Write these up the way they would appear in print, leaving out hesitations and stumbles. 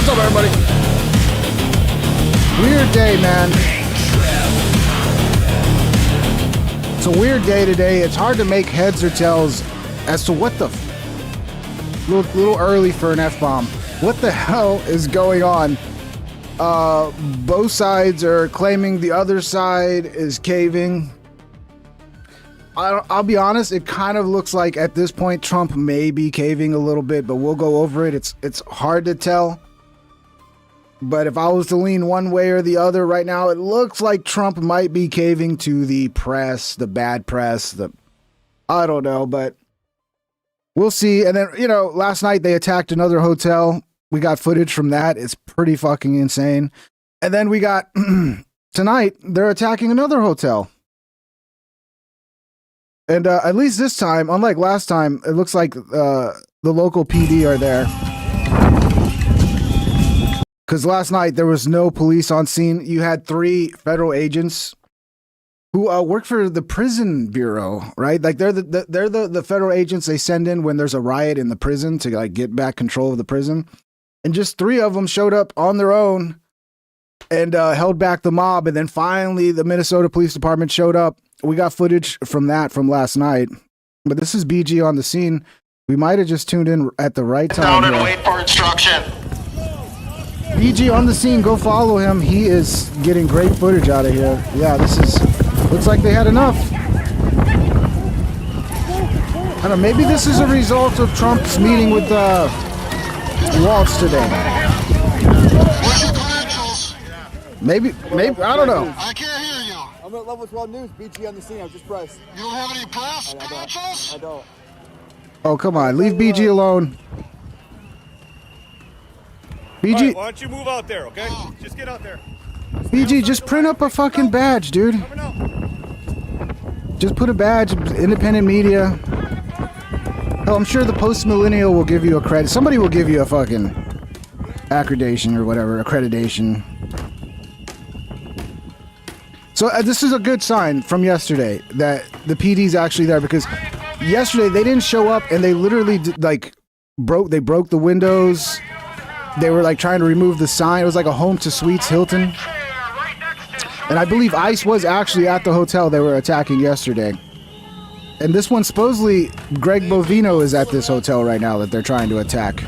What's up, everybody? Weird day, man. It's a weird day today. It's hard to make heads or tails as to what the little early for an F-bomb. What the hell is going on? Both sides are claiming the other side is caving. I'll be honest, it kind of looks like at this point Trump may be caving a little bit, but we'll go over it. It's hard to tell. But if I was to lean one way or the other right now, it looks like Trump might be caving to the press, the bad press, I don't know, but we'll see. And then, last night they attacked another hotel. We got footage from that. It's pretty fucking insane. And then we got tonight, they're attacking another hotel. And at least this time, unlike last time, it looks like the local PD are there. Because last night there was no police on scene. You had 3 federal agents who work for the prison bureau, right? Like they're the federal agents they send in when there's a riot in the prison to like get back control of the prison. And just 3 of them showed up on their own and held back the mob. And then finally the Minnesota Police Department showed up. We got footage from that from last night. But this is BG on the scene. We might have just tuned in at the right time. Down and wait for instruction. BG on the scene, go follow him. He is getting great footage out of here. Yeah, looks like they had enough. I don't know, maybe this is a result of Trump's meeting with Waltz today. Where's your credentials? Maybe, I don't know. I can't hear you. I'm at Level 12 News, BG on the scene, I just pressed. You don't have any press credentials? I don't. Oh, come on, leave BG alone. BG, right, why don't you move out there, okay? Just get out there. BG, just print up a fucking badge, dude. Just put a badge, independent media. Hell, I'm sure the Post-Millennial will give you a credit. Somebody will give you a fucking accreditation or whatever, accreditation. So this is a good sign from yesterday that the PD's actually there, because yesterday they didn't show up and they literally broke the windows. They were like trying to remove the sign. It was like a Home to Suites Hilton. And I believe ICE was actually at the hotel they were attacking yesterday. And this one, supposedly, Greg Bovino is at this hotel right now that they're trying to attack.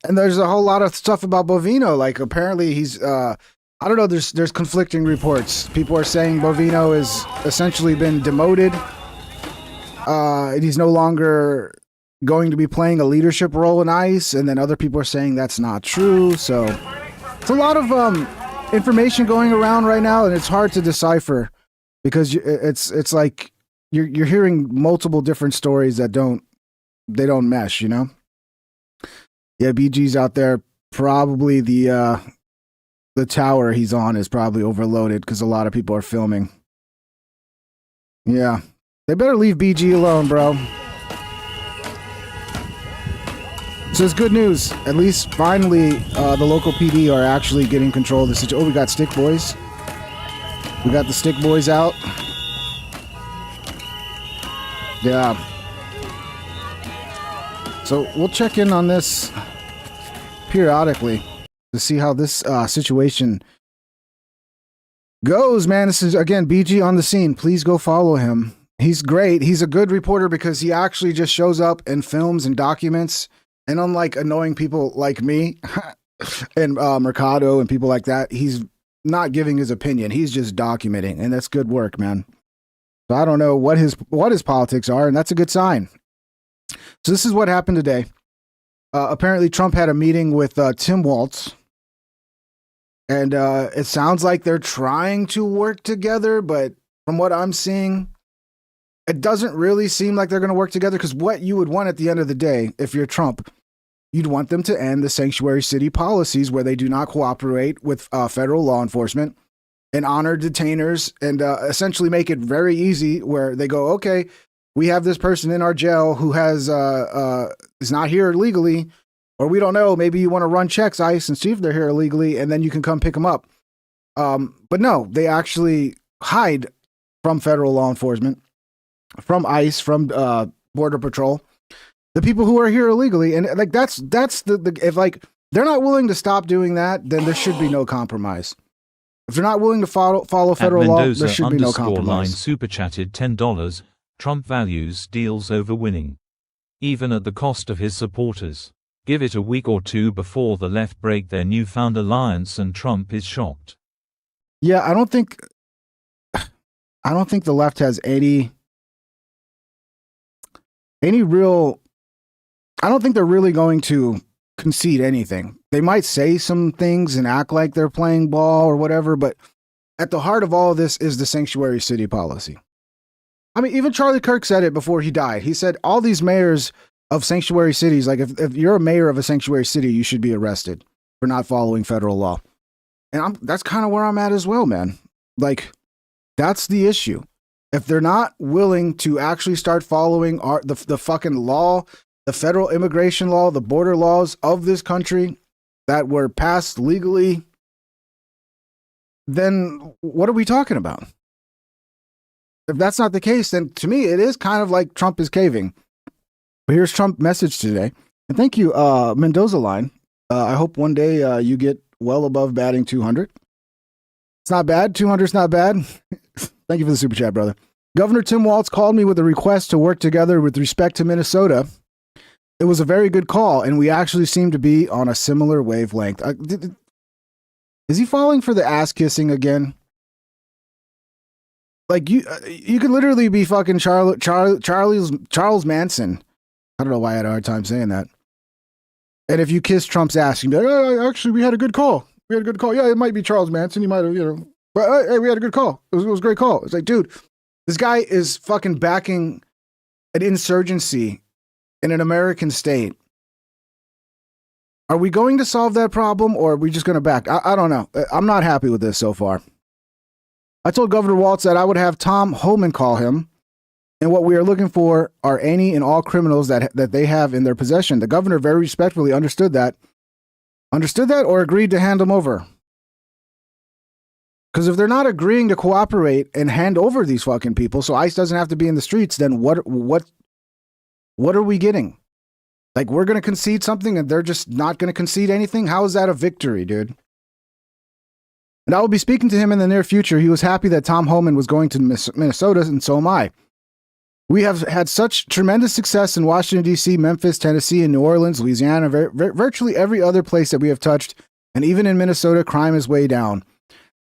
And there's a whole lot of stuff about Bovino. Like, apparently he's, I don't know, there's conflicting reports. People are saying Bovino has essentially been demoted. And he's no longer going to be playing a leadership role in ICE. And then other people are saying that's not true. So it's a lot of information going around right now, and it's hard to decipher because it's like you're hearing multiple different stories that don't mesh, Yeah, BG's out there. Probably the tower he's on is probably overloaded because a lot of people are filming. Yeah, they better leave BG alone, bro. So it's good news. At least finally the local PD are actually getting control of the situation. Oh, we got Stick Boys. We got the Stick Boys out. Yeah. So we'll check in on this periodically to see how this situation goes, man. This is, again, BG on the scene. Please go follow him. He's great. He's a good reporter because he actually just shows up and films and documents. And unlike annoying people like me and Mercado and people like that, he's not giving his opinion. He's just documenting, and that's good work, man. So I don't know what his politics are, and that's a good sign. So this is what happened today. Apparently, Trump had a meeting with Tim Walz, and it sounds like they're trying to work together, but from what I'm seeing, it doesn't really seem like they're going to work together, because what you would want at the end of the day, if you're Trump, you'd want them to end the sanctuary city policies where they do not cooperate with federal law enforcement and honor detainers, and essentially make it very easy where they go, okay, we have this person in our jail who has is not here legally, or we don't know, maybe you want to run checks, ICE, and see if they're here illegally, and then you can come pick them up. But no, they actually hide from federal law enforcement, from ICE, from Border Patrol, the people who are here illegally. And like that's the if like they're not willing to stop doing that, then there should be no compromise. If they're not willing to follow federal law, there should be no _line compromise. super chatted $10. Trump values deals over winning, even at the cost of his supporters. Give it a week or two before the left break their newfound alliance and Trump is shocked. Yeah, I don't think the left has any real. I don't think they're really going to concede anything. They might say some things and act like they're playing ball or whatever, but at the heart of all of this is the sanctuary city policy. I mean, even Charlie Kirk said it before he died. He said all these mayors of sanctuary cities, like if you're a mayor of a sanctuary city, you should be arrested for not following federal law. And that's kind of where I'm at as well, man. Like, that's the issue. If they're not willing to actually start following the fucking law, the federal immigration law, the border laws of this country that were passed legally, then what are we talking about? If that's not the case, then to me, it is kind of like Trump is caving. But here's Trump's message today. And thank you, Mendoza Line. I hope one day you get well above batting 200. It's not bad. 200 is not bad. Thank you for the super chat, brother. Governor Tim Walz called me with a request to work together with respect to Minnesota. It was a very good call, and we actually seem to be on a similar wavelength. Is he falling for the ass kissing again? Like you could literally be fucking Charles Manson. I don't know why I had a hard time saying that. And if you kiss Trump's ass, you'd be like, oh, actually, we had a good call. We had a good call. Yeah, it might be Charles Manson. You might have, but hey, we had a good call. It was a great call. It's like, dude, this guy is fucking backing an insurgency in an American state. Are we going to solve that problem, or are we just going to back? I don't know. I'm not happy with this so far. I told Governor Walz that I would have Tom Homan call him, and what we are looking for are any and all criminals that they have in their possession. The governor very respectfully understood that or agreed to hand them over. Because if they're not agreeing to cooperate and hand over these fucking people so ICE doesn't have to be in the streets, then what are we getting? Like, we're going to concede something and they're just not going to concede anything? How is that a victory, dude? And I will be speaking to him in the near future. He was happy that Tom Homan was going to Minnesota, and so am I. We have had such tremendous success in Washington, D.C., Memphis, Tennessee, and New Orleans, Louisiana, virtually every other place that we have touched. And even in Minnesota, crime is way down.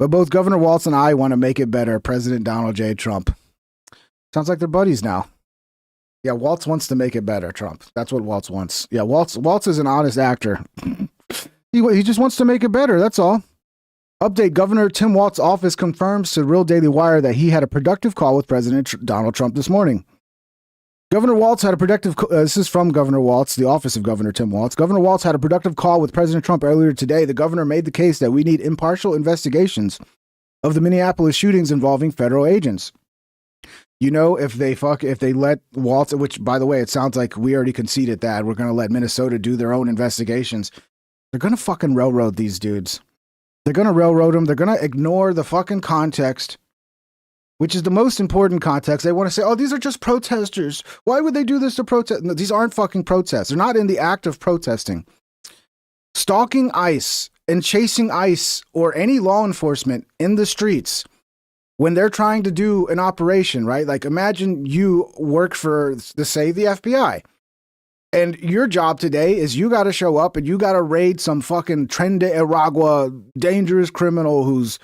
But both Governor Walz and I want to make it better. President Donald J. Trump. Sounds like they're buddies now. Yeah, Walz wants to make it better, Trump. That's what Walz wants. Yeah, Walz is an honest actor. He just wants to make it better, that's all. Update, Governor Tim Walz's office confirms to Real Daily Wire that he had a productive call with President Donald Trump this morning. Governor Walz had a productive, this is from Governor Walz, the office of Governor Tim Walz. Governor Walz had a productive call with President Trump earlier today. The governor made the case that we need impartial investigations of the Minneapolis shootings involving federal agents. You know, if they let Walz, which by the way, it sounds like we already conceded that we're going to let Minnesota do their own investigations. They're going to fucking railroad these dudes. They're going to railroad them. They're going to ignore the fucking context, which is the most important context. They want to say, oh, these are just protesters. Why would they do this to protest? No, these aren't fucking protests. They're not in the act of protesting. Stalking ICE and chasing ICE or any law enforcement in the streets when they're trying to do an operation, right? Like, imagine you work for, say, the FBI. And your job today is you got to show up and you got to raid some fucking Tren de Aragua dangerous criminal who's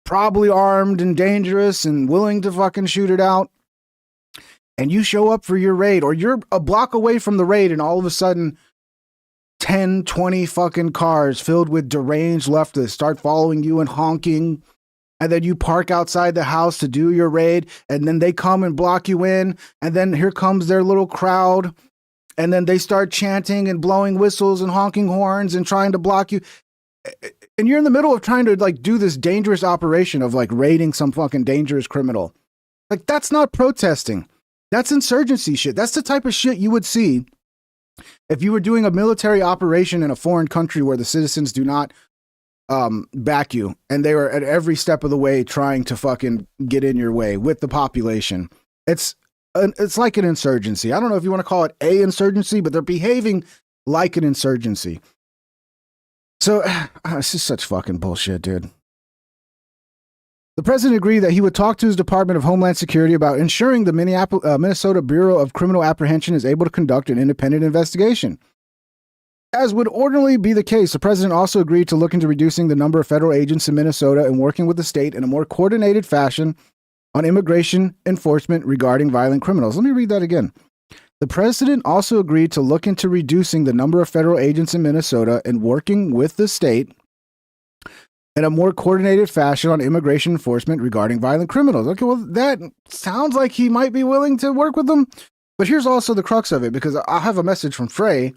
probably armed and dangerous and willing to fucking shoot it out. And you show up for your raid, or you're a block away from the raid, and all of a sudden 10, 20 fucking cars filled with deranged leftists start following you and honking. And then you park outside the house to do your raid, and then they come and block you in. And then here comes their little crowd. And then they start chanting and blowing whistles and honking horns and trying to block you. And you're in the middle of trying to like do this dangerous operation of like raiding some fucking dangerous criminal. Like, that's not protesting. That's insurgency shit. That's the type of shit you would see if you were doing a military operation in a foreign country where the citizens do not back you. And they were at every step of the way trying to fucking get in your way with the population. It's like an insurgency. I don't know if you want to call it a insurgency, but they're behaving like an insurgency. So this is such fucking bullshit, dude. The president agreed that he would talk to his Department of Homeland Security about ensuring the Minnesota Bureau of Criminal Apprehension is able to conduct an independent investigation. As would ordinarily be the case, the president also agreed to look into reducing the number of federal agents in Minnesota and working with the state in a more coordinated fashion on immigration enforcement regarding violent criminals. Let me read that again. The president also agreed to look into reducing the number of federal agents in Minnesota and working with the state in a more coordinated fashion on immigration enforcement regarding violent criminals. Okay, well, that sounds like he might be willing to work with them. But here's also the crux of it, because I have a message from Frey,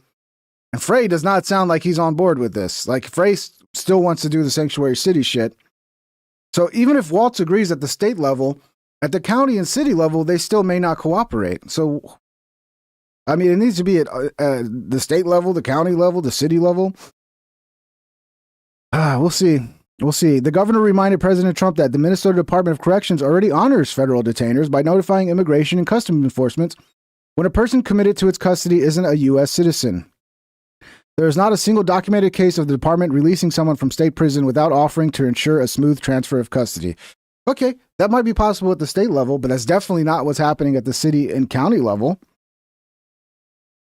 and Frey does not sound like he's on board with this. Like, Frey still wants to do the sanctuary city shit. So even if Waltz agrees at the state level, at the county and city level, they still may not cooperate. So, I mean, it needs to be at the state level, the county level, the city level. We'll see. We'll see. The governor reminded President Trump that the Minnesota Department of Corrections already honors federal detainers by notifying immigration and customs enforcement when a person committed to its custody isn't a U.S. citizen. There is not a single documented case of the department releasing someone from state prison without offering to ensure a smooth transfer of custody. Okay, that might be possible at the state level, but that's definitely not what's happening at the city and county level.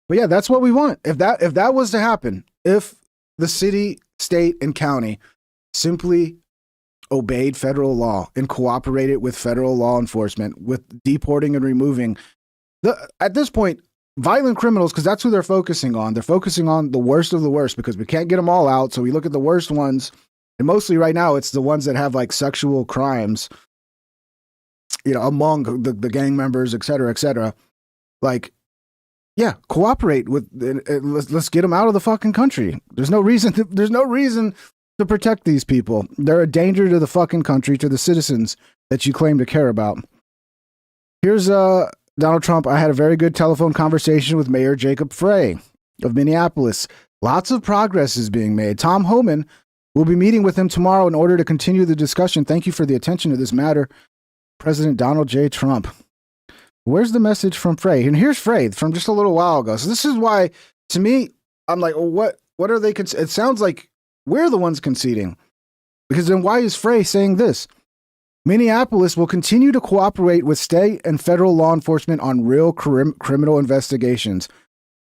But yeah, that's what we want. If that was to happen, if the city, state, and county simply obeyed federal law and cooperated with federal law enforcement with deporting and removing at this point, violent criminals, because that's who they're focusing on. They're focusing on the worst of the worst because we can't get them all out. So we look at the worst ones. And mostly right now, it's the ones that have like sexual crimes, among the gang members, et cetera, et cetera. Like, yeah, cooperate with, let's get them out of the fucking country. There's no reason to protect these people. They're a danger to the fucking country, to the citizens that you claim to care about. Here's Donald Trump. I had a very good telephone conversation with Mayor Jacob Frey of Minneapolis. Lots of progress is being made. Tom Homan will be meeting with him tomorrow in order to continue the discussion. Thank you for the attention to this matter, President Donald J. Trump. Where's the message from Frey? And here's Frey from just a little while ago. So this is why, to me, I'm like, well, what are they? It sounds like we're the ones conceding. Because then why is Frey saying this? Minneapolis will continue to cooperate with state and federal law enforcement on real criminal investigations,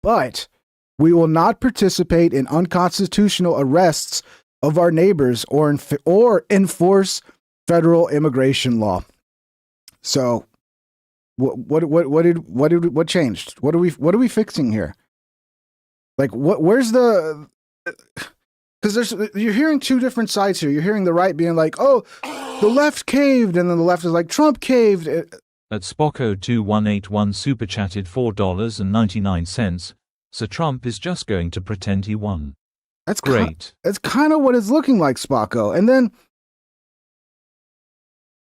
but we will not participate in unconstitutional arrests of our neighbors or enforce federal immigration law. So, what changed? What are we fixing here? Like, where's the? Because you're hearing two different sides here. You're hearing the right being like, oh, the left caved, and then the left is like, Trump caved. At Spocko2181 super chatted $4.99, so Trump is just going to pretend he won. That's great. That's kind of what it's looking like, Spocko. And then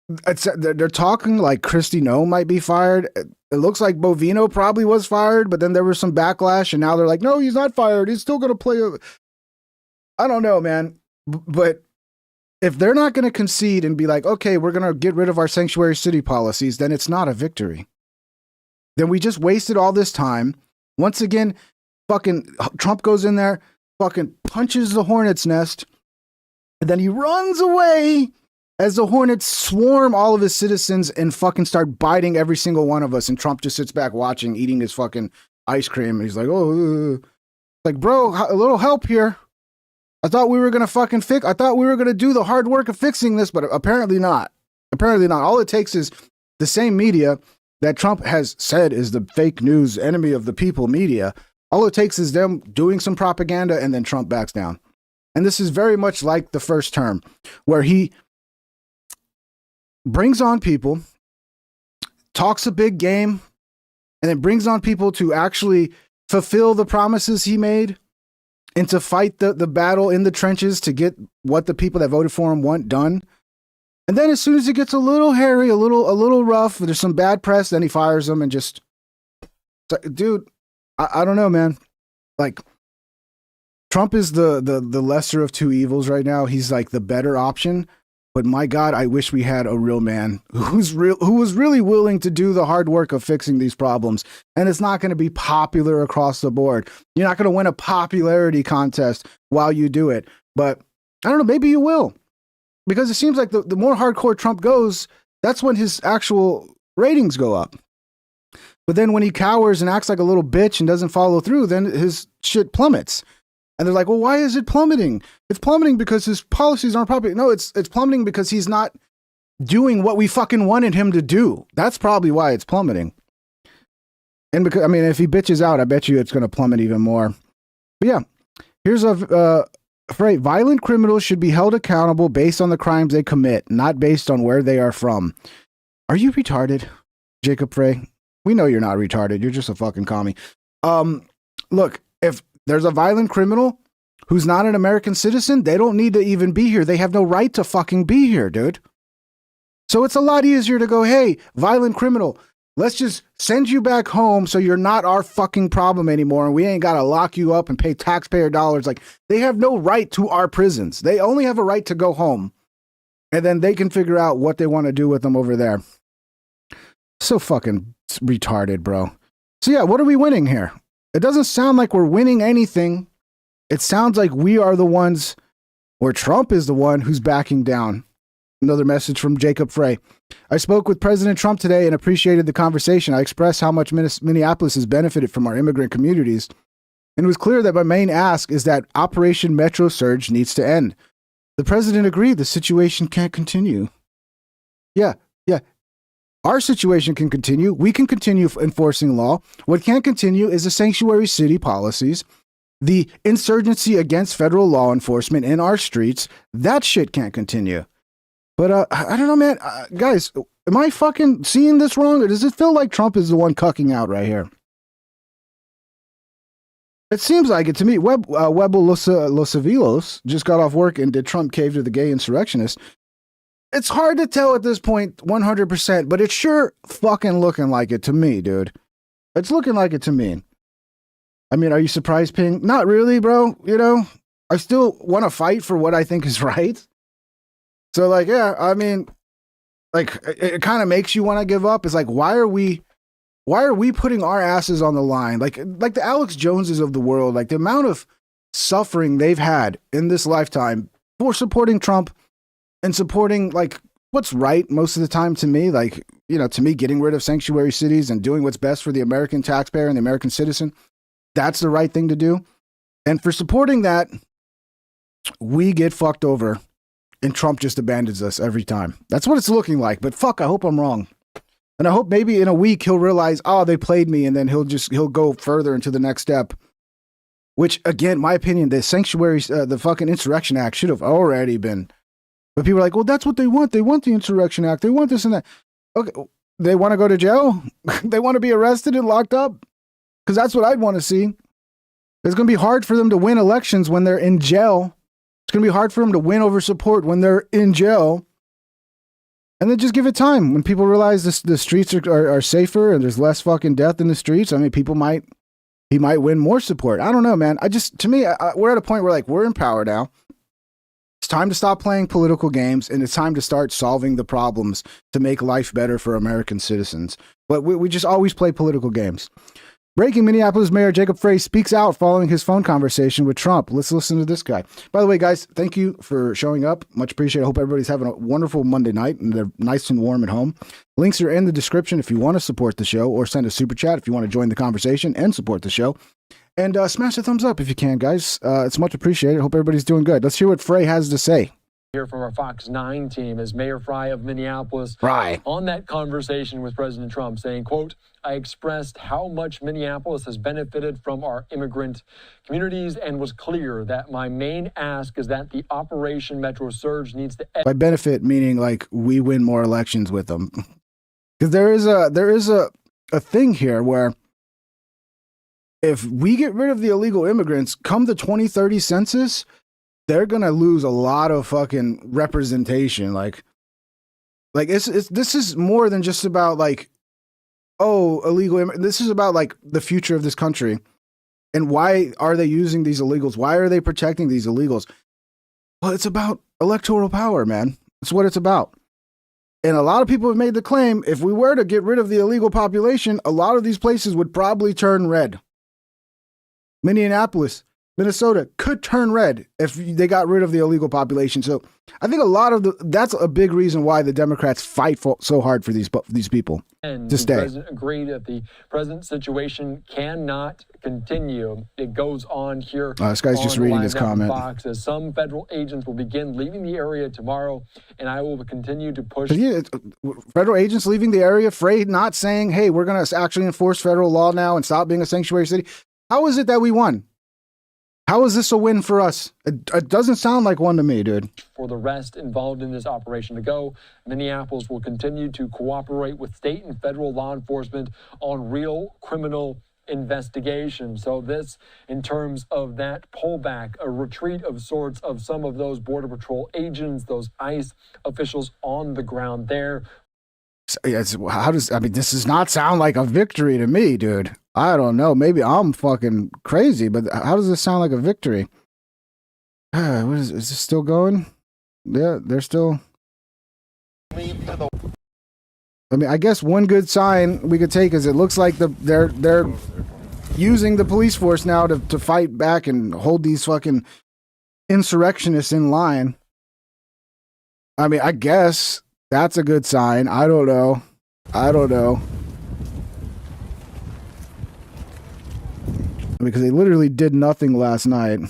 they're talking like Kristi Noem might be fired. It looks like Bovino probably was fired, but then there was some backlash, and now they're like, no, he's not fired. He's still going to play. I don't know, man. But if they're not going to concede and be like, okay, we're going to get rid of our sanctuary city policies, then it's not a victory. Then we just wasted all this time. Once again, fucking Trump goes in there, fucking punches the hornet's nest, and then he runs away as the hornets swarm all of his citizens and fucking start biting every single one of us. And Trump just sits back watching, eating his fucking ice cream. And he's like, oh, like, bro, a little help here. I thought we were going to fucking I thought we were going to do the hard work of fixing this, but apparently not. Apparently not. All it takes is the same media that Trump has said is the fake news enemy of the people media. All it takes is them doing some propaganda and then Trump backs down. And this is very much like the first term where he brings on people, talks a big game, and then brings on people to actually fulfill the promises he made and to fight the battle in the trenches to get what the people that voted for him want done. And then as soon as it gets a little hairy, a little rough, there's some bad press, then he fires them and just, dude, I don't know, man. Like, Trump is the lesser of two evils right now. He's like the better option, But my God, I wish we had a real man who was really willing to do the hard work of fixing these problems. And it's not going to be popular across the board. You're not going to win a popularity contest while you do it. But I don't know, maybe you will. Because it seems like the more hardcore Trump goes, that's when his actual ratings go up. But then when he cowers and acts like a little bitch and doesn't follow through, then his shit plummets. And they're like, well, why is it plummeting? It's plummeting because his policies aren't popular. No, it's plummeting because he's not doing what we fucking wanted him to do. That's probably why it's plummeting. And because, I mean, if he bitches out, I bet you it's going to plummet even more. But yeah, here's a phrase. Violent criminals should be held accountable based on the crimes they commit, not based on where they are from. Are you retarded, Jacob Frey? We know you're not retarded. You're just a fucking commie. Look, if there's a violent criminal who's not an American citizen, they don't need to even be here. They have no right to fucking be here, dude. So it's a lot easier to go, hey, violent criminal, let's just send you back home so you're not our fucking problem anymore and we ain't got to lock you up and pay taxpayer dollars. Like, they have no right to our prisons. They only have a right to go home. And then they can figure out what they want to do with them over there. So fucking retarded, bro. So yeah, what are we winning here? It doesn't sound like we're winning anything. It sounds like we are the ones, or Trump is the one who's backing down. Another message from Jacob Frey. I spoke with President Trump today and appreciated the conversation. I expressed how much Minneapolis has benefited from our immigrant communities. And it was clear that my main ask is that Operation Metro Surge needs to end. The president agreed the situation can't continue. Yeah. Our situation can continue. We can continue enforcing law. What can't continue is the sanctuary city policies, the insurgency against federal law enforcement in our streets. That shit can't continue. But I don't know, man. Guys, am I fucking seeing this wrong? Or does it feel like Trump is the one cucking out right here? It seems like it to me. Webo Los Civilos just got off work and did Trump cave to the gay insurrectionists. It's hard to tell at this point 100%, but it's sure fucking looking like it to me, dude. It's looking like it to me. I mean, are you surprised, Ping? Not really, bro. You know, I still want to fight for what I think is right. So, like, yeah, I mean, like, it kind of makes you want to give up. It's like, why are we putting our asses on the line? Like the Alex Joneses of the world, like the amount of suffering they've had in this lifetime for supporting Trump and supporting like what's right most of the time to me, like, you know, to me, getting rid of sanctuary cities and doing what's best for the American taxpayer and the American citizen. That's the right thing to do. And for supporting that, we get fucked over and Trump just abandons us every time. That's what it's looking like. But fuck, I hope I'm wrong. And I hope maybe in a week he'll realize, oh, they played me. And then he'll go further into the next step. Which, again, my opinion, the the fucking Insurrection Act should have already been. But people are like, well, that's what they want. They want the Insurrection Act. They want this and that. Okay, they want to go to jail? They want to be arrested and locked up? Because that's what I'd want to see. It's going to be hard for them to win elections when they're in jail. It's going to be hard for them to win over support when they're in jail. And then just give it time. When people realize the streets are safer and there's less fucking death in the streets, I mean, he might win more support. I don't know, man. To me, we're at a point where like we're in power now. It's time to stop playing political games and it's time to start solving the problems to make life better for American citizens. But we just always play political games. Breaking: Minneapolis Mayor Jacob Frey speaks out following his phone conversation with Trump. Let's listen to this guy. By the way, guys, thank you for showing up. Much appreciated. I hope everybody's having a wonderful Monday night and they're nice and warm at home. Links are in the description if you want to support the show, or send a super chat if you want to join the conversation and support the show. And smash the thumbs up if you can, guys. It's much appreciated. Hope everybody's doing good. Let's hear what Frey has to say. Here from our Fox 9 team is Mayor Frey of Minneapolis on that conversation with President Trump, saying, quote, I expressed how much Minneapolis has benefited from our immigrant communities and was clear that my main ask is that the Operation Metro Surge needs to end. By benefit, meaning like we win more elections with them. Because there is a thing here where if we get rid of the illegal immigrants, come the 2030 census, they're going to lose a lot of fucking representation. Like this is more than just about like, oh, illegal immigrants. This is about like the future of this country. And why are they using these illegals? Why are they protecting these illegals? Well, it's about electoral power, man. That's what it's about. And a lot of people have made the claim, if we were to get rid of the illegal population, a lot of these places would probably turn red. Minneapolis, Minnesota could turn red if they got rid of the illegal population. So I think that's a big reason why the Democrats fight so hard for these people to stay. The president agreed that the present situation cannot continue. It goes on here. This guy's just reading his comment. Fox, as some federal agents will begin leaving the area tomorrow, and I will continue to push. Federal agents leaving the area, afraid, not saying, hey, we're going to actually enforce federal law now and stop being a sanctuary city. How is it that we won? How is this a win for us? It doesn't sound like one to me, dude. For the rest involved in this operation to go, Minneapolis will continue to cooperate with state and federal law enforcement on real criminal investigation. So this, in terms of that pullback, a retreat of sorts of some of those Border Patrol agents, those ICE officials on the ground there. This does not sound like a victory to me, dude. I don't know. Maybe I'm fucking crazy, but how does this sound like a victory? Is this still going? Yeah, they're still. I mean, I guess one good sign we could take is it looks like they're using the police force now to fight back and hold these fucking insurrectionists in line. I mean, I guess that's a good sign. I don't know. Because they literally did nothing last night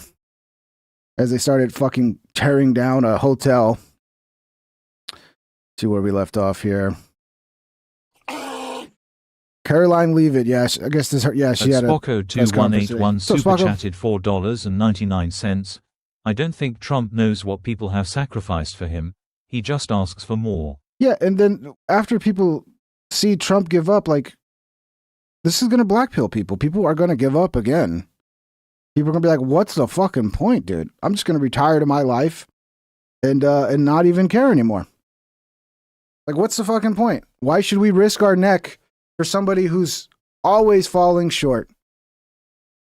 as they started fucking tearing down a hotel. See where we left off here. Caroline Leavitt, yes. I guess this. Yeah, she had a. Spocko2181 super chatted $4.99. I don't think Trump knows what people have sacrificed for him. He just asks for more. Yeah, and then after people see Trump give up, like, this is going to blackpill people. People are going to give up again. People are going to be like, what's the fucking point, dude? I'm just going to retire to my life and not even care anymore. Like, what's the fucking point? Why should we risk our neck for somebody who's always falling short?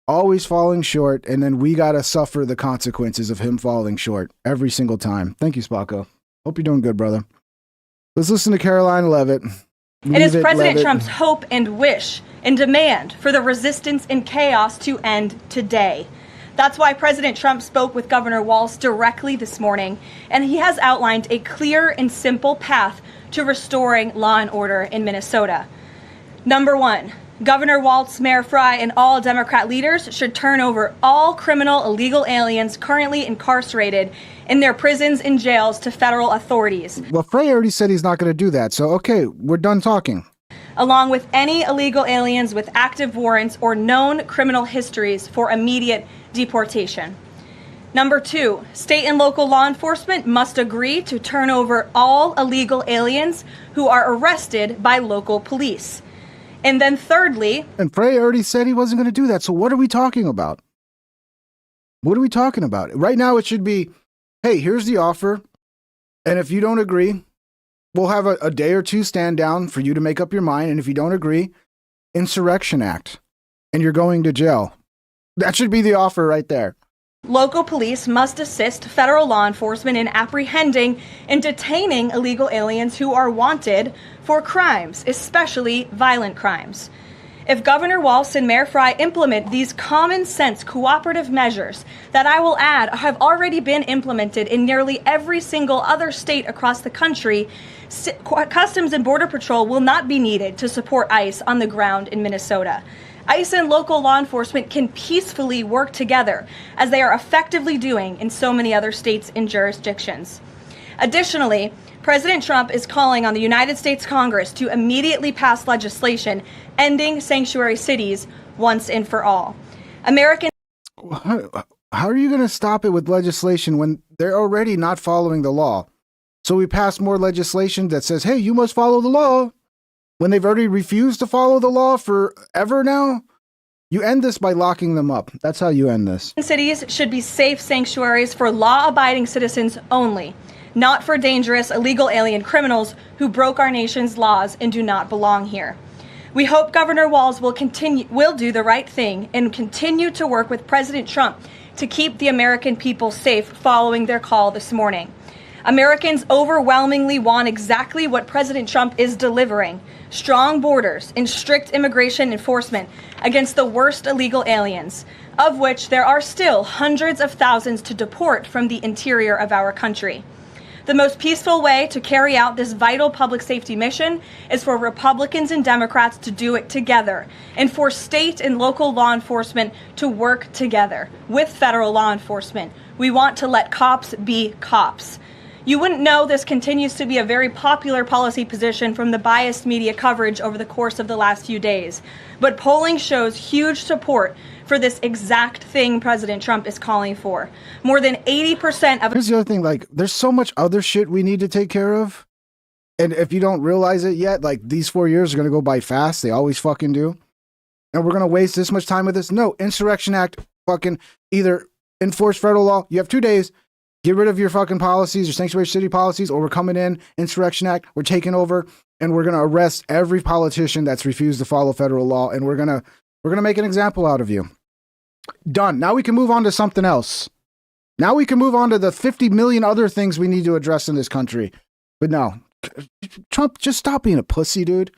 Always falling short, and then we got to suffer the consequences of him falling short every single time. Thank you, Spocko. Hope you're doing good, brother. Let's listen to Caroline Leavitt. It is President Trump's hope and wish and demand for the resistance and chaos to end today. That's why President Trump spoke with Governor Walz directly this morning, and he has outlined a clear and simple path to restoring law and order in Minnesota. Number one, Governor Walz, Mayor Frey, and all Democrat leaders should turn over all criminal illegal aliens currently incarcerated in their prisons and jails to federal authorities. Well, Frey already said he's not going to do that, so okay, we're done talking. Along with any illegal aliens with active warrants or known criminal histories for immediate deportation. Number two, state and local law enforcement must agree to turn over all illegal aliens who are arrested by local police. And then thirdly... And Frey already said he wasn't going to do that, so what are we talking about? What are we talking about? Right now it should be, hey, here's the offer, and if you don't agree, we'll have a day or two stand down for you to make up your mind, and if you don't agree, Insurrection Act, and you're going to jail. That should be the offer right there. Local police must assist federal law enforcement in apprehending and detaining illegal aliens who are wanted for crimes, especially violent crimes. If Governor Walz and Mayor Frey implement these common sense cooperative measures that I will add have already been implemented in nearly every single other state across the country, Customs and Border Patrol will not be needed to support ICE on the ground in Minnesota. ICE and local law enforcement can peacefully work together, as they are effectively doing in so many other states and jurisdictions. Additionally, President Trump is calling on the United States Congress to immediately pass legislation ending sanctuary cities once and for all. American. How are you going to stop it with legislation when they're already not following the law? So we pass more legislation that says, hey, you must follow the law, when they've already refused to follow the law forever now? You end this by locking them up. That's how you end this. Cities should be safe sanctuaries for law-abiding citizens only, not for dangerous illegal alien criminals who broke our nation's laws and do not belong here. We hope Governor Walz will do the right thing and continue to work with President Trump to keep the American people safe following their call this morning. Americans overwhelmingly want exactly what President Trump is delivering: strong borders and strict immigration enforcement against the worst illegal aliens, of which there are still hundreds of thousands to deport from the interior of our country. The most peaceful way to carry out this vital public safety mission is for Republicans and Democrats to do it together, and for state and local law enforcement to work together with federal law enforcement. We want to let cops be cops. You wouldn't know this continues to be a very popular policy position from the biased media coverage over the course of the last few days, but polling shows huge support for this exact thing President Trump is calling for. More than 80% of— Here's the other thing, like, there's so much other shit we need to take care of. And if you don't realize it yet, like, these 4 years are going to go by fast. They always fucking do. And we're going to waste this much time with this. No, Insurrection Act, fucking either enforce federal law. You have 2 days. Get rid of your fucking policies, your sanctuary city policies, or we're coming in, Insurrection Act, we're taking over, and we're going to arrest every politician that's refused to follow federal law, and we're going to make an example out of you. Done. Now we can move on to something else. Now we can move on to the 50 million other things we need to address in this country. But no, Trump, just stop being a pussy, dude.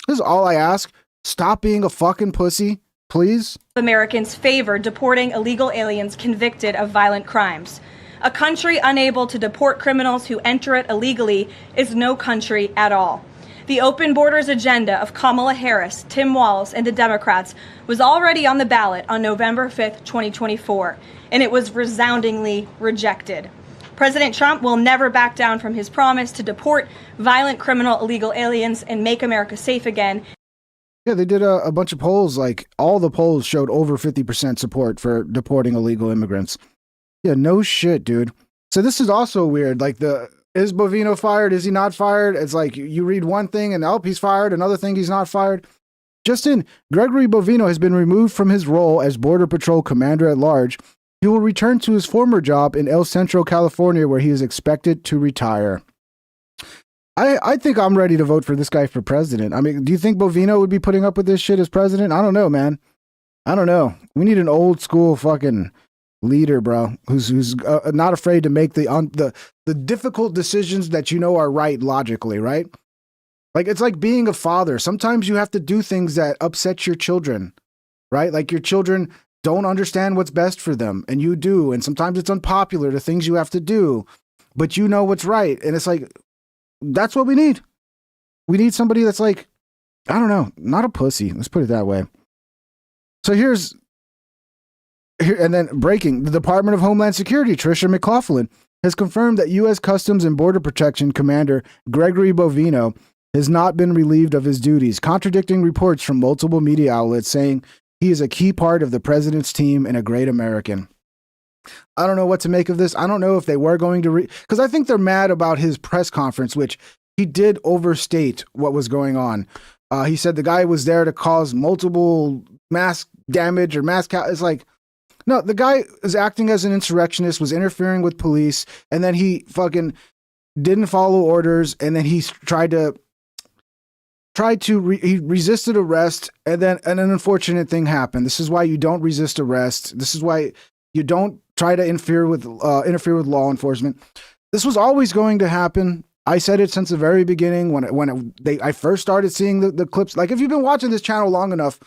This is all I ask. Stop being a fucking pussy, please. Americans favor deporting illegal aliens convicted of violent crimes. A country unable to deport criminals who enter it illegally is no country at all. The open borders agenda of Kamala Harris, Tim Walz, and the Democrats was already on the ballot on November 5th, 2024, and it was resoundingly rejected. President Trump will never back down from his promise to deport violent criminal illegal aliens and make America safe again. Yeah, they did a bunch of polls. Like, all the polls showed over 50% support for deporting illegal immigrants. Yeah, no shit, dude. So this is also weird. Like, is Bovino fired? Is he not fired? It's like you read one thing and, oh, he's fired. Another thing, he's not fired. Justin, Gregory Bovino has been removed from his role as Border Patrol Commander at Large. He will return to his former job in El Centro, California, where he is expected to retire. I think I'm ready to vote for this guy for president. I mean, do you think Bovino would be putting up with this shit as president? I don't know, man. I don't know. We need an old school fucking leader, bro, who's not afraid to make the difficult decisions that you know are right logically, right? Like, it's like being a father. Sometimes you have to do things that upset your children, right? Like, your children don't understand what's best for them, and you do. And sometimes it's unpopular, the things you have to do, but you know what's right. And it's like, that's what we need. We need somebody that's like, I don't know, not a pussy. Let's put it that way. So here, and then breaking, the Department of Homeland Security, Tricia McLaughlin, has confirmed that U.S. Customs and Border Protection Commander Gregory Bovino has not been relieved of his duties, contradicting reports from multiple media outlets saying he is a key part of the president's team and a great American. I don't know what to make of this. I don't know if they were going to because I think they're mad about his press conference, which he did overstate what was going on. He said the guy was there to cause multiple mass damage or it's like, no, the guy is acting as an insurrectionist, was interfering with police, and then he fucking didn't follow orders, and then he he resisted arrest, and then an unfortunate thing happened. This is why you don't resist arrest. This is why you don't try to interfere with law enforcement. This was always going to happen. I said it since the very beginning I first started seeing the clips. Like, if you've been watching this channel long enough,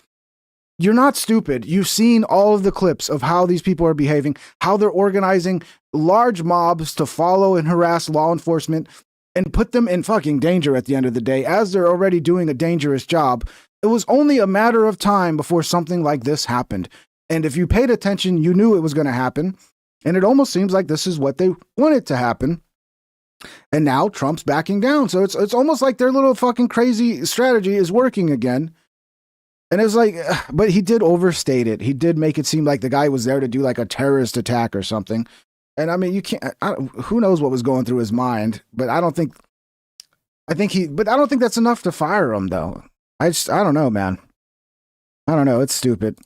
you're not stupid. You've seen all of the clips of how these people are behaving, how they're organizing large mobs to follow and harass law enforcement and put them in fucking danger at the end of the day, as they're already doing a dangerous job. It was only a matter of time before something like this happened. And if you paid attention, you knew it was going to happen. And it almost seems like this is what they wanted to happen. And now Trump's backing down. So it's almost like their little fucking crazy strategy is working again. And it's like, but he did overstate it. He did make it seem like the guy was there to do like a terrorist attack or something. And I mean, you can't, who knows what was going through his mind, but I don't think that's enough to fire him though. I don't know, man. I don't know. It's stupid.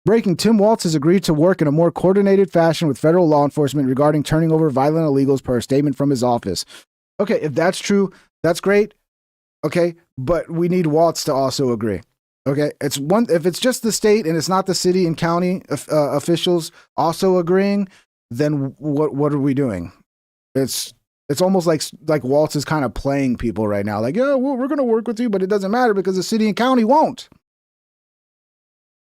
Breaking, Tim Walz has agreed to work in a more coordinated fashion with federal law enforcement regarding turning over violent illegals per a statement from his office. Okay, if that's true, that's great. Okay, but we need Walz to also agree. Okay, if it's just the state and it's not the city and county officials also agreeing, then what are we doing? It's almost like Waltz is kind of playing people right now. Like, yeah, we're going to work with you, but it doesn't matter because the city and county won't.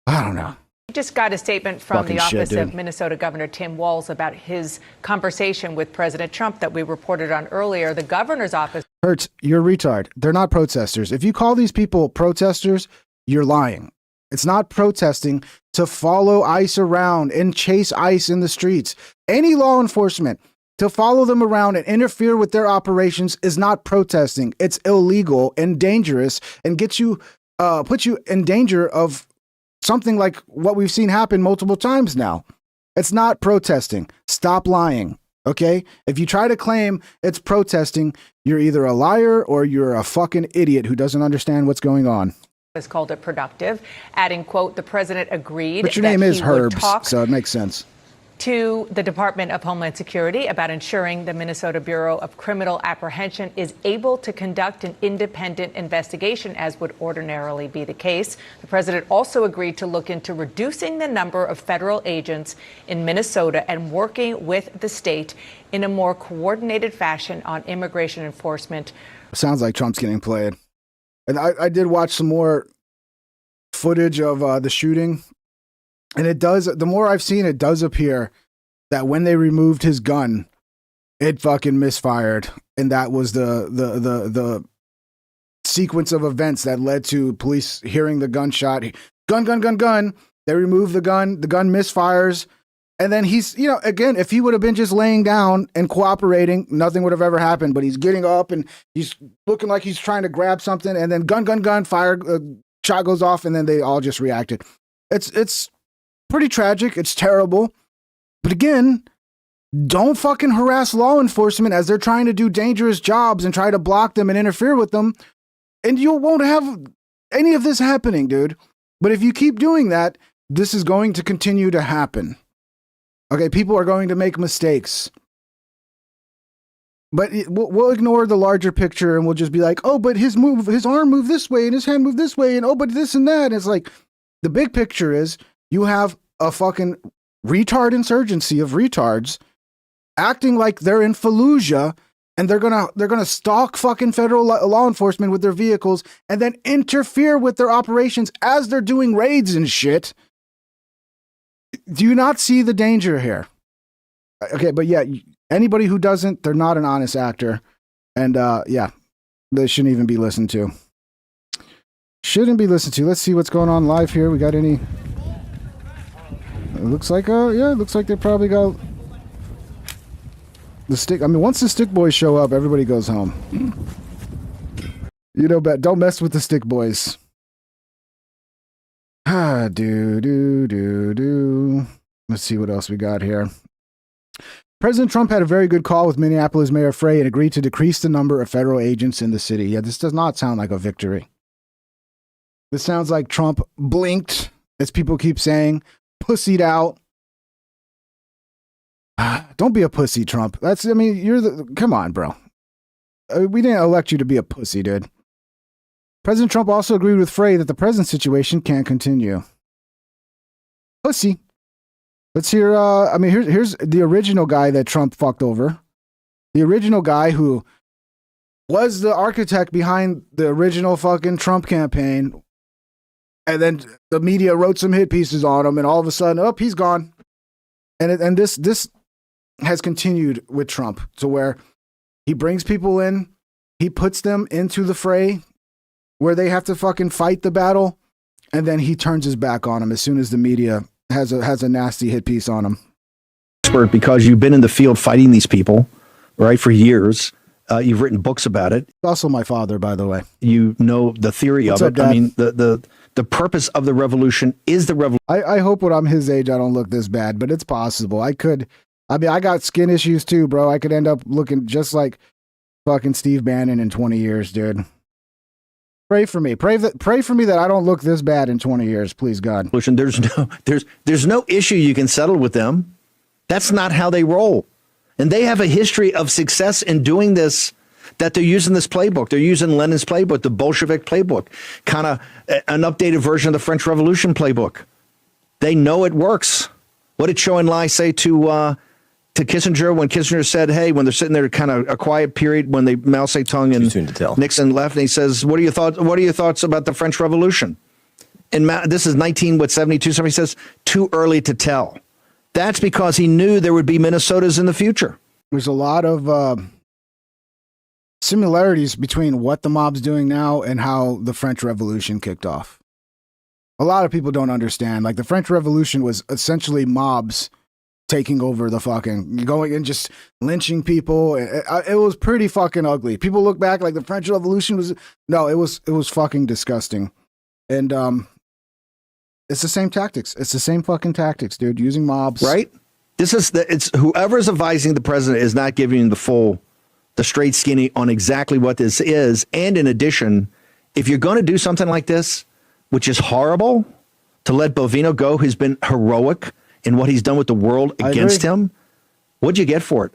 I don't know. We just got a statement from Fucking the office shit, of dude. Minnesota Governor Tim Walz about his conversation with President Trump that we reported on earlier. The governor's office. Hertz, you're a retard. They're not protesters. If you call these people protesters, you're lying. It's not protesting to follow ICE around and chase ICE in the streets. Any law enforcement to follow them around and interfere with their operations is not protesting. It's illegal and dangerous and puts you in danger of something like what we've seen happen multiple times now. It's not protesting. Stop lying. Okay? If you try to claim it's protesting, you're either a liar or you're a fucking idiot who doesn't understand what's going on. Has called it productive, adding, quote, the president agreed But your that name is he would Herbs, talk so it makes sense. to the Department of Homeland Security about ensuring the Minnesota Bureau of Criminal Apprehension is able to conduct an independent investigation, as would ordinarily be the case. The president also agreed to look into reducing the number of federal agents in Minnesota and working with the state in a more coordinated fashion on immigration enforcement. Sounds like Trump's getting played. And I did watch some more footage of the shooting. And the more I've seen, it does appear that when they removed his gun, it fucking misfired. And that was the sequence of events that led to police hearing the gunshot. Gun. They remove the gun misfires. And then he's, again, if he would have been just laying down and cooperating, nothing would have ever happened. But he's getting up and he's looking like he's trying to grab something. And then gun, fire, shot goes off. And then they all just reacted. It's pretty tragic. It's terrible. But again, don't fucking harass law enforcement as they're trying to do dangerous jobs and try to block them and interfere with them. And you won't have any of this happening, dude. But if you keep doing that, this is going to continue to happen. Okay, people are going to make mistakes. But we'll ignore the larger picture and we'll just be like, oh, but his arm moved this way and his hand moved this way and oh, but this and that. And it's like, the big picture is you have a fucking retard insurgency of retards acting like they're in Fallujah and they're gonna stalk fucking federal law enforcement with their vehicles and then interfere with their operations as they're doing raids and shit. Do you not see the danger here? Okay, but yeah, anybody who doesn't, they're not an honest actor. And yeah, they shouldn't even be listened to. Shouldn't be listened to. Let's see what's going on live here. We got any... It looks like, yeah, it looks like they probably got the stick. I mean, once the stick boys show up, everybody goes home. Don't mess with the stick boys. Let's see what else we got here. President Trump had a very good call with Minneapolis Mayor Frey and agreed to decrease the number of federal agents in the city. Yeah, this does not sound like a victory. This sounds like Trump blinked, as people keep saying, pussied out. Don't be a pussy, Trump. Come on, bro. We didn't elect you to be a pussy, dude. President Trump also agreed with Frey that the present situation can't continue. Pussy. Let's hear, here's the original guy that Trump fucked over. The original guy who was the architect behind the original fucking Trump campaign. And then the media wrote some hit pieces on him and all of a sudden, he's gone. And this has continued with Trump to where he brings people in, he puts them into the fray where they have to fucking fight the battle, and then he turns his back on them as soon as the media has a nasty hit piece on him. Expert, because you've been in the field fighting these people, right, for years. You've written books about it. Also my father, by the way. You know the theory of it. I mean, the purpose of the revolution is the revolution. I hope when I'm his age, I don't look this bad, but it's possible. I got skin issues too, bro. I could end up looking just like fucking Steve Bannon in 20 years, dude. Pray for me. Pray for me that I don't look this bad in 20 years, please, God. There's no issue you can settle with them. That's not how they roll. And they have a history of success in doing this, that they're using this playbook. They're using Lenin's playbook, the Bolshevik playbook, kind of an updated version of the French Revolution playbook. They know it works. What did Chou En-lai say to to Kissinger when Kissinger said, hey, when they're sitting there kind of a quiet period when they Mao Zedong and Nixon left, and he says, what are your thoughts about the French Revolution? And this is 1972, somebody says, too early to tell. That's because he knew there would be Minnesotas in the future. There's a lot of similarities between what the mob's doing now and how the French Revolution kicked off. A lot of people don't understand. Like, the French Revolution was essentially mobs taking over the fucking, going and just lynching people. It was pretty fucking ugly. People look back like the French Revolution was, no, it was fucking disgusting. And it's the same tactics. It's the same fucking tactics, dude, using mobs. Right? It's whoever's advising the president is not giving the straight skinny on exactly what this is. And in addition, if you're going to do something like this, which is horrible, to let Bovino go, who's been heroic in what he's done with the world against him, what'd you get for it?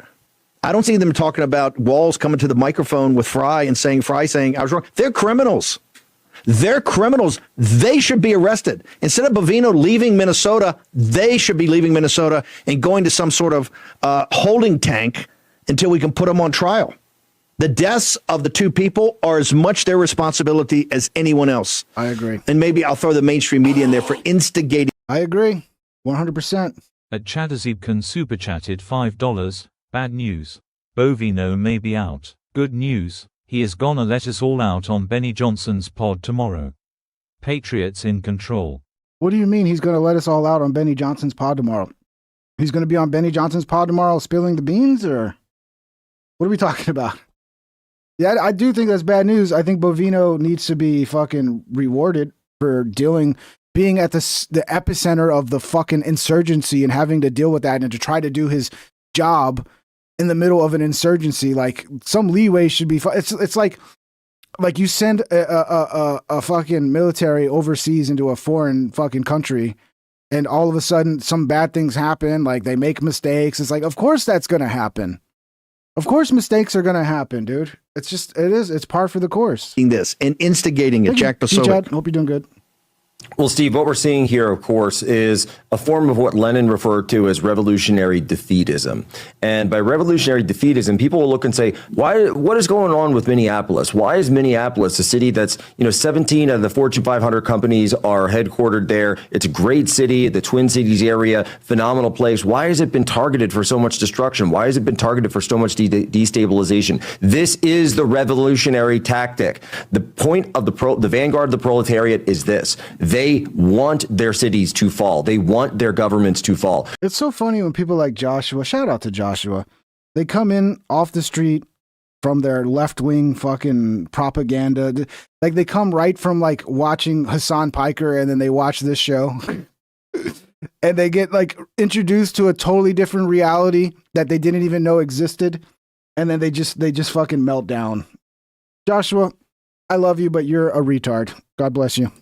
I don't see them talking about Walls coming to the microphone with Fry saying, I was wrong. They're criminals. They're criminals. They should be arrested. Instead of Bovino leaving Minnesota, they should be leaving Minnesota and going to some sort of holding tank until we can put them on trial. The deaths of the two people are as much their responsibility as anyone else. I agree. And maybe I'll throw the mainstream media in there for instigating. I agree. 100%. At Chadazibkan super chatted $5. Bad news. Bovino may be out. Good news. He is gonna let us all out on Benny Johnson's pod tomorrow. Patriots in control. What do you mean he's gonna let us all out on Benny Johnson's pod tomorrow? He's gonna be on Benny Johnson's pod tomorrow spilling the beans, or what are we talking about? Yeah, I do think that's bad news. I think Bovino needs to be fucking rewarded for being at the epicenter of the fucking insurgency and having to deal with that and to try to do his job in the middle of an insurgency. Like, some leeway should be. It's like you send a fucking military overseas into a foreign fucking country, and all of a sudden some bad things happen. Like, they make mistakes. It's like, of course that's gonna happen. Of course mistakes are gonna happen, dude. It's par for the course. This and instigating it. Jack Posobiec. Chad, hope you're doing good. Well, Steve, what we're seeing here, of course, is a form of what Lenin referred to as revolutionary defeatism. And by revolutionary defeatism, people will look and say, what is going on with Minneapolis? Why is Minneapolis a city that's, 17 of the Fortune 500 companies are headquartered there? It's a great city, the Twin Cities area, phenomenal place. Why has it been targeted for so much destruction? Why has it been targeted for so much destabilization? This is the revolutionary tactic. The point of the vanguard of the proletariat is this. They want their cities to fall. They want their governments to fall. It's so funny when people like Joshua, shout out to Joshua, they come in off the street from their left-wing fucking propaganda. Like, they come right from like watching Hassan Piker, and then they watch this show and they get like introduced to a totally different reality that they didn't even know existed. And then they just fucking melt down. Joshua, I love you, but you're a retard. God bless you.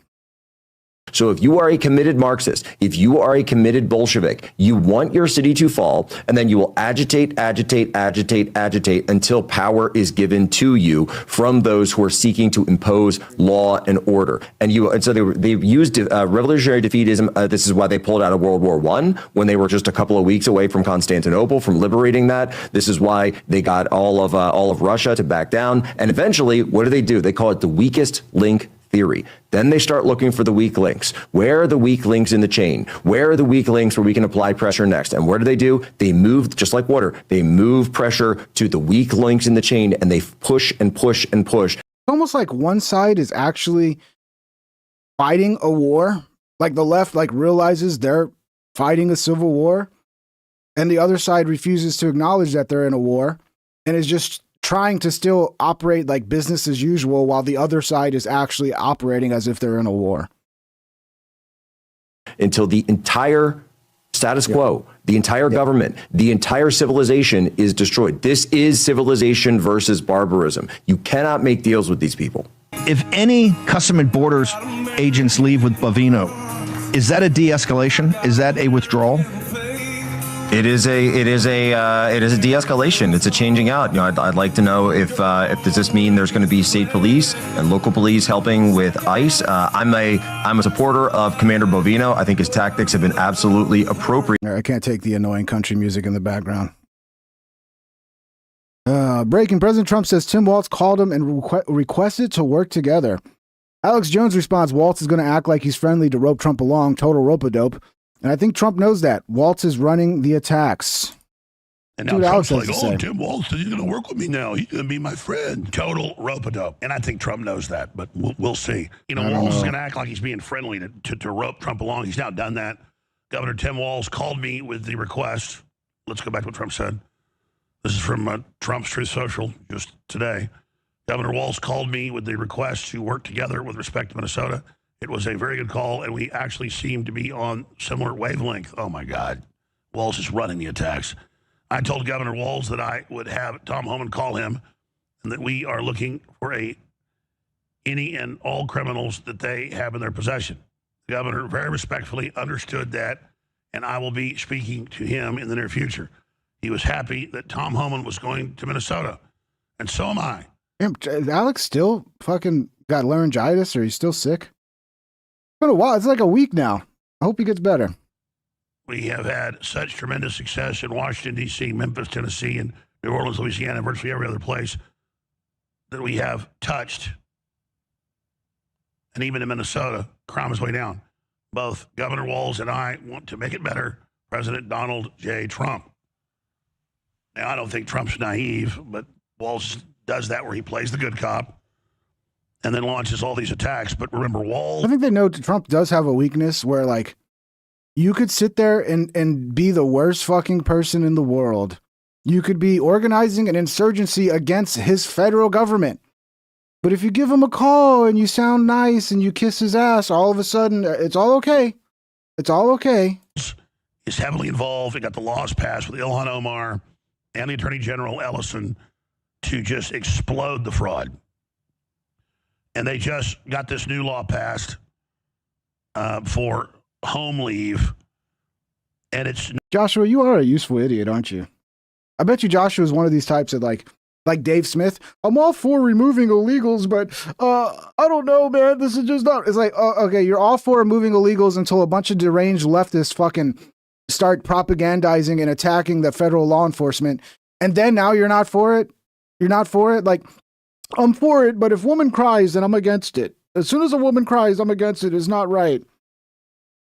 So if you are a committed Marxist, if you are a committed Bolshevik, you want your city to fall, and then you will agitate until power is given to you from those who are seeking to impose law and order. And so they've used revolutionary defeatism. This is why they pulled out of World War I when they were just a couple of weeks away from Constantinople, from liberating that. This is why they got all of Russia to back down. And eventually, what do? They call it the weakest link theory. Then they start looking for the weak links. Where are the weak links in the chain? Where are the weak links where we can apply pressure next? And what do? They move, just like water, they move pressure to the weak links in the chain, and they push and push and push. It's almost like one side is actually fighting a war. Like, the left realizes they're fighting a civil war, and the other side refuses to acknowledge that they're in a war and is just trying to still operate like business as usual, while the other side is actually operating as if they're in a war. Until the entire status quo, the entire government, the entire civilization is destroyed. This is civilization versus barbarism. You cannot make deals with these people. If any Customs and Borders agents leave with Bovino, is that a de-escalation? Is that a withdrawal? It is a de-escalation. It's a changing out. I'd like to know if does this mean there's going to be state police and local police helping with ICE? I'm a supporter of Commander Bovino. I think his tactics have been absolutely appropriate. I can't take the annoying country music in the background. Breaking. President Trump says Tim Walz called him and requested to work together. Alex Jones responds, Walz is going to act like he's friendly to rope Trump along. Total rope-a-dope. And I think Trump knows that. Walz is running the attacks. And now Trump's like, oh, Tim Walz says he's going to work with me now. He's going to be my friend. Total rope-a-dope. And I think Trump knows that, but we'll see. You know, Walz is going to act like he's being friendly to rope Trump along. He's now done that. Governor Tim Walz called me with the request. Let's go back to what Trump said. This is from Trump's Truth Social just today. Governor Walz called me with the request to work together with respect to Minnesota. It was a very good call, and we actually seem to be on similar wavelength. Oh, my God. Walz is running the attacks. I told Governor Walz that I would have Tom Homan call him and that we are looking for any and all criminals that they have in their possession. The governor very respectfully understood that, and I will be speaking to him in the near future. He was happy that Tom Homan was going to Minnesota, and so am I. Alex still fucking got laryngitis, or he's still sick? It's been a while. It's like a week now. I hope he gets better. We have had such tremendous success in Washington, D.C., Memphis, Tennessee, and New Orleans, Louisiana, and virtually every other place that we have touched. And even in Minnesota, crime is way down. Both Governor Walz and I want to make it better. President Donald J. Trump. Now, I don't think Trump's naive, but Walz does that where he plays the good cop and then launches all these attacks. But remember, Walz... I think they know Trump does have a weakness where, like, you could sit there and be the worst fucking person in the world. You could be organizing an insurgency against his federal government. But if you give him a call and you sound nice and you kiss his ass, all of a sudden, it's all okay. It's all okay. Is heavily involved. It got the laws passed with Ilhan Omar and the Attorney General Ellison to just explode the fraud. And they just got this new law passed for home leave. And it's... Joshua, you are a useful idiot, aren't you? I bet you Joshua is one of these types that like Dave Smith. I'm all for removing illegals, but I don't know, man. This is just not... It's like, okay, you're all for removing illegals until a bunch of deranged leftists fucking start propagandizing and attacking the federal law enforcement. And then now you're not for it? You're not for it? Like, I'm for it, but if a woman cries, then I'm against it. As soon as a woman cries, I'm against it. It's not right.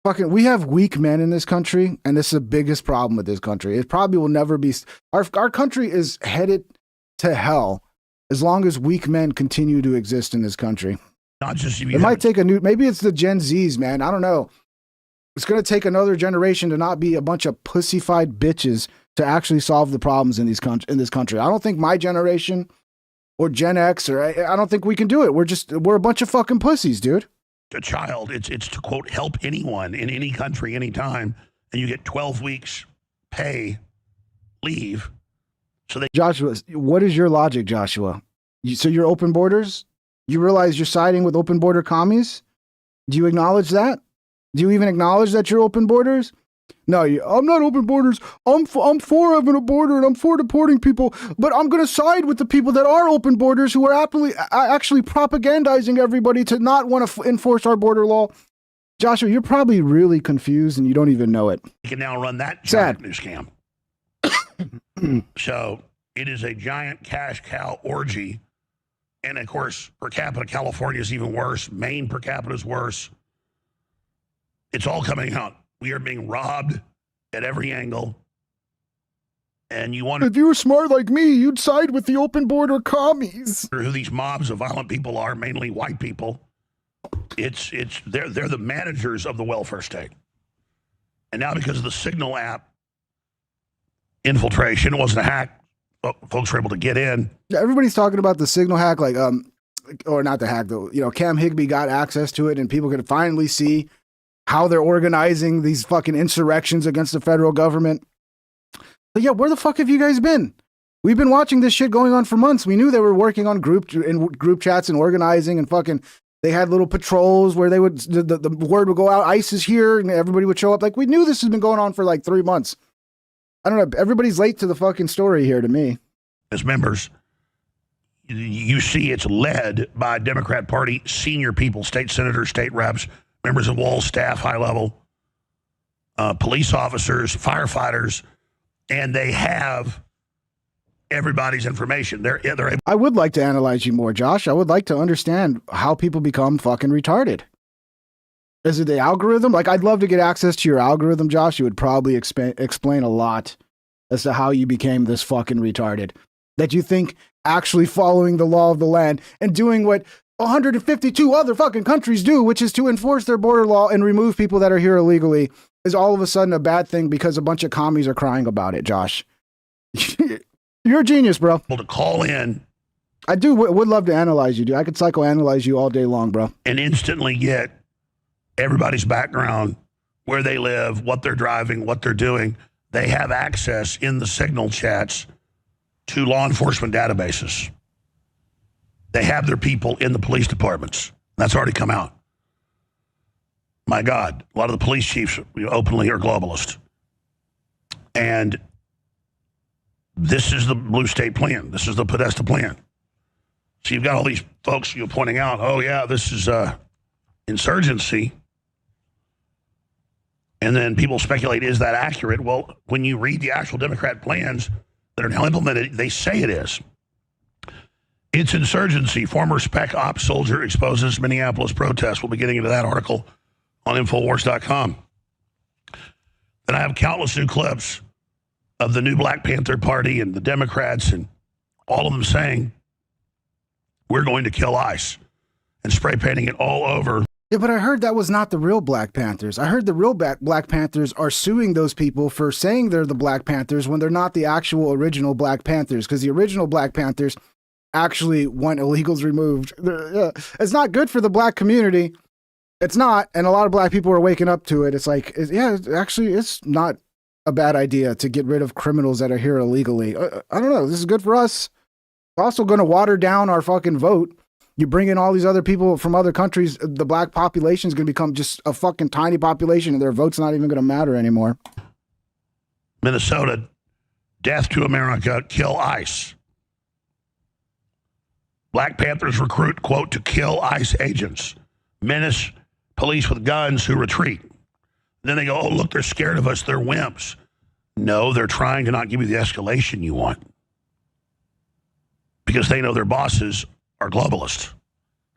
Fucking, we have weak men in this country, and this is the biggest problem with this country. It probably will never be... Our country is headed to hell as long as weak men continue to exist in this country. Not just... It might take a new... Maybe it's the Gen Zs, man. I don't know. It's going to take another generation to not be a bunch of pussified bitches to actually solve the problems in this country. I don't think my generation or Gen X, or I don't think we can do it. We're a bunch of fucking pussies, dude. A child, it's to, quote, help anyone in any country, anytime, and you get 12 weeks pay leave. So they... Joshua, what is your logic, Joshua? So you're open borders? You realize you're siding with open border commies? Do you acknowledge that? Do you even acknowledge that you're open borders? No, I'm not open borders. I'm for having a border and I'm for deporting people, but I'm going to side with the people that are open borders who are actually propagandizing everybody to not want to enforce our border law. Joshua, you're probably really confused and you don't even know it. You can now run that giant new scam. So it is a giant cash cow orgy. And of course, per capita, California is even worse. Maine per capita is worse. It's all coming out. We are being robbed at every angle. And you wonder... If you were smart like me, you'd side with the open border commies. Who these mobs of violent people are, mainly white people. They're the managers of the welfare state. And now because of the Signal app infiltration, it wasn't a hack, but folks were able to get in. Yeah, everybody's talking about the Signal hack, like, or not the hack, though. You know, Cam Higbee got access to it and people could finally see how they're organizing these fucking insurrections against the federal government. But yeah, where the fuck have you guys been? We've been watching this shit going on for months. We knew they were working on group chats and organizing and fucking, they had little patrols where they would, the word would go out, ICE is here, and everybody would show up. Like, we knew this has been going on for like 3 months. I don't know. Everybody's late to the fucking story here to me. As members, you see it's led by Democrat Party senior people, state senators, state reps, members of Walz staff, high level, police officers, firefighters, and they have everybody's information. They're able. I would like to analyze you more, Josh. I would like to understand how people become fucking retarded. Is it the algorithm? Like, I'd love to get access to your algorithm, Josh. You would probably explain a lot as to how you became this fucking retarded. That you think actually following the law of the land and doing what 152 other fucking countries do, which is to enforce their border law and remove people that are here illegally, is all of a sudden a bad thing because a bunch of commies are crying about it, Josh. You're a genius, bro. To call in. I would love to analyze you, dude. I could psychoanalyze you all day long, bro. And instantly get everybody's background, where they live, what they're driving, what they're doing. They have access in the signal chats to law enforcement databases. They have their people in the police departments. That's already come out. My God, a lot of the police chiefs openly are globalist. And this is the blue state plan. This is the Podesta plan. So you've got all these folks pointing out, oh yeah, this is insurgency. And then people speculate, is that accurate? Well, when you read the actual Democrat plans that are now implemented, they say it is. It's insurgency. Former spec ops soldier exposes Minneapolis protest. We'll be getting into that article on Infowars.com. Then I have countless new clips of the new Black Panther Party and the Democrats and all of them saying, we're going to kill ICE, and spray painting it all over. Yeah, but I heard that was not the real Black Panthers. I heard the real Black Panthers are suing those people for saying they're the Black Panthers when they're not the actual original Black Panthers, because the original Black Panthers actually want illegals removed. It's not good for the Black community. It's not, and a lot of Black people are waking up to it. It's like, actually, it's not a bad idea to get rid of criminals that are here illegally. I don't know. This is good for us. It's also going to water down our fucking vote. You bring in all these other people from other countries, the Black population is going to become just a fucking tiny population, and their vote's not even going to matter anymore. Minnesota, death to America, kill ICE. Black Panthers recruit, quote, to kill ICE agents. Menace police with guns who retreat. Then they go, oh, look, they're scared of us. They're wimps. No, they're trying to not give you the escalation you want. Because they know their bosses are globalists.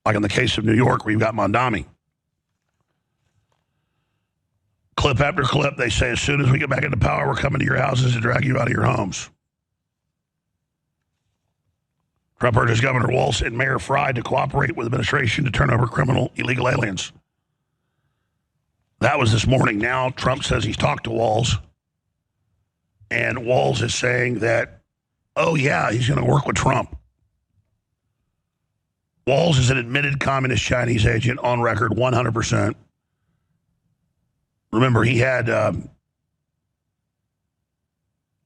Like in the case of New York, where you've got Mondami. Clip after clip, they say, as soon as we get back into power, we're coming to your houses to drag you out of your homes. Trump urges Governor Walz and Mayor Frey to cooperate with the administration to turn over criminal illegal aliens. That was this morning. Now Trump says he's talked to Walz. And Walz is saying that, oh yeah, he's going to work with Trump. Walz is an admitted communist Chinese agent on record, 100%. Remember, he had the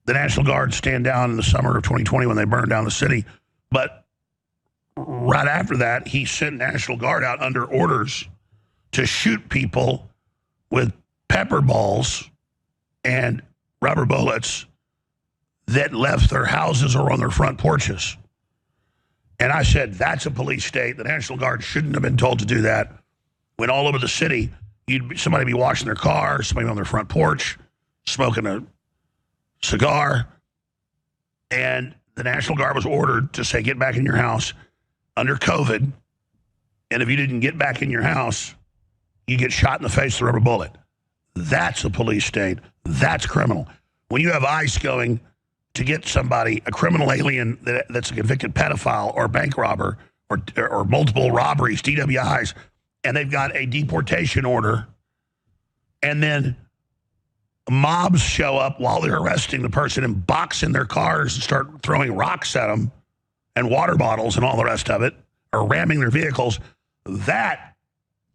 National Guard stand down in the summer of 2020 when they burned down the city. But right after that, he sent National Guard out under orders to shoot people with pepper balls and rubber bullets that left their houses or on their front porches. And I said, that's a police state. The National Guard shouldn't have been told to do that. When all over the city, somebody be washing their car, somebody on their front porch, smoking a cigar. And the National Guard was ordered to say, get back in your house under COVID. And if you didn't get back in your house, you get shot in the face with a rubber bullet. That's a police state. That's criminal. When you have ICE going to get somebody, a criminal alien that's a convicted pedophile or bank robber or multiple robberies, DWIs, and they've got a deportation order, and then mobs show up while they're arresting the person and box in their cars and start throwing rocks at them and water bottles and all the rest of it, or ramming their vehicles, that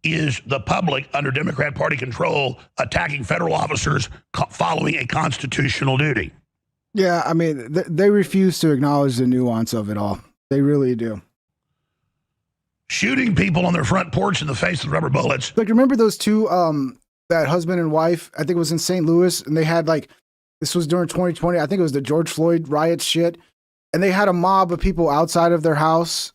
is the public under Democrat Party control attacking federal officers following a constitutional duty. Yeah, I mean, they refuse to acknowledge the nuance of it all. They really do. Shooting people on their front porch in the face with rubber bullets. Like, remember those two, that husband and wife, I think it was in St. Louis, and they had this was during 2020, I think it was the George Floyd riot shit, and they had a mob of people outside of their house,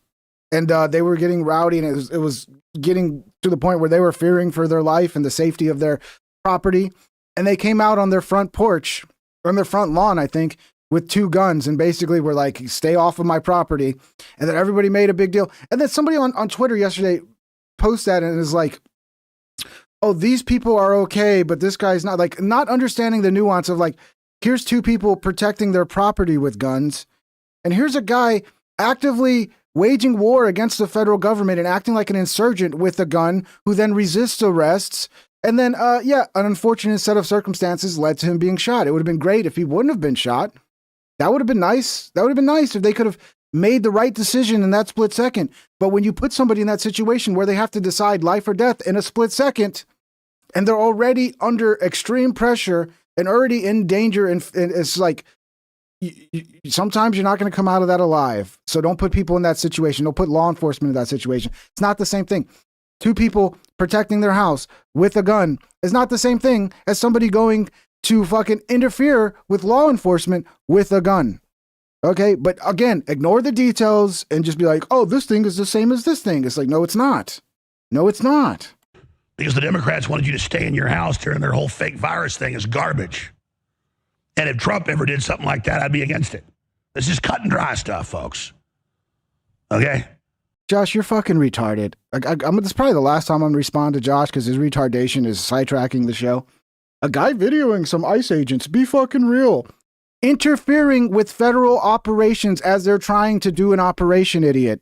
and they were getting rowdy, and it was getting to the point where they were fearing for their life and the safety of their property, and they came out on their front porch, on their front lawn, I think, with 2 guns and basically were like, stay off of my property. And then everybody made a big deal. And then somebody on Twitter yesterday posted that and is like, oh, these people are okay, but this guy's not, like, not understanding the nuance of like, here's 2 people protecting their property with guns. And here's a guy actively waging war against the federal government and acting like an insurgent with a gun who then resists arrests. And then, an unfortunate set of circumstances led to him being shot. It would have been great if he wouldn't have been shot. That would have been nice. That would have been nice if they could have made the right decision in that split second. But when you put somebody in that situation where they have to decide life or death in a split second, and they're already under extreme pressure and already in danger, and it's like, sometimes you're not going to come out of that alive. So don't put people in that situation. Don't put law enforcement in that situation. It's not the same thing. 2 people protecting their house with a gun is not the same thing as somebody going to fucking interfere with law enforcement with a gun. Okay. But again, ignore the details and just be like, oh, this thing is the same as this thing. It's like, no, it's not. No, it's not. Because the Democrats wanted you to stay in your house during their whole fake virus thing is garbage. And if Trump ever did something like that, I'd be against it. This is cut and dry stuff, folks. Okay? Josh, you're fucking retarded. This is probably the last time I'm going to respond to Josh because his retardation is sidetracking the show. A guy videoing some ICE agents, be fucking real. Interfering with federal operations as they're trying to do an operation, idiot.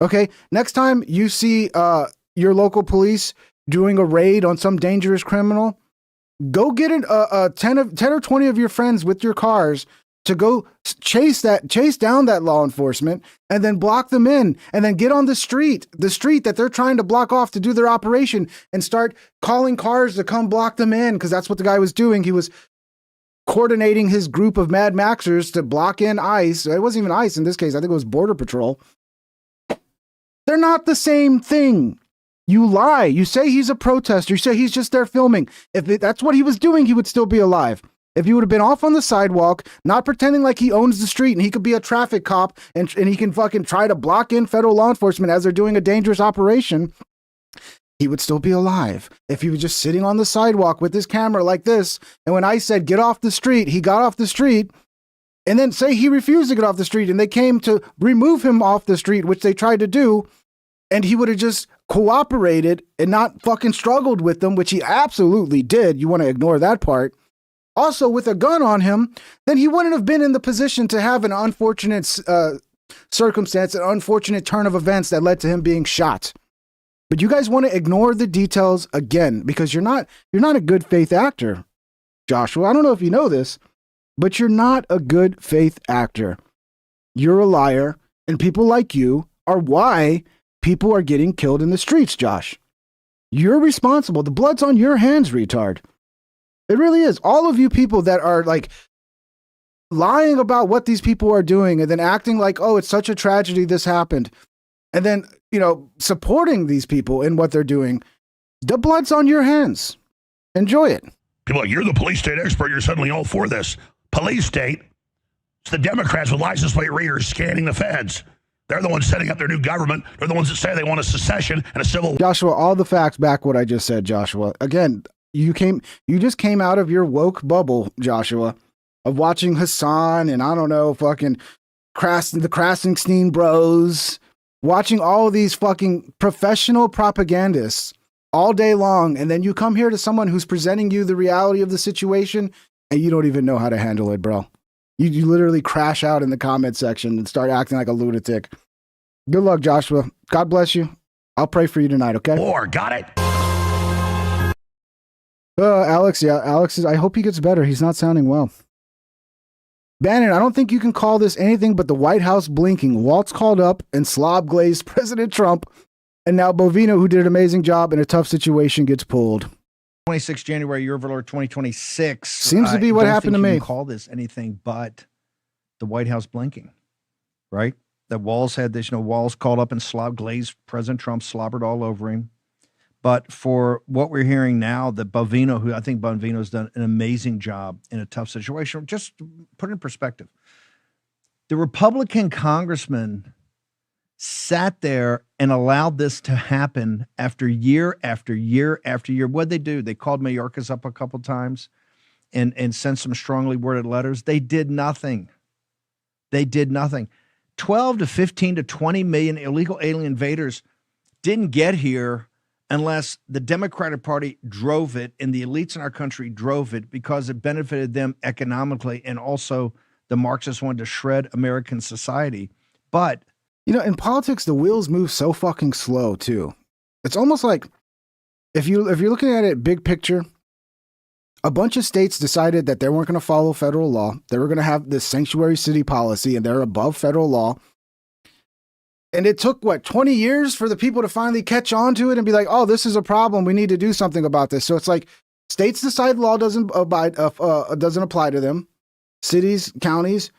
Okay? Next time you see your local police doing a raid on some dangerous criminal, go get 10 or 20 of your friends with your cars to go chase down that law enforcement and then block them in, and then get on the street that they're trying to block off to do their operation and start calling cars to come block them in, because that's what the guy was doing. He was coordinating his group of Mad Maxers to block in ICE. It wasn't even ICE in this case. I think it was Border Patrol. They're not the same thing. You lie. You say he's a protester. You say he's just there filming. If that's what he was doing, he would still be alive. If he would have been off on the sidewalk, not pretending like he owns the street and he could be a traffic cop and he can fucking try to block in federal law enforcement as they're doing a dangerous operation, he would still be alive. If he was just sitting on the sidewalk with his camera like this, and when I said get off the street, he got off the street, and then say he refused to get off the street and they came to remove him off the street, which they tried to do, and he would have just cooperated and not fucking struggled with them, which he absolutely did. You want to ignore that part. Also, with a gun on him, then he wouldn't have been in the position to have an unfortunate circumstance, an unfortunate turn of events that led to him being shot. But you guys want to ignore the details again because you're not a good faith actor, Joshua. I don't know if you know this, but you're not a good faith actor. You're a liar, and people like you are why people are getting killed in the streets, Josh. You're responsible. The blood's on your hands, retard. It really is. All of you people that are like lying about what these people are doing and then acting like, oh, it's such a tragedy this happened. And then, supporting these people in what they're doing. The blood's on your hands. Enjoy it. People are like, you're the police state expert. You're suddenly all for this. Police state. It's the Democrats with license plate readers scanning the feds. They're the ones setting up their new government. They're the ones that say they want a secession and a civil war. Joshua, all the facts back what I just said, Joshua. Again, you just came out of your woke bubble, Joshua, of watching Hassan and I don't know, fucking the Krasenstein bros, watching all of these fucking professional propagandists all day long. And then you come here to someone who's presenting you the reality of the situation and you don't even know how to handle it, bro. You literally crash out in the comment section and start acting like a lunatic. Good luck, Joshua. God bless you. I'll pray for you tonight, okay? War, got it? Alex, I hope he gets better. He's not sounding well. Bannon, I don't think you can call this anything but the White House blinking. Waltz called up and slob glazed President Trump, and now Bovino, who did an amazing job in a tough situation, gets pulled. 26 January, year of our Lord 2026. Seems to be what happened to me. You can call this anything but the White House blinking, right? That Walz had this, Walz called up and slob glazed President Trump, slobbered all over him. But for what we're hearing now, that Bovino, who I think Bovino's done an amazing job in a tough situation, just put it in perspective. The Republican congressman sat there and allowed this to happen after year after year after year. What'd they do? They called Mayorkas up a couple times and send some strongly worded letters. They did nothing. They did nothing. 12 to 15 to 20 million illegal alien invaders didn't get here unless the Democratic Party drove it and the elites in our country drove it because it benefited them economically, and also the Marxists wanted to shred American society. But in politics, the wheels move so fucking slow too. It's almost like if you're looking at it big picture, a bunch of states decided that they weren't going to follow federal law. They were going to have this sanctuary city policy, and they're above federal law. And it took, 20 years for the people to finally catch on to it and be like, oh, this is a problem. We need to do something about this. So it's like states decide law doesn't apply to them. Cities, counties,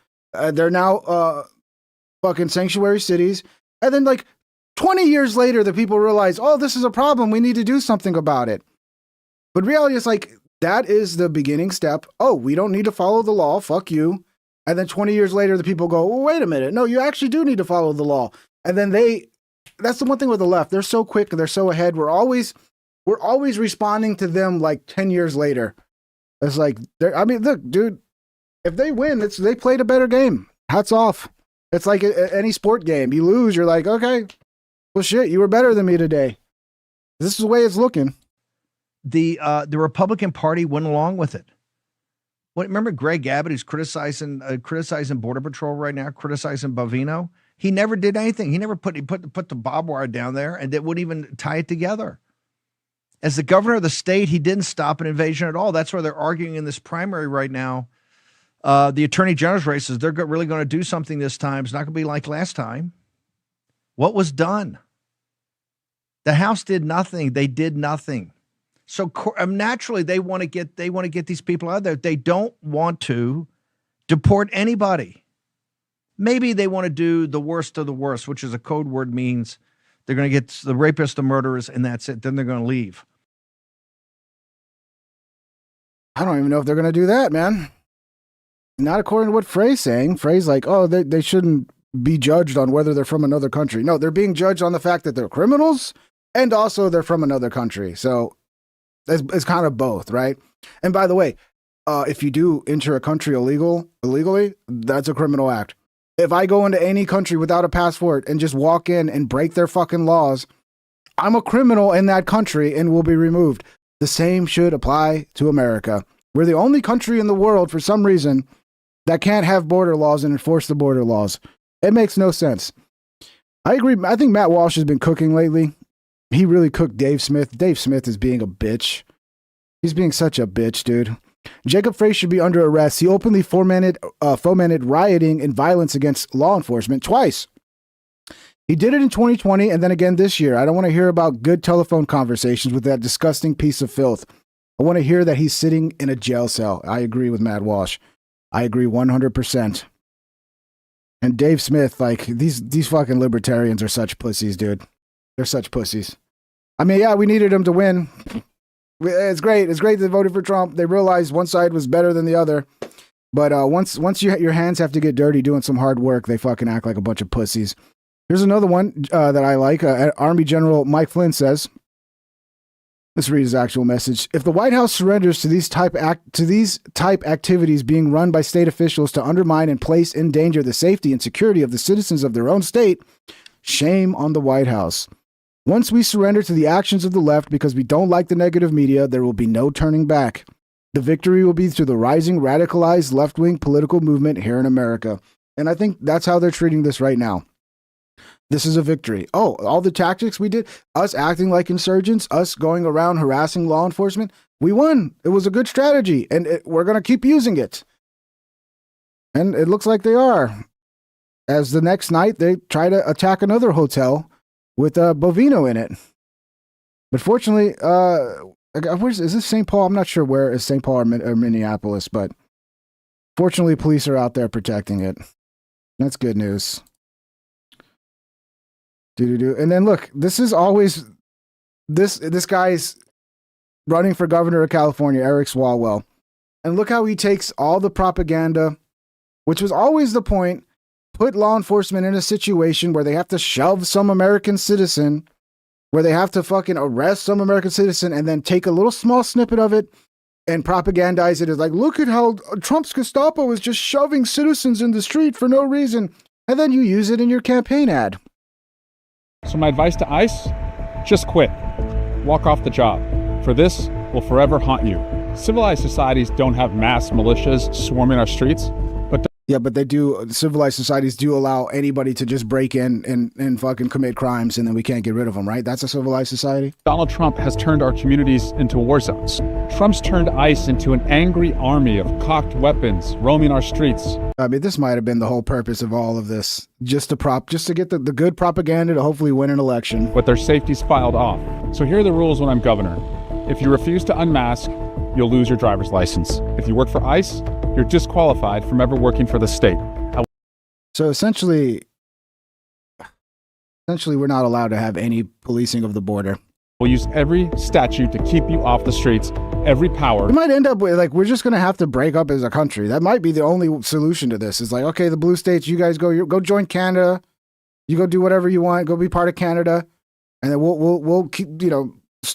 they're now fucking sanctuary cities. And then 20 years later, the people realize, oh, this is a problem. We need to do something about it. But reality is that is the beginning step. Oh, we don't need to follow the law. Fuck you. And then 20 years later, the people go, well, wait a minute. No, you actually do need to follow the law. And then that's the one thing with the left. They're so quick. They're so ahead. We're always responding to them 10 years later. It's look, dude, if they win, they played a better game. Hats off. It's like any sport game. You lose, you're like, okay, well, shit, you were better than me today. This is the way it's looking. The Republican Party went along with it. Remember Greg Abbott, who's criticizing Border Patrol right now, criticizing Bovino? He never did anything. He never put the barbed wire down there, and that wouldn't even tie it together. As the governor of the state, he didn't stop an invasion at all. That's why they're arguing in this primary right now. The attorney general's races, they're really going to do something this time. It's not going to be like last time. What was done? The House did nothing. They did nothing. So naturally, they want to get these people out there. They don't want to deport anybody. Maybe they want to do the worst of the worst, which is a code word, means they're going to get the rapists, the murderers, and that's it. Then they're going to leave. I don't even know if they're going to do that, man. Not according to what Frey's saying. Frey's like, oh, they shouldn't be judged on whether they're from another country. No, they're being judged on the fact that they're criminals, and also they're from another country. So it's kind of both, right? And by the way, if you do enter a country illegally, that's a criminal act. If I go into any country without a passport and just walk in and break their fucking laws, I'm a criminal in that country and will be removed. The same should apply to America. We're the only country in the world, for some reason, that can't have border laws and enforce the border laws. It makes no sense. I agree. I think Matt Walsh has been cooking lately. He really cooked Dave Smith. Dave Smith is being a bitch. He's being such a bitch, dude. Jacob Frey should be under arrest. He openly fomented rioting and violence against law enforcement twice. He did it in 2020 and then again this year. I don't want to hear about good telephone conversations with that disgusting piece of filth. I want to hear that he's sitting in a jail cell. I agree with Matt Walsh. I agree 100%. And Dave Smith, these fucking libertarians are such pussies, dude. They're such pussies. I mean, yeah, we needed him to win. It's great. It's great they voted for Trump. They realized one side was better than the other. But once your hands have to get dirty doing some hard work, they fucking act like a bunch of pussies. Here's another one that I like. Army General Mike Flynn says, let's read his actual message. If the White House surrenders to these type activities being run by state officials to undermine and place in danger the safety and security of the citizens of their own state, shame on the White House. Once we surrender to the actions of the left because we don't like the negative media, there will be no turning back. The victory will be through the rising radicalized left-wing political movement here in America. And I think that's how they're treating this right now. This is a victory. Oh, all the tactics we did, us acting like insurgents, us going around harassing law enforcement, we won. It was a good strategy, and we're going to keep using it. And it looks like they are. As the next night, they try to attack another hotel with Bovino in it. But fortunately, is this St. Paul? I'm not sure where is St. Paul or Minneapolis, but fortunately, police are out there protecting it. That's good news. And then look, this is always this guy's running for governor of California, Eric Swalwell. And look how he takes all the propaganda, which was always the point, put law enforcement in a situation where they have to shove some American citizen, where they have to fucking arrest some American citizen, and then take a little small snippet of it and propagandize it as like, look at how Trump's Gestapo is just shoving citizens in the street for no reason. And then you use it in your campaign ad. So my advice to ICE, just quit. Walk off the job. For this will forever haunt you. Civilized societies don't have mass militias swarming our streets, but yeah, but they do. Civilized societies do allow anybody to just break in and fucking commit crimes, and then we can't get rid of them, right? That's a civilized society. Donald Trump has turned our communities into war zones. Trump's turned ICE into an angry army of cocked weapons roaming our streets. I mean, this might have been the whole purpose of all of this, just to get the good propaganda to hopefully win an election. But their safety's filed off. So here are the rules when I'm governor. If you refuse to unmask, you'll lose your driver's license. If you work for ICE, you're disqualified from ever working for the state. So essentially, we're not allowed to have any policing of the border. We'll use every statute to keep you off the streets, every power. We might end up with, like, we're just going to have to break up as a country. That might be the only solution to this. It's like, okay, the blue states, you guys go join Canada. You go do whatever you want. Go be part of Canada. And then we'll keep,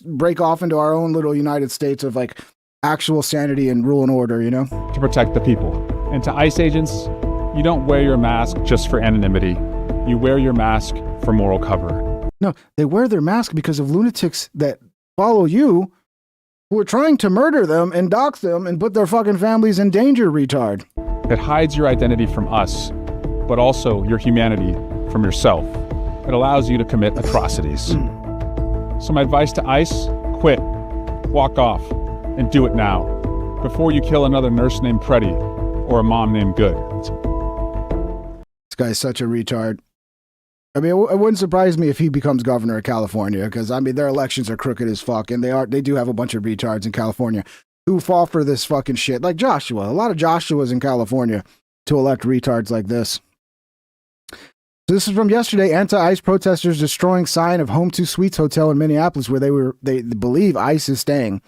break off into our own little United States of like actual sanity and rule and order, to protect the people. And to ICE agents, you don't wear your mask just for anonymity. You wear your mask for moral cover. No, they wear their mask because of lunatics that follow you who are trying to murder them and dox them and put their fucking families in danger, retard. It hides your identity from us, but also your humanity from yourself. It allows you to commit atrocities. So my advice to ICE, quit, walk off, and do it now, before you kill another nurse named Pretty or a mom named Good. This guy's such a retard. I mean, it wouldn't surprise me if he becomes governor of California, because, I mean, their elections are crooked as fuck, and they do have a bunch of retards in California who fall for this fucking shit. Like Joshua. A lot of Joshuas in California to elect retards like this. So this is from yesterday. Anti-ICE protesters destroying sign of Home 2 Suites Hotel in Minneapolis where they believe ICE is staying.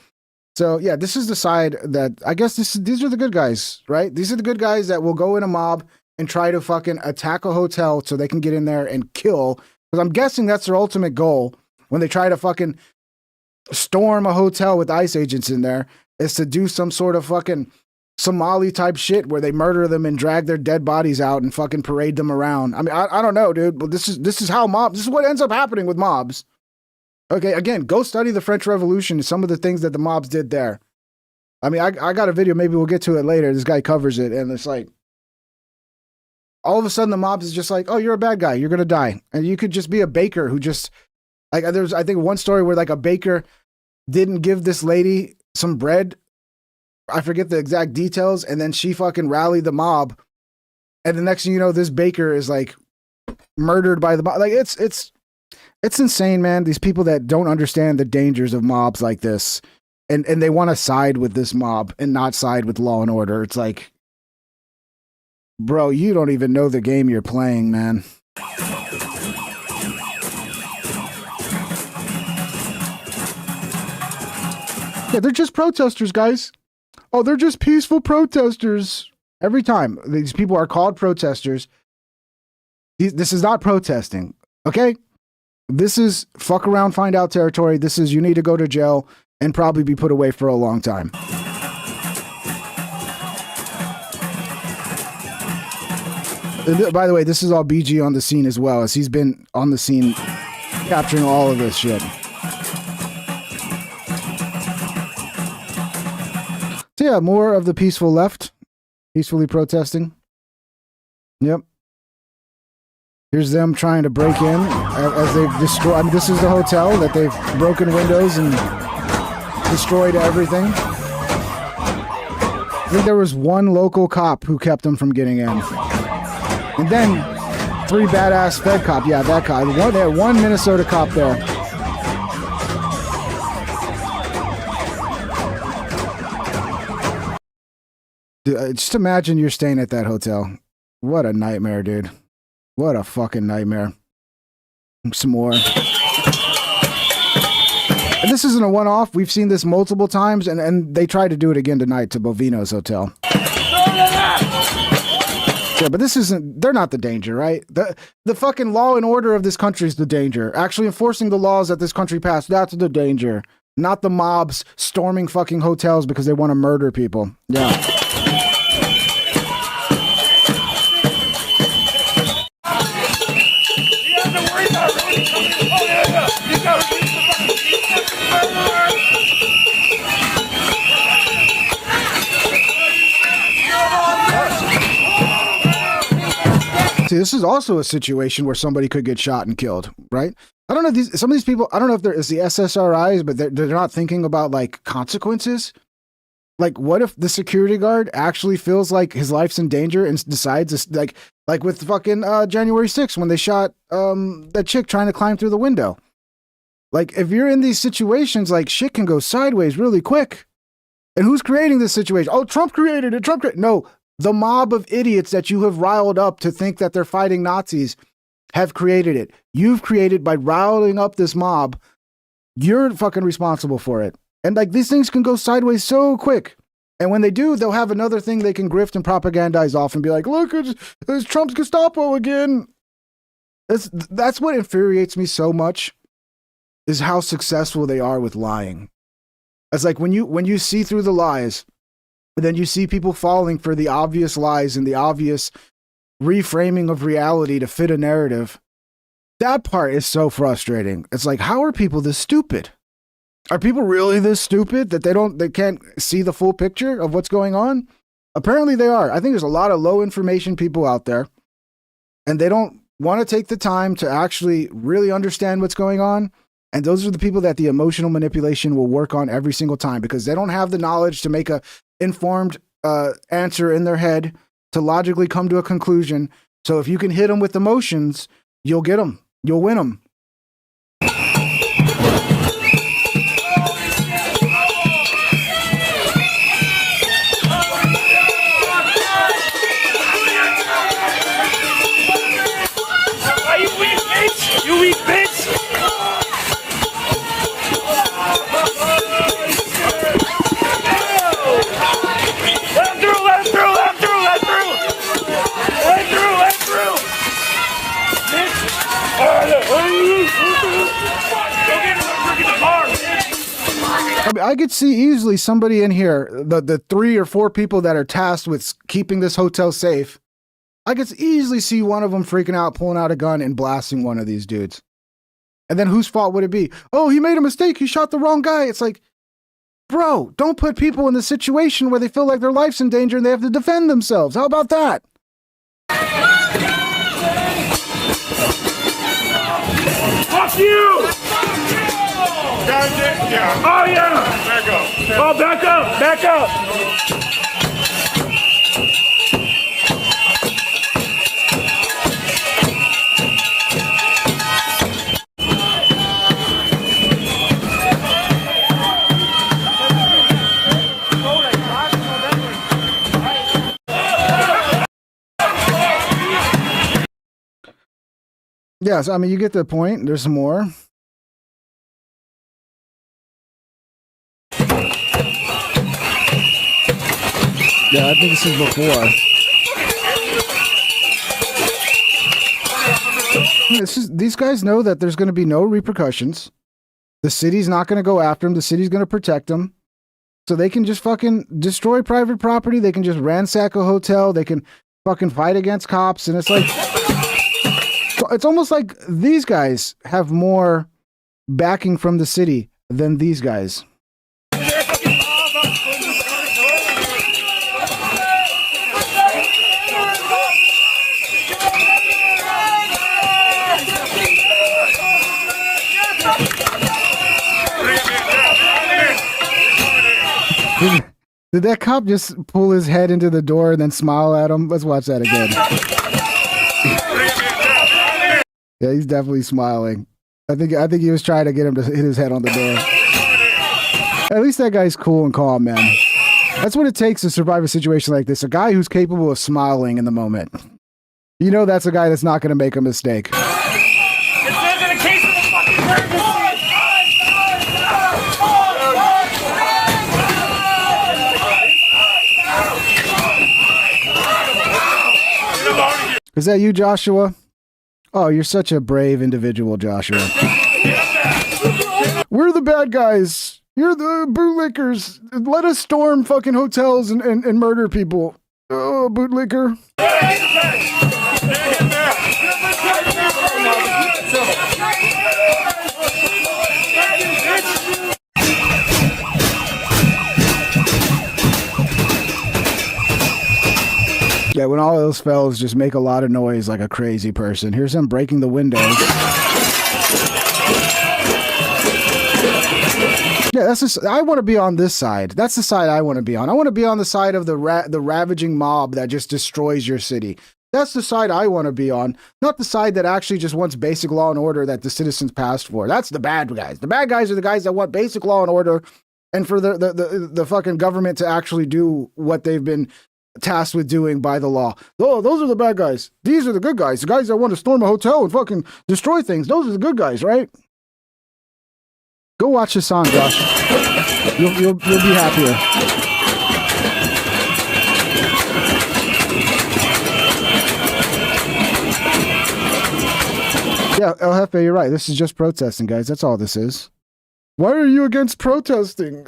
So yeah, this is the side that, I guess these are the good guys, right? These are the good guys that will go in a mob and try to fucking attack a hotel so they can get in there and kill. Because I'm guessing that's their ultimate goal when they try to fucking storm a hotel with ICE agents in there, is to do some sort of fucking Somali type shit where they murder them and drag their dead bodies out and fucking parade them around. I mean, I don't know, dude, but this is how this is what ends up happening with mobs. Okay, again, go study the French Revolution and some of the things that the mobs did there. I mean, I got a video, maybe we'll get to it later. This guy covers it, and it's like, all of a sudden the mobs is just like, oh, you're a bad guy, you're gonna die. And you could just be a baker who just, like, there's, I think, one story where like a baker didn't give this lady some bread. I forget the exact details, and then she fucking rallied the mob, and the next thing you know, this baker is like murdered by the mob. Like, it's insane, man. These people that don't understand the dangers of mobs like this, and they want to side with this mob and not side with law and order. It's like, bro, you don't even know the game you're playing, man. Yeah, they're just protesters, guys. Oh, they're just peaceful protesters. Every time these people are called protesters, this is not protesting, okay? This is fuck around, find out territory. This is, you need to go to jail and probably be put away for a long time. By the way, this is all BG on the scene as well, as he's been on the scene capturing all of this shit. So yeah, more of the peaceful left, peacefully protesting. Yep. Here's them trying to break in as they've destroyed. I mean, this is the hotel that they've broken windows and destroyed everything. I think there was one local cop who kept them from getting in. And then 3 badass Fed cop. Yeah, that cop. They had one Minnesota cop there. Dude, just imagine you're staying at that hotel. What a nightmare, dude. What a fucking nightmare. Some more. And this isn't a one-off. We've seen this multiple times, and they tried to do it again tonight to Bovino's hotel. Yeah, but this isn't, they're not the danger, right? The fucking law and order of this country is the danger. Actually enforcing the laws that this country passed, that's the danger. not the mobs storming fucking hotels because they want to murder people. Yeah. See, this is also a situation where somebody could get shot and killed, right? I don't know if some of these people, I don't know if it's the SSRIs, but they're not thinking about like consequences. Like, what if the security guard actually feels like his life's in danger and decides to, like with fucking January 6th when they shot that chick trying to climb through the window. Like, if you're in these situations, like shit can go sideways really quick. And who's creating this situation? Oh, Trump created it. No, the mob of idiots that you have riled up to think that they're fighting Nazis have created it. You've created by riling up this mob. You're fucking responsible for it. And like these things can go sideways so quick. And when they do, they'll have another thing they can grift and propagandize off and be like, look, it's Trump's Gestapo again. That's what infuriates me so much, is how successful they are with lying. It's like when you see through the lies, and then you see people falling for the obvious lies and the obvious reframing of reality to fit a narrative. That part is so frustrating. It's like, how are people this stupid? Are people really this stupid that they can't see the full picture of what's going on? Apparently they are. I think there's a lot of low information people out there, and they don't want to take the time to actually really understand what's going on. And those are the people that the emotional manipulation will work on every single time, because they don't have the knowledge to make a informed answer in their head to logically come to a conclusion. So if you can hit them with emotions, you'll get them. You'll win them. You weak bitch! I mean, I could see easily somebody in here, the 3 or 4 people that are tasked with keeping this hotel safe, I could easily see one of them freaking out, pulling out a gun and blasting one of these dudes. And then whose fault would it be? Oh, he made a mistake. He shot the wrong guy. It's like, bro, don't put people in the situation where they feel like their life's in danger and they have to defend themselves. How about that? Fuck you! Yeah. Oh, yeah! Back up. Oh, back up! Back up! Yes, I mean, you get the point. There's some more. Yeah, I think this is before. These guys know that there's going to be no repercussions. The city's not going to go after them. The city's going to protect them. So they can just fucking destroy private property. They can just ransack a hotel. They can fucking fight against cops. And it's like, it's almost like these guys have more backing from the city than these guys. Did that cop just pull his head into the door and then smile at him? Let's watch that again. Yeah, he's definitely smiling. I think he was trying to get him to hit his head on the door. At least that guy's cool and calm, man. That's what it takes to survive a situation like this. A guy who's capable of smiling in the moment. You know that's a guy that's not going to make a mistake. Is that you, Joshua? Oh, you're such a brave individual, Joshua. We're the bad guys. You're the bootlickers. Let us storm fucking hotels and murder people. Oh, bootlicker. Yeah, when all else fails, just make a lot of noise like a crazy person. Here's him breaking the windows. Yeah, I want to be on this side. That's the side I want to be on. I want to be on the side of the ravaging mob that just destroys your city. That's the side I want to be on, not the side that actually just wants basic law and order that the citizens passed for. That's the bad guys. The bad guys are the guys that want basic law and order and for the fucking government to actually do what they've been tasked with doing by the law. Oh, those are the bad guys. These are the good guys. The guys that want to storm a hotel and fucking destroy things. Those are the good guys, right? Go watch this song, Josh. You'll be happier. Yeah, El Jefe, you're right. This is just protesting, guys. That's all this is. Why are you against protesting?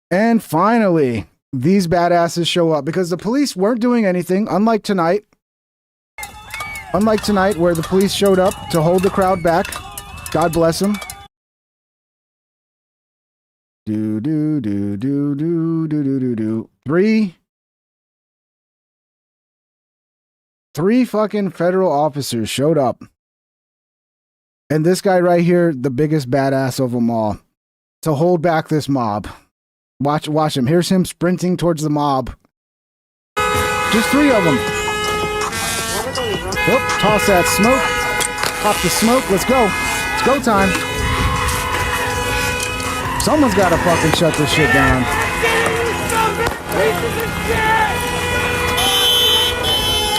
And finally, these badasses show up because the police weren't doing anything, unlike tonight. Unlike tonight, where the police showed up to hold the crowd back. God bless them. Three fucking federal officers showed up. And this guy right here, the biggest badass of them all, to hold back this mob. Watch him. Here's him sprinting towards the mob. Just three of them. Oh, toss that smoke. Pop the smoke. Let's go. It's go time. Someone's got to fucking shut this shit down.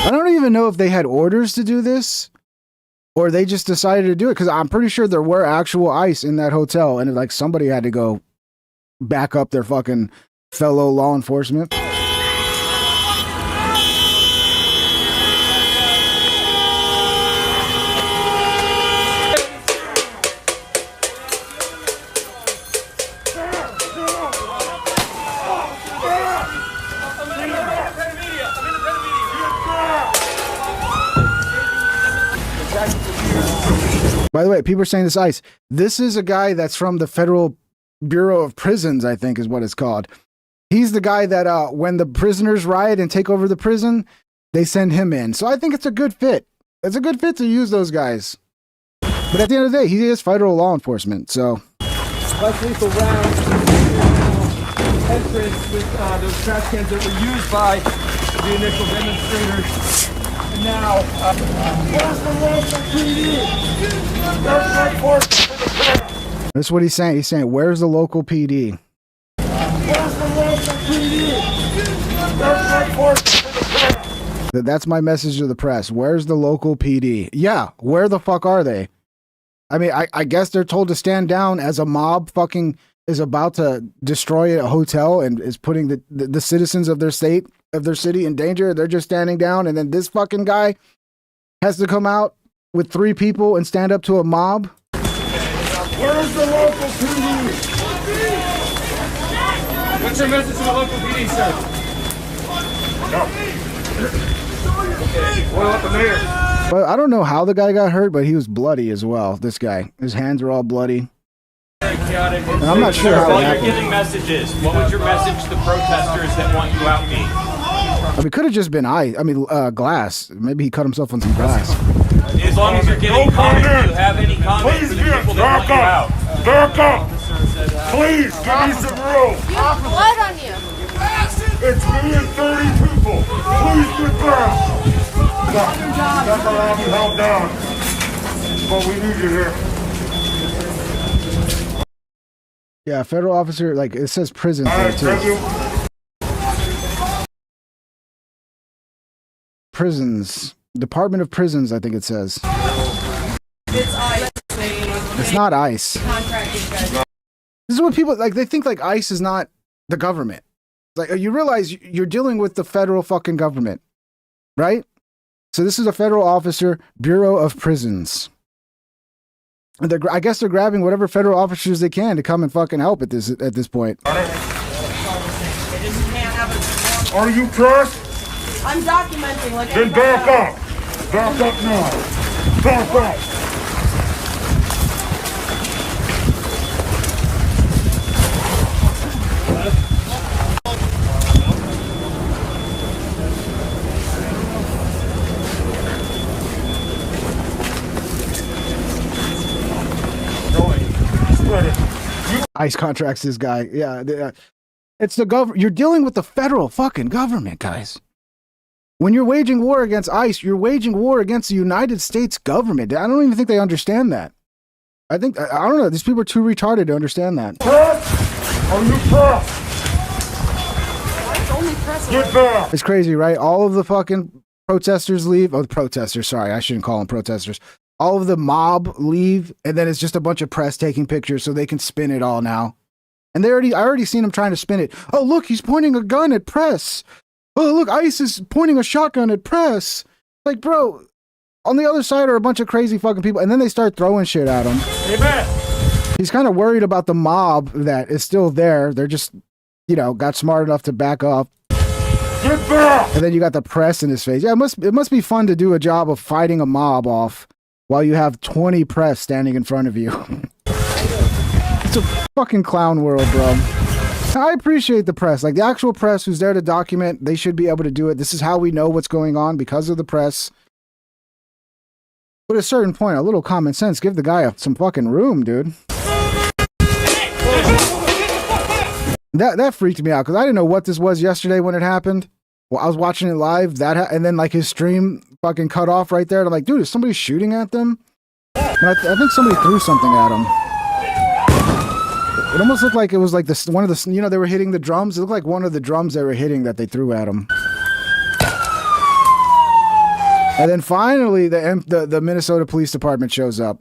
I don't even know if they had orders to do this or they just decided to do it because I'm pretty sure there were actual ICE in that hotel and like somebody had to go back up their fucking fellow law enforcement. By the way, people are saying this ICE. This is a guy that's from the Federal Bureau of Prisons, I think is what it's called. He's the guy that when the prisoners riot and take over the prison, they send him in. So I think it's a good fit. It's a good fit to use those guys. But at the end of the day, he is federal law enforcement, so. Less lethal rounds entrance with those trash cans that were used by the initial demonstrators. And now, where's the local PD? That's what he's saying. He's saying, where's the local PD? Where's the local PD? That's my message to the press. Where's the local PD? Yeah, where the fuck are they? I mean, I guess they're told to stand down as a mob fucking is about to destroy a hotel and is putting the citizens of their state, of their city in danger. They're just standing down. And then this fucking guy has to come out with three people and stand up to a mob. Where's the local PD? What's your message to the local PD, sir? No. Okay, what about the mayor? Well, I don't know how the guy got hurt, but he was bloody as well. This guy, his hands were all bloody. And I'm not sure how it happened. You're giving messages. What was your message to the protesters that want you out, me? I mean, it could have just been glass. Maybe he cut himself on some glass. As long as you're giving comments, do you have any comments for the people that want you out? Back up! Please, give me some room! You have blood on you! It's me and 30 people! Please get down! That's allowed to be held down. But we need you here. Yeah, federal officer, like, it says prison there, too. Prisons. Department of Prisons, I think it says. It's ICE. It's not ICE. This is what people, like, they think, like, ICE is not the government. Like, you realize you're dealing with the federal fucking government, right? So this is a federal officer, Bureau of Prisons. And I guess they're grabbing whatever federal officers they can to come and fucking help at this point. Are you pressed? I'm documenting. Like Then back up. Back up now. Back up. ICE contracts this guy. Yeah. It's the government. You're dealing with the federal fucking government, guys. When you're waging war against ICE, you're waging war against the United States government. I don't even think they understand that. I don't know. These people are too retarded to understand that. Are you pressed? Get back. It's crazy, right? All of the fucking protesters leave. Oh, the protesters. Sorry, I shouldn't call them protesters. All of the mob leave, and then it's just a bunch of press taking pictures so they can spin it all now. And I already seen them trying to spin it. Oh, look, he's pointing a gun at press. Oh, look, ICE is pointing a shotgun at press. Like, bro, on the other side are a bunch of crazy fucking people, and then they start throwing shit at him. Amen. He's kind of worried about the mob that is still there. They're just, got smart enough to back up. Get back. And then you got the press in his face. Yeah, it must be fun to do a job of fighting a mob off while you have 20 press standing in front of you. It's a fucking clown world, bro. I appreciate the press. Like, the actual press who's there to document, they should be able to do it. This is how we know what's going on, because of the press. But at a certain point, a little common sense. Give the guy some fucking room, dude. That freaked me out, because I didn't know what this was yesterday when it happened. Well, I was watching it live, and then like his stream fucking cut off right there. And I'm like, dude, is somebody shooting at them? And I think somebody threw something at him. It almost looked like it was like one of the, they were hitting the drums. It looked like one of the drums they were hitting that they threw at him. And then finally, the Minnesota Police Department shows up,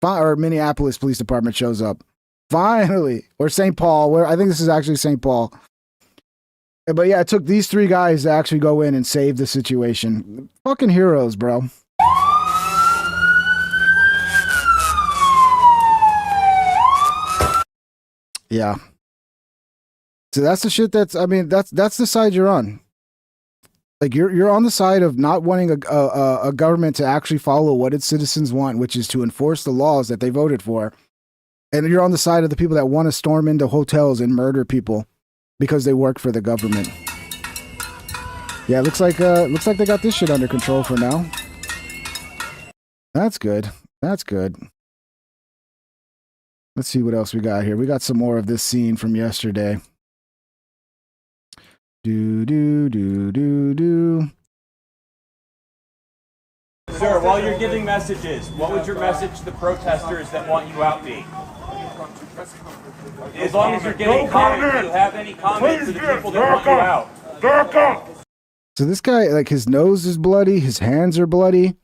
or Minneapolis Police Department shows up. Finally, or St. Paul. Where I think this is actually St. Paul. But yeah, it took these 3 guys to actually go in and save the situation. Fucking heroes, bro. Yeah. So that's the shit that's the side you're on. Like, you're on the side of not wanting a government to actually follow what its citizens want, which is to enforce the laws that they voted for. And you're on the side of the people that want to storm into hotels and murder people because they work for the government. Yeah, looks like they got this shit under control for now. That's good. That's good. Let's see what else we got here. We got some more of this scene from yesterday. Sir, while you're giving messages, what would your message to the protesters that want you out be? As long as you're giving comments, do you have any comments to the people that want you out? Back up. So this guy, like, his nose is bloody, his hands are bloody.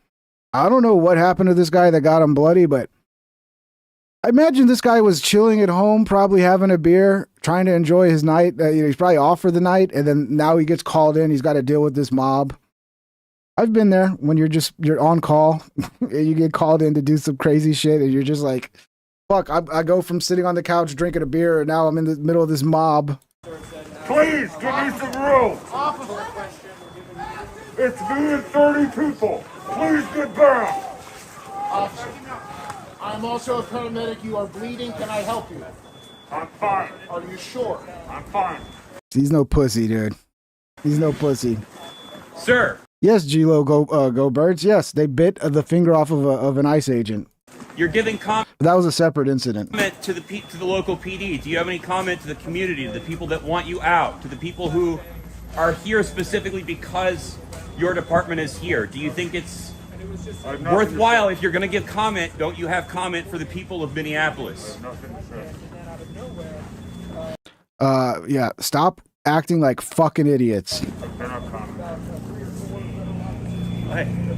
I don't know what happened to this guy that got him bloody, but I imagine this guy was chilling at home, probably having a beer, trying to enjoy his night. He's probably off for the night, and then now he gets called in. He's got to deal with this mob. I've been there when you're on call, and you get called in to do some crazy shit, and you're just like, fuck, I go from sitting on the couch drinking a beer, and now I'm in the middle of this mob. Please, give me some room. It's me and 30 people. Please get back. Officer, I'm also a paramedic. You are bleeding. Can I help you? I'm fine. Are you sure? I'm fine. He's no pussy, dude. He's no pussy. Sir. Yes, G-Lo, go Birds. Yes, they bit the finger off of an ICE agent. You're giving comment That was a separate incident. to the local PD. Do you have any comment to the community, to the people that want you out, to the people who are here specifically because your department is here? Do you think it's worthwhile, if you're going to give comment, don't you have comment for the people of Minneapolis? Yeah, stop acting like fucking idiots. Hey.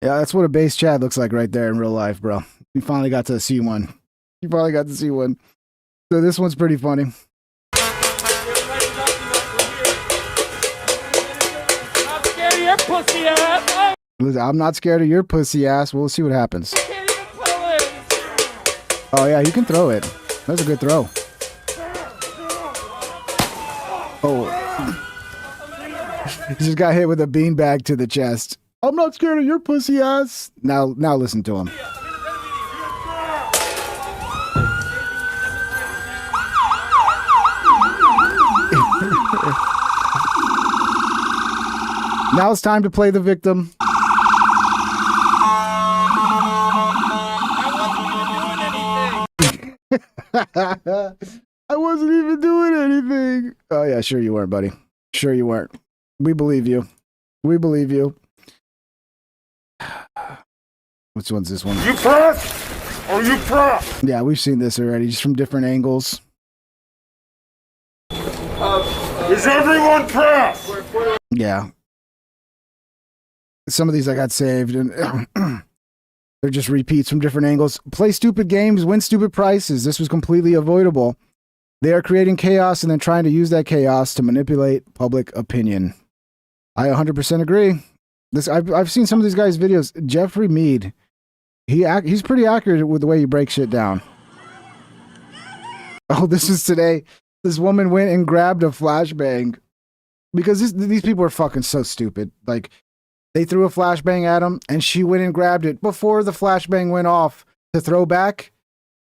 Yeah, that's what a base Chad looks like right there in real life, bro. You finally got to see one. You finally got to see one. So this one's pretty funny. your pussy ass. Listen, I'm not scared of your pussy ass. We'll see what happens. Oh yeah, you can throw it. That's a good throw. Oh. He just got hit with a beanbag to the chest. I'm not scared of your pussy ass. Now listen to him. Now it's time to play the victim. I wasn't even doing anything. Oh yeah, sure you weren't, buddy. Sure you weren't. We believe you. We believe you. Which one's this one? You press or you press? Yeah, we've seen this already, just from different angles. Is everyone pressed? Yeah. Some of these I got saved, and they're just repeats from different angles. Play stupid games, win stupid prizes. This was completely avoidable. They are creating chaos and then trying to use that chaos to manipulate public opinion. I 100% agree. I've seen some of these guys' videos. Jeffrey Mead, he's pretty accurate with the way he breaks shit down. Oh, this is today. This woman went and grabbed a flashbang because these people are fucking so stupid. Like, they threw a flashbang at him, and she went and grabbed it before the flashbang went off to throw back.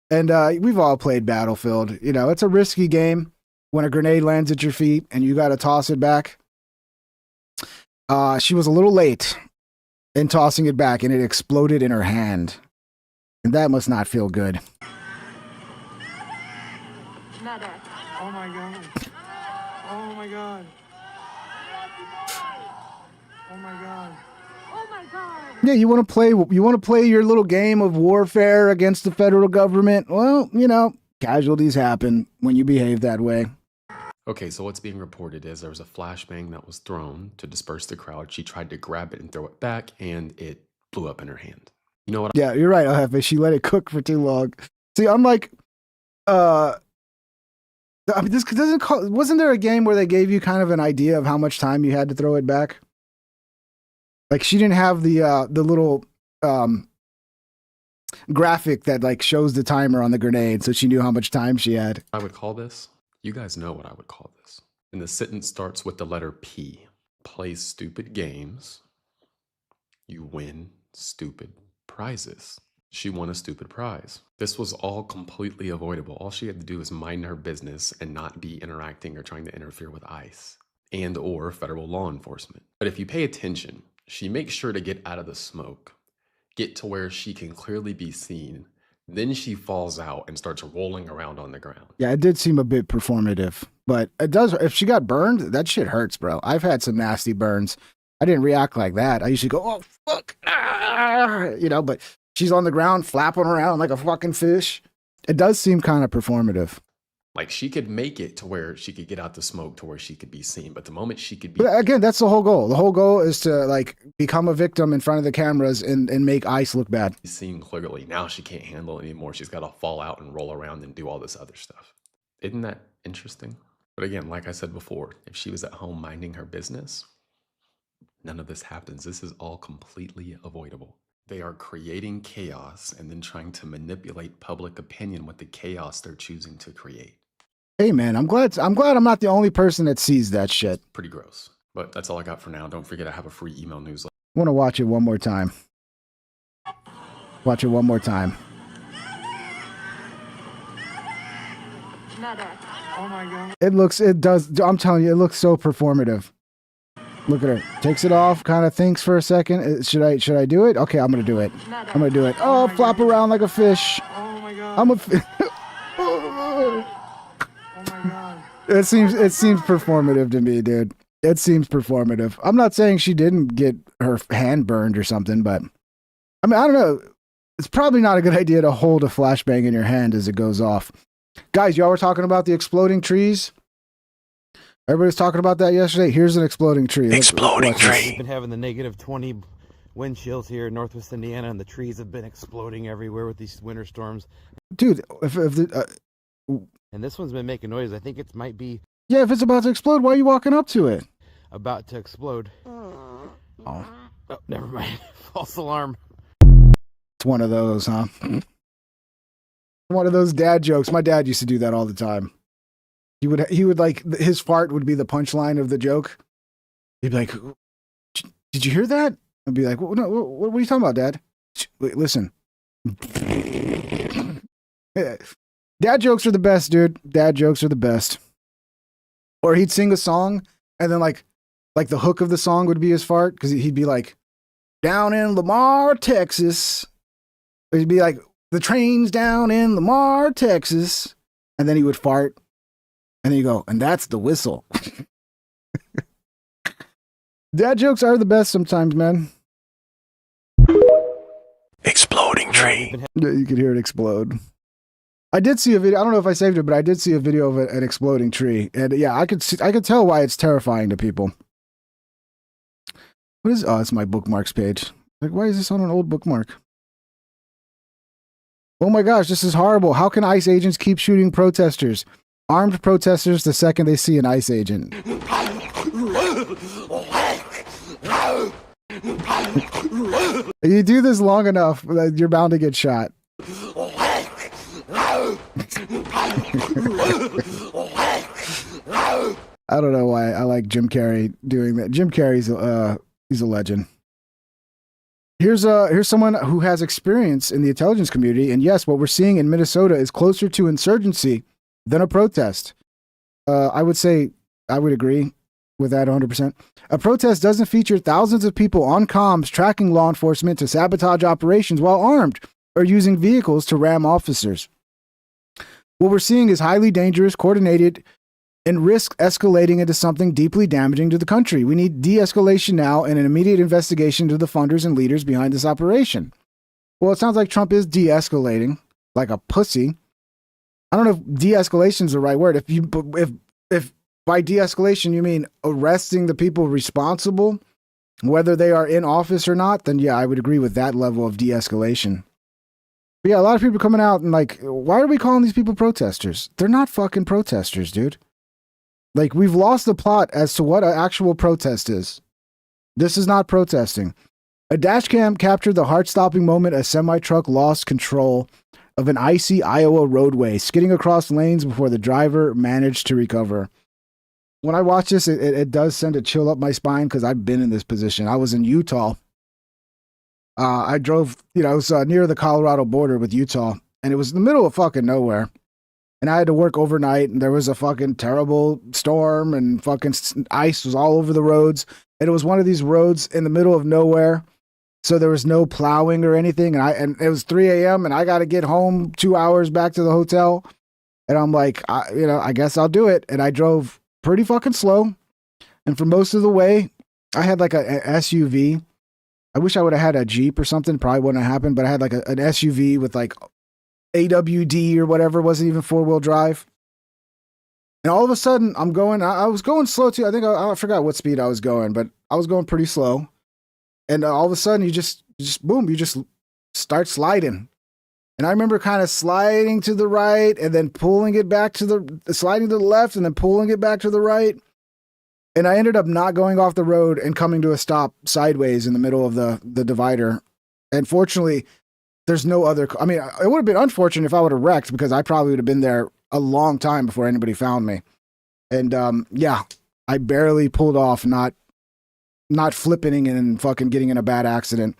And we've all played Battlefield. You know, it's a risky game when a grenade lands at your feet and you got to toss it back. She was a little late in tossing it back, and it exploded in her hand. And that must not feel good. Medic. Oh my god. Oh my god. Oh my god. Oh my god. Yeah, you want to play your little game of warfare against the federal government? Well, you know, casualties happen when you behave that way. Okay, so what's being reported is there was a flashbang that was thrown to disperse the crowd. She tried to grab it and throw it back, and it blew up in her hand. You know what? Yeah, you're right, Aljefe. She let it cook for too long. See, I'm like, I mean, this doesn't wasn't there a game where they gave you kind of an idea of how much time you had to throw it back? Like, she didn't have the little graphic that like shows the timer on the grenade, so she knew how much time she had. I would call this. You guys know what I would call this. And the sentence starts with the letter P. Play stupid games. You win stupid prizes. She won a stupid prize. This was all completely avoidable. All she had to do was mind her business and not be interacting or trying to interfere with ICE and or federal law enforcement. But if you pay attention, she makes sure to get out of the smoke, get to where she can clearly be seen. Then she falls out and starts rolling around on the ground. Yeah, it did seem a bit performative, but it does. If she got burned, that shit hurts, bro. I've had some nasty burns. I didn't react like that. I usually go, oh, fuck, you know, but she's on the ground flapping around like a fucking fish. It does seem kind of performative. Like, she could make it to where she could get out the smoke to where she could be seen. But the moment she could be... But again, that's the whole goal. The whole goal is to, like, become a victim in front of the cameras and make ICE look bad. Seen clearly. Now she can't handle it anymore. She's got to fall out and roll around and do all this other stuff. Isn't that interesting? But again, like I said before, if she was at home minding her business, none of this happens. This is all completely avoidable. They are creating chaos and then trying to manipulate public opinion with the chaos they're choosing to create. Hey man, I'm glad I'm not the only person that sees that shit. Pretty gross. But that's all I got for now. Don't forget I have a free email newsletter. I want to watch it one more time. Watch it one more time. Medic. Oh my god. I'm telling you, it looks so performative. Look at her. Takes it off, kind of thinks for a second. Should I do it? Okay, I'm going to do it. I'm going to do it. Oh, flop around like a fish. Oh my god. I'm a It seems performative to me, dude. It seems performative. I'm not saying she didn't get her hand burned or something, but I mean, I don't know. It's probably not a good idea to hold a flashbang in your hand as it goes off. Guys, y'all were talking about the exploding trees. Everybody's talking about that yesterday. Here's an exploding tree. Exploding tree. We've been having the negative 20 wind chills here in Northwest Indiana, and the trees have been exploding everywhere with these winter storms. Dude, and this one's been making noise. I think it might be... Yeah, if it's about to explode, why are you walking up to it? About to explode. Oh, never mind. False alarm. It's one of those, huh? One of those dad jokes. My dad used to do that all the time. He would like, his fart would be the punchline of the joke. He'd be like, "Did you hear that?" I'd be like, "No, what are you talking about, Dad?" Wait, listen. Dad jokes are the best, dude. Dad jokes are the best. Or he'd sing a song, and then like the hook of the song would be his fart, because he'd be like, "Down in Lamar, Texas." Or he'd be like, "The train's down in Lamar, Texas," and then he would fart, and then you go, "And that's the whistle." Dad jokes are the best sometimes, man. Exploding tree. Yeah, you could hear it explode. I did see a video. I don't know if I saved it, but I did see a video of an exploding tree, and yeah, I could tell why it's terrifying to people. What is? Oh, it's my bookmarks page. Like, why is this on an old bookmark? Oh my gosh, this is horrible. How can ICE agents keep shooting protesters? Armed protesters the second they see an ICE agent. You do this long enough, you're bound to get shot. I don't know why I like Jim Carrey doing that. Jim Carrey's he's a legend. Here's someone who has experience in the intelligence community, and yes, what we're seeing in Minnesota is closer to insurgency than a protest. I would agree with that 100%. A protest doesn't feature thousands of people on comms tracking law enforcement to sabotage operations while armed or using vehicles to ram officers. What we're seeing is highly dangerous, coordinated, and risk escalating into something deeply damaging to the country. We need de-escalation now and an immediate investigation to the funders and leaders behind this operation. Well, it sounds like Trump is de-escalating like a pussy. I don't know if de-escalation is the right word. If by de-escalation you mean arresting the people responsible, whether they are in office or not, then yeah, I would agree with that level of de-escalation. But yeah, a lot of people coming out and like, why are we calling these people protesters? They're not fucking protesters, dude. Like, we've lost the plot as to what an actual protest is. This is not protesting. A dash cam captured the heart-stopping moment a semi-truck lost control of an icy Iowa roadway, skidding across lanes before the driver managed to recover. When I watch this, it does send a chill up my spine because I've been in this position. I was in Utah. I drove, it was near the Colorado border with Utah, and it was in the middle of fucking nowhere. And I had to work overnight, and there was a fucking terrible storm, and fucking ice was all over the roads. And it was one of these roads in the middle of nowhere, so there was no plowing or anything. And it was 3 a.m., and I got to get home 2 hours back to the hotel. And I'm like, I guess I'll do it. And I drove pretty fucking slow. And for most of the way, I had like a SUV. I wish I would have had a Jeep or something. Probably wouldn't have happened, but I had like an SUV with like AWD or whatever. It wasn't even 4-wheel drive. And all of a sudden I was going slow too. I think I forgot what speed I was going, but I was going pretty slow. And all of a sudden you just boom, you just start sliding. And I remember kind of sliding to the right and then pulling it back sliding to the left and then pulling it back to the right. And I ended up not going off the road and coming to a stop sideways in the middle of the divider. And fortunately, there's no other. I mean, it would have been unfortunate if I would have wrecked because I probably would have been there a long time before anybody found me. And yeah, I barely pulled off, not flipping and fucking getting in a bad accident.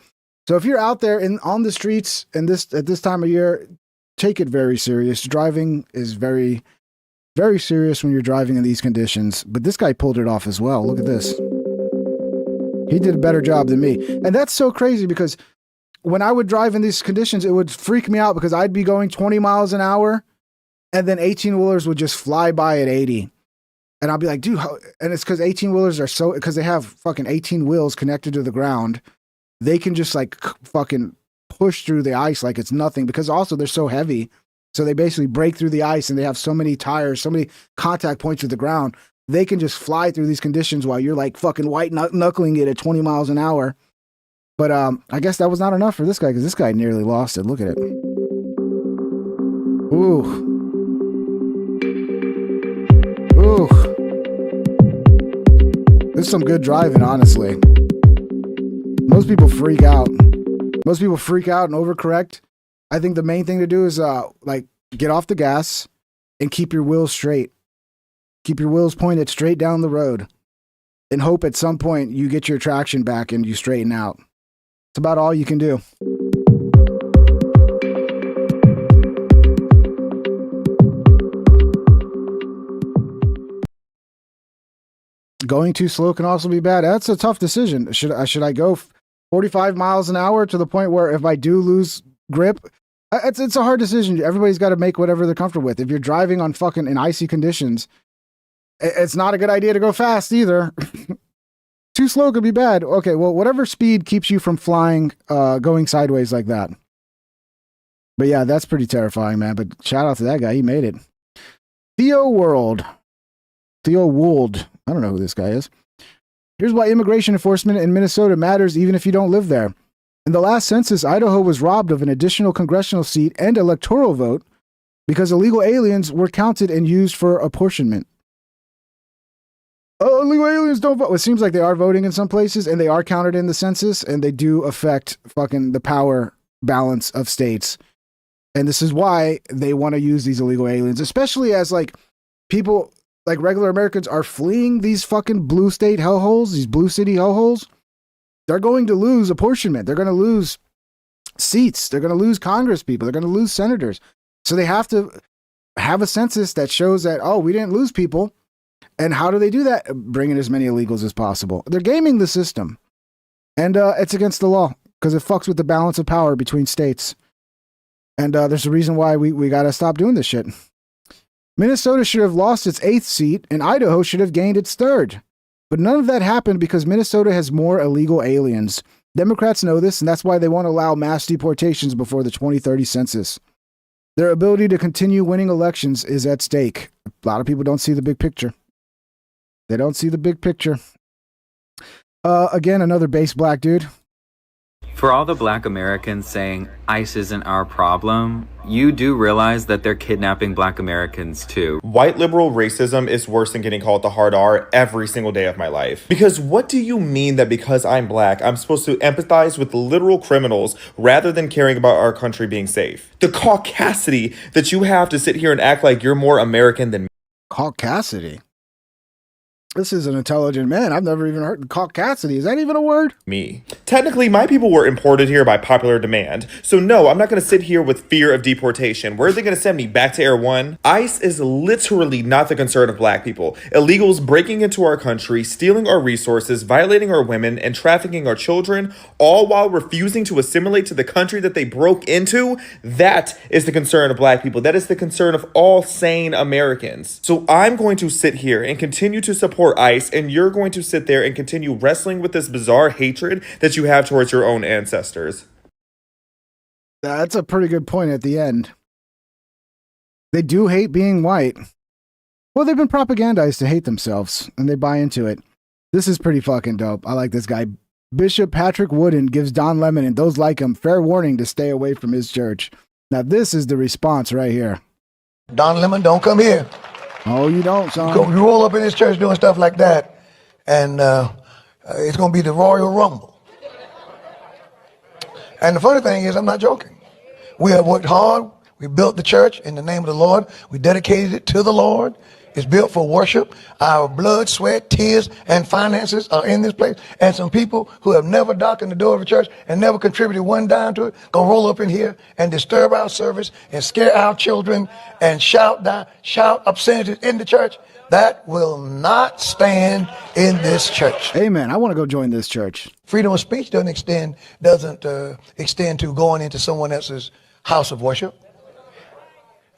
So if you're out there on the streets at this time of year, take it very serious. Driving is very, very serious when you're driving in these conditions. But this guy pulled it off as well. Look at this. He did a better job than me. And that's so crazy because when I would drive in these conditions, it would freak me out because I'd be going 20 miles an hour and then 18-wheelers would just fly by at 80. And I'll be like, dude, and it's because 18-wheelers are because they have fucking 18 wheels connected to the ground. They can just like fucking push through the ice like it's nothing because also they're so heavy. So they basically break through the ice and they have so many tires, so many contact points with the ground. They can just fly through these conditions while you're like fucking white knuckling it at 20 miles an hour. But I guess that was not enough for this guy because this guy nearly lost it. Look at it. Ooh. Ooh. This is some good driving, honestly. Most people freak out. Most people freak out and overcorrect. I think the main thing to do is like get off the gas and keep your wheels straight. Keep your wheels pointed straight down the road and hope at some point you get your traction back and you straighten out. It's about all you can do. Going too slow can also be bad. That's a tough decision. Should I go 45 miles an hour to the point where if I do lose grip, it's a hard decision. Everybody's got to make whatever they're comfortable with. If you're driving on fucking in icy conditions, it's not a good idea to go fast either. Too slow could be bad. Okay, well, whatever speed keeps you from flying, going sideways like that. But yeah, that's pretty terrifying, man. But shout out to that guy. He made it. Theo Wold. I don't know who this guy is. Here's why immigration enforcement in Minnesota matters even if you don't live there. In the last census, Idaho was robbed of an additional congressional seat and electoral vote because illegal aliens were counted and used for apportionment. Oh, illegal aliens don't vote. It seems like they are voting in some places and they are counted in the census and they do affect fucking the power balance of states. And this is why they want to use these illegal aliens, especially as like people like regular Americans are fleeing these fucking blue state hellholes, these blue city hellholes. They're going to lose apportionment. They're going to lose seats. They're going to lose Congress people. They're going to lose senators. So they have to have a census that shows that, oh, we didn't lose people. And how do they do that? Bring in as many illegals as possible. They're gaming the system. And it's against the law because it fucks with the balance of power between states. And there's a reason why we got to stop doing this shit. Minnesota should have lost its 8th seat and Idaho should have gained its 3rd. But none of that happened because Minnesota has more illegal aliens. Democrats know this, and that's why they won't allow mass deportations before the 2030 census. Their ability to continue winning elections is at stake. A lot of people don't see the big picture. They don't see the big picture. Again, another base black dude. For all the black Americans saying ICE isn't our problem, you do realize that they're kidnapping black Americans too. White liberal racism is worse than getting called the hard R every single day of my life. Because what do you mean that because I'm black, I'm supposed to empathize with literal criminals rather than caring about our country being safe? The caucasity that you have to sit here and act like you're more American than me. Caucasity? This is an intelligent man. I've never even heard caucasity. Is that even a word? Me. Technically, my people were imported here by popular demand. So no, I'm not going to sit here with fear of deportation. Where are they going to send me? Back to Air One? ICE is literally not the concern of black people. Illegals breaking into our country, stealing our resources, violating our women, and trafficking our children, all while refusing to assimilate to the country that they broke into. That is the concern of black people. That is the concern of all sane Americans. So I'm going to sit here and continue to support ICE, and you're going to sit there and continue wrestling with this bizarre hatred that you have towards your own ancestors. That's a pretty good point at the end. They do hate being white. Well, they've been propagandized to hate themselves, and they buy into it. This is pretty fucking dope. I like this guy. Bishop Patrick Wooden gives Don Lemon and those like him fair warning to stay away from his church. Now, this is the response right here. Don Lemon, don't come here. Oh, you don't, son. You roll up in this church doing stuff like that, and it's going to be the Royal Rumble. And the funny thing is, I'm not joking. We have worked hard. We built the church in the name of the Lord. We dedicated it to the Lord. It's built for worship. Our blood, sweat, tears, and finances are in this place. And some people who have never darkened the door of a church and never contributed one dime to it, gonna roll up in here and disturb our service and scare our children and shout obscenities in the church. That will not stand in this church. Amen. I want to go join this church. Freedom of speech doesn't extend to going into someone else's house of worship.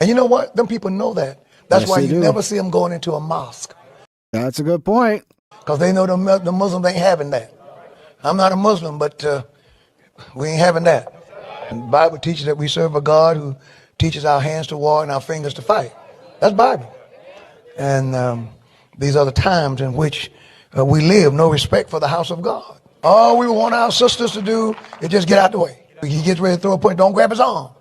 And you know what? Them people know that. That's why you never see them going into a mosque. That's a good point. Because they know the Muslims ain't having that. I'm not a Muslim, but we ain't having that. And the Bible teaches that we serve a God who teaches our hands to war and our fingers to fight. That's Bible. And these are the times in which we live. No respect for the house of God. All we want our sisters to do is just get out the way. He gets ready to throw a punch, don't grab his arm.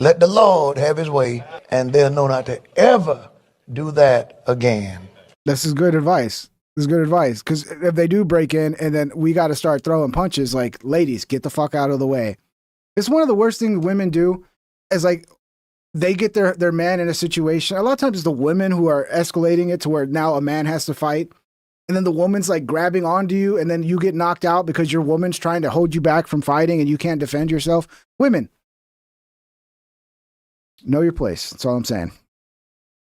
Let the Lord have his way, and they'll know not to ever do that again. This is good advice. This is good advice. Because if they do break in and then we got to start throwing punches, like, ladies, get the fuck out of the way. It's one of the worst things women do is like they get their man in a situation. A lot of times it's the women who are escalating it to where now a man has to fight. And then the woman's like grabbing onto you and then you get knocked out because your woman's trying to hold you back from fighting and you can't defend yourself. Women, know your place. That's all I'm saying.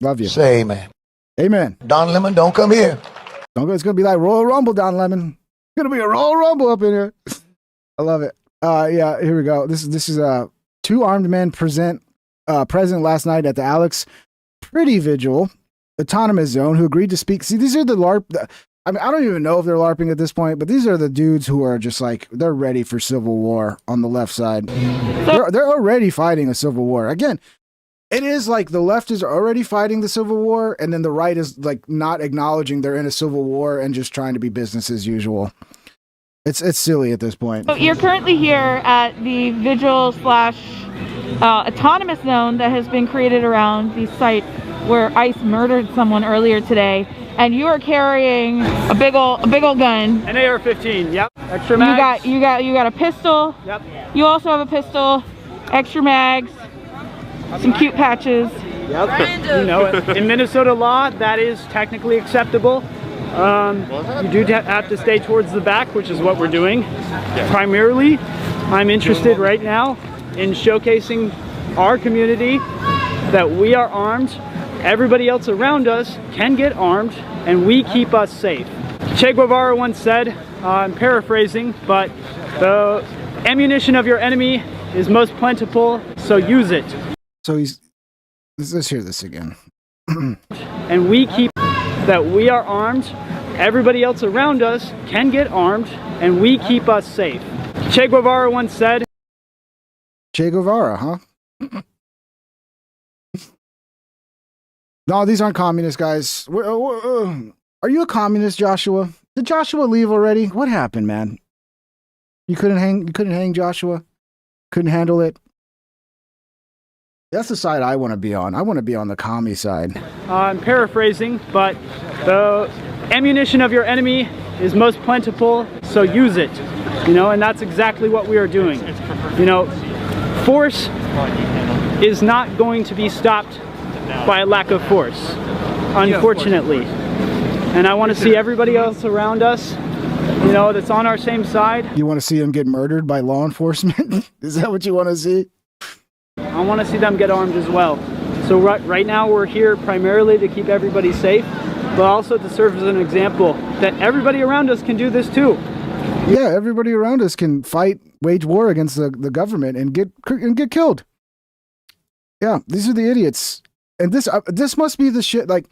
Love you. Say amen. Amen. Don Lemon, don't come here. Don't go. It's going to be like Royal Rumble, Don Lemon. It's going to be a Royal Rumble up in here. I love it. Yeah, here we go. This is two armed men present last night at the Alex Pretty Vigil Autonomous Zone who agreed to speak. See, these are the LARP. I mean, I don't even know if they're LARPing at this point, but these are the dudes who are just like, they're ready for civil war on the left side. They're already fighting a civil war. Again, it is like the left is already fighting the civil war, and then the right is like not acknowledging they're in a civil war and just trying to be business as usual. It's silly at this point. So you're currently here at the vigil / autonomous zone that has been created around the site where ICE murdered someone earlier today, and you are carrying a big ol' gun. An AR-15. Yep. Extra mags. You got a pistol. Yep. You also have a pistol, extra mags, some cute patches. Yep. You know it. In Minnesota law, that is technically acceptable. You do have to stay towards the back, which is what we're doing. Primarily, I'm interested right now in showcasing our community that we are armed. Everybody else around us can get armed, and we keep us safe. Che Guevara once said, I'm paraphrasing, but the ammunition of your enemy is most plentiful, so use it. So let's hear this again. And we keep that we are armed. Everybody else around us can get armed, and we keep us safe. Che Guevara once said. Che Guevara, huh? No, these aren't communist guys. Are you a communist, Joshua? Did Joshua leave already? What happened, man? You couldn't hang Joshua? Couldn't handle it? That's the side I want to be on. I want to be on the commie side. I'm paraphrasing, but the ammunition of your enemy is most plentiful, so use it. You know, and that's exactly what we are doing. You know, force is not going to be stopped by a lack of force, unfortunately. And I want to see everybody else around us, you know, that's on our same side. You want to see them get murdered by law enforcement? Is that what you want to see? I want to see them get armed as well. So right now we're here primarily to keep everybody safe, but also to serve as an example that everybody around us can do this too. Yeah, everybody around us can fight, wage war against the government and get killed. Yeah, these are the idiots. And this must be the shit, like,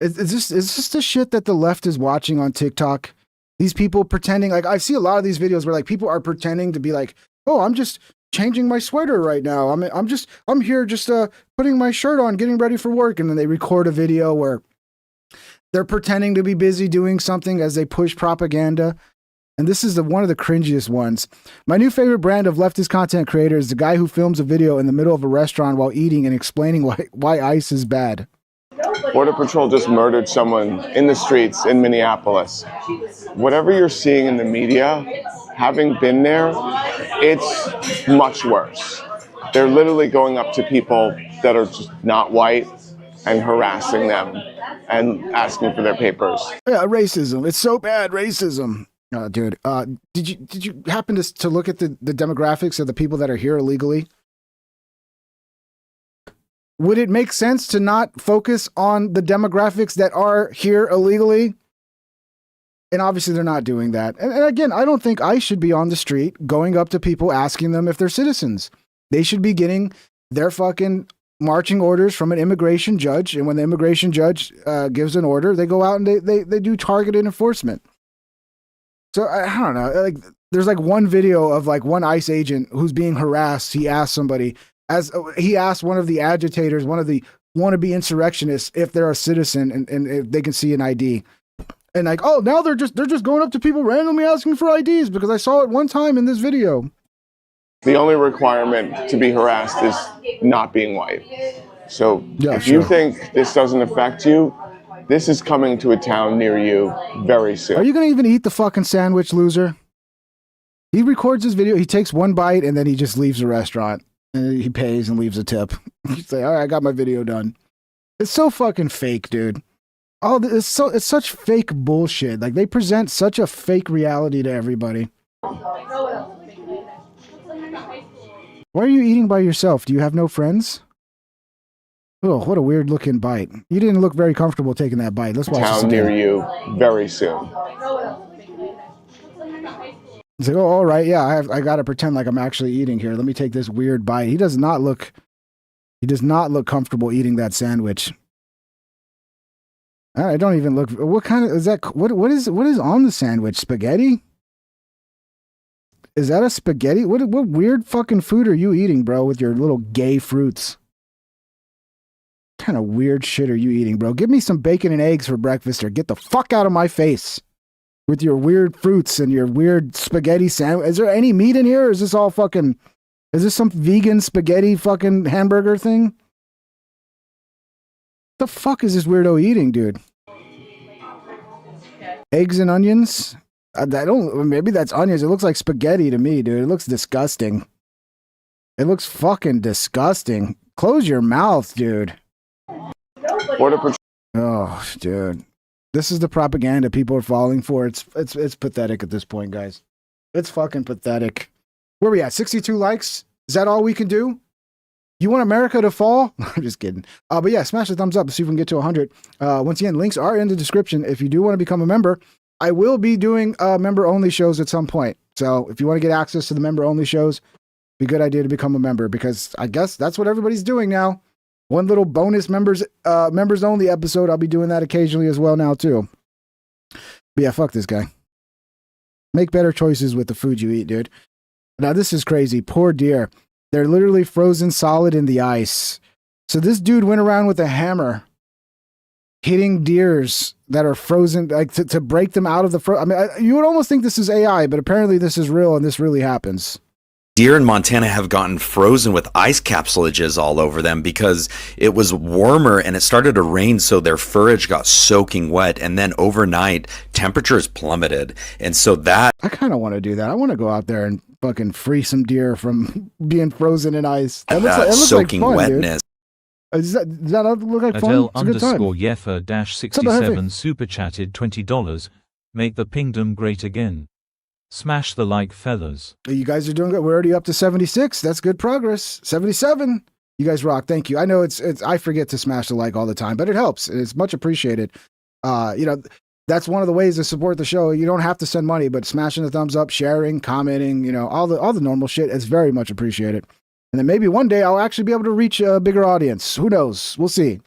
is this the shit that the left is watching on TikTok? These people pretending, like, I see a lot of these videos where like people are pretending to be like, oh, I'm just changing my sweater right now. I'm here just putting my shirt on, getting ready for work. And then they record a video where they're pretending to be busy doing something as they push propaganda. And this is one of the cringiest ones. My new favorite brand of leftist content creator is the guy who films a video in the middle of a restaurant while eating and explaining why ICE is bad. Border Patrol just murdered someone in the streets in Minneapolis. Whatever you're seeing in the media, having been there, it's much worse. They're literally going up to people that are just not white and harassing them and asking for their papers. Yeah, racism. It's so bad, racism. Dude, did you happen to look at the demographics of the people that are here illegally? Would it make sense to not focus on the demographics that are here illegally? And obviously they're not doing that. And again, I don't think ICE should be on the street going up to people asking them if they're citizens. They should be getting their fucking marching orders from an immigration judge. And when the immigration judge gives an order, they go out and they do targeted enforcement. So I don't know, like there's like one video of like one ICE agent who's being harassed. He asked somebody, he asked one of the agitators, one of the wannabe insurrectionists, if they're a citizen and if they can see an ID. And like, oh, now they're just going up to people randomly asking for IDs because I saw it one time in this video. The only requirement to be harassed is not being white. So if you think this doesn't affect you, This is coming to a town near you very soon. Are you going to even eat the fucking sandwich, loser? He records his video. He takes one bite and then he just leaves the restaurant. And he pays and leaves a tip. He's like, all right, I got my video done. It's so fucking fake, dude. Oh, it's such fake bullshit. Like, they present such a fake reality to everybody. Why are you eating by yourself? Do you have no friends? Oh, what a weird looking bite. You didn't look very comfortable taking that bite. Let's watch this Town again. near you very soon. He's like, oh, all right, yeah, I got to pretend like I'm actually eating here. Let me take this weird bite. He does not look comfortable eating that sandwich. I don't even look. What kind of is that? What is on the sandwich? Spaghetti? Is that a spaghetti? What weird fucking food are you eating, bro? With your little gay fruits? What kind of weird shit are you eating, bro? Give me some bacon and eggs for breakfast, or get the fuck out of my face with your weird fruits and your weird spaghetti sandwich. Is there any meat in here? Or is this all fucking? Is this some vegan spaghetti fucking hamburger thing? The fuck is this weirdo eating, dude? Eggs and onions? I don't. Maybe that's onions. It looks like spaghetti to me, dude. It looks disgusting. It looks fucking disgusting. Close your mouth, dude. Oh, dude. This is the propaganda people are falling for. It's pathetic at this point, guys. It's fucking pathetic. Where are we at? 62 likes? Is that all we can do? You want America to fall? I'm just kidding. But yeah, smash the thumbs up to see if we can get to 100. Once again, links are in the description. If you do want to become a member, I will be doing member-only shows at some point. So if you want to get access to the member-only shows, it'd be a good idea to become a member, because I guess that's what everybody's doing now. One little bonus members-only episode. I'll be doing that occasionally as well now, too. But yeah, fuck this guy. Make better choices with the food you eat, dude. Now, this is crazy. Poor deer. They're literally frozen solid in the ice. So this dude went around with a hammer hitting deers that are frozen, like to break them out of the I mean, you would almost think this is AI, but apparently this is real and this really happens. Deer in Montana have gotten frozen with ice capsulages all over them because it was warmer and it started to rain, so their furage got soaking wet, and then overnight temperatures plummeted. And so that I kind of want to do that. I want to go out there and fucking free some deer from being frozen in ice. That looks soaking like fun, wetness. Does that look like fun? Adele It's a good time. _Yeffa-67 super chatted $20. Make the pingdom great again. Smash the like, fellas. You guys are doing good. We're already up to 76. That's good progress. 77. You guys rock. Thank you. I know it's I forget to smash the like all the time, but it helps. It's much appreciated. That's one of the ways to support the show. You don't have to send money, but smashing the thumbs up, sharing, commenting, all the normal shit is very much appreciated. And then maybe one day I'll actually be able to reach a bigger audience. Who knows? We'll see.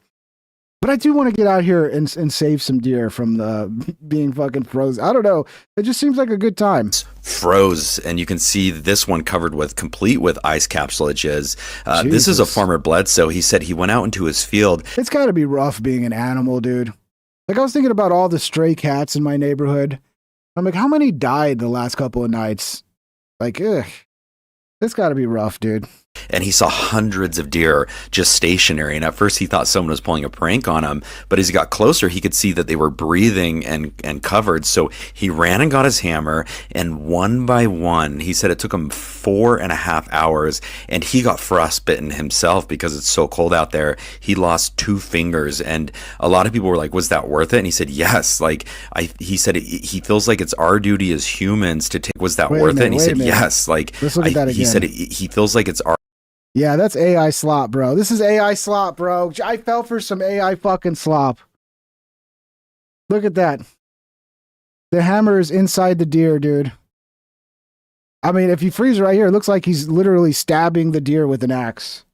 But I do want to get out here and save some deer from being fucking frozen. I don't know. It just seems like a good time. Froze, and you can see this one covered with complete with ice capsulages. This is a farmer Bledsoe. He said he went out into his field. It's got to be rough being an animal, dude. Like, I was thinking about all the stray cats in my neighborhood. I'm like, how many died the last couple of nights? Like, ugh. It's got to be rough, dude. And he saw hundreds of deer just stationary. And at first he thought someone was pulling a prank on him. But as he got closer, he could see that they were breathing and covered. So he ran and got his hammer. And one by one, he said it took him 4.5 hours. And he got frostbitten himself because it's so cold out there. He lost 2 fingers. And a lot of people were like, was that worth it? And he said, yes. He said he feels like it's our duty as humans to take. Was that worth it? And he said, yes. Let's look at that again. He said he feels like it's our. Yeah, that's AI slop, bro. This is AI slop, bro. I fell for some AI fucking slop. Look at that. The hammer is inside the deer, dude. I mean, if you freeze it right here, it looks like he's literally stabbing the deer with an axe.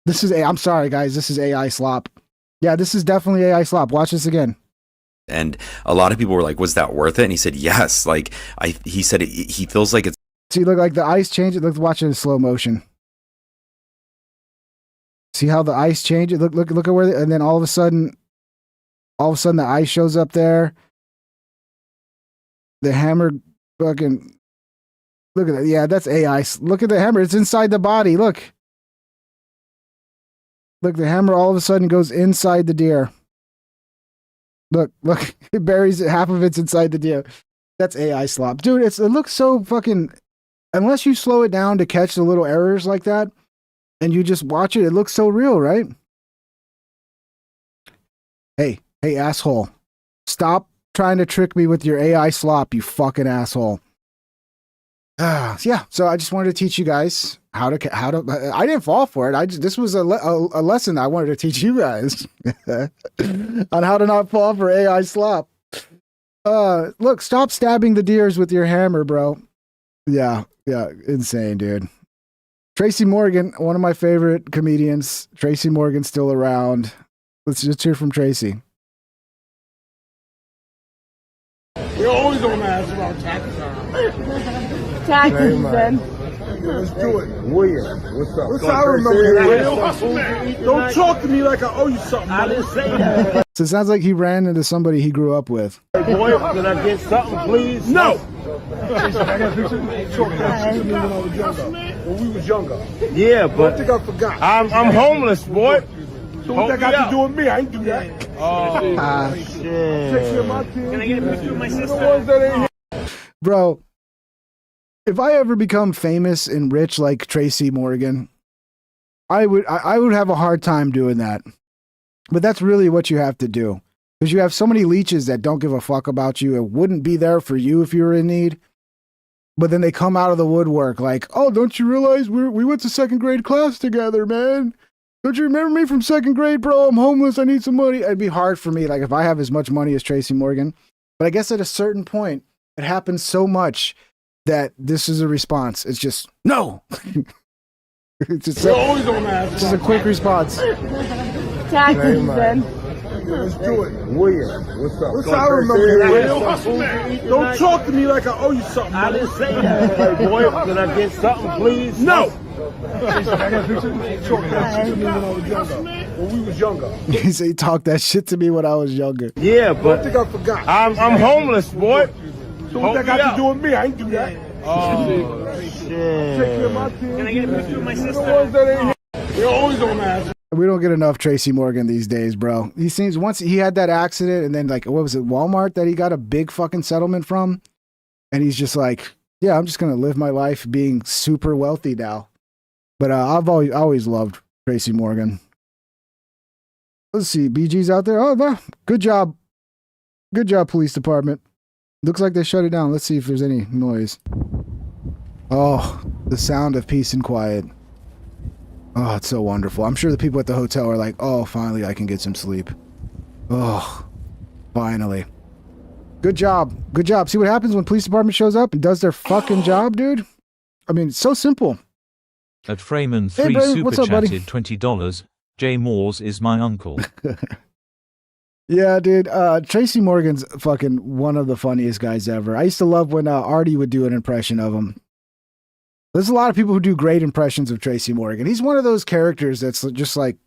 I'm sorry, guys. This is AI slop. Yeah, this is definitely AI slop. Watch this again. And a lot of people were like, was that worth it? And he said, yes. He said he feels like it's. See, look, like the ice changes. Let's watch it in slow motion. See how the ice changes? Look at where, and then all of a sudden the ice shows up there. The hammer fucking, look at that. Yeah, that's AI. Look at the hammer. It's inside the body. Look, the hammer all of a sudden goes inside the deer. Look, it buries it, half of it's inside the deer. That's AI slop. Dude, it looks so fucking, unless you slow it down to catch the little errors like that, and you just watch it, it looks so real, right? Hey, asshole. Stop trying to trick me with your AI slop, you fucking asshole. Yeah, so I just wanted to teach you guys how to I didn't fall for it. This was a lesson I wanted to teach you guys on how to not fall for AI slop. Look, stop stabbing the deers with your hammer, bro. Yeah, insane, dude. Tracy Morgan, one of my favorite comedians. Tracy Morgan's still around. Let's just hear from Tracy. We're always on the ass about taxes. Taxes, then. Let's do it. William, what's up? What's I remember? Don't talk to me like I owe you something. I didn't say that. So it sounds like he ran into somebody he grew up with. Hey, boy, can I get something, please? No! When we was younger. Yeah, but I think I forgot. I'm homeless, boy. So what that got to do with me? I ain't do that. Oh, shit. Can I get a picture of my sister? Bro, if I ever become famous and rich like Tracy Morgan, I would have a hard time doing that. But that's really what you have to do. Because you have so many leeches that don't give a fuck about you and wouldn't be there for you if you were in need. But then they come out of the woodwork like, oh, don't you realize we went to second grade class together, man? Don't you remember me from second grade, bro? I'm homeless. I need some money. It'd be hard for me, like if I have as much money as Tracy Morgan. But I guess at a certain point, it happens so much that this is a response. It's just, no. It's just a quick response. Taxes, then. Let's do it. William, what's up? What's I remember? Don't talk to me like I owe you something. I didn't say that. Hey, boy, can I get something, please? No! When we was younger. He said he talked that shit to me when I was younger. Yeah, but I think I forgot. I'm homeless, boy. So what that got to do with me? I ain't do that. Oh, shit. Can I get a picture of my sister? You're always on that. We don't get enough Tracy Morgan these days, bro. He seems, once he had that accident and then like, what was it, Walmart that he got a big fucking settlement from? And he's just like, yeah, I'm just going to live my life being super wealthy now. But I've always loved Tracy Morgan. Let's see, BG's out there. Oh, no. Good job. Good job, police department. Looks like they shut it down. Let's see if there's any noise. Oh, the sound of peace and quiet. Oh, it's so wonderful. I'm sure the people at the hotel are like, oh, finally I can get some sleep. Oh, finally. Good job. Good job. See what happens when police department shows up and does their fucking job, dude? I mean, it's so simple. At Freeman 3 Hey, Brandon, what's up, buddy? super chatted $20. Jay Moores is my uncle. Yeah, dude. Tracy Morgan's fucking one of the funniest guys ever. I used to love when Artie would do an impression of him. There's a lot of people who do great impressions of Tracy Morgan. He's one of those characters that's just like,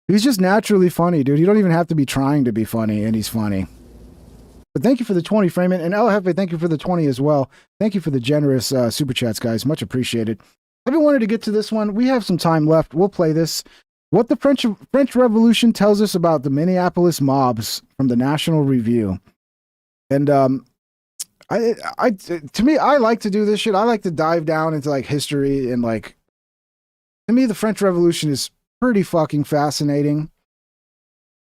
he's just naturally funny, dude. You don't even have to be trying to be funny, and he's funny. But thank you for the 20, Freeman. And El Jefe, thank you for the 20 as well. Thank you for the generous super chats, guys. Much appreciated. I've been wanting to get to this one. We have some time left. We'll play this. What the French Revolution tells us about the Minneapolis mobs from the National Review. And to me, I like to do this shit. I like to dive down into like history and like, to me, the French Revolution is pretty fucking fascinating.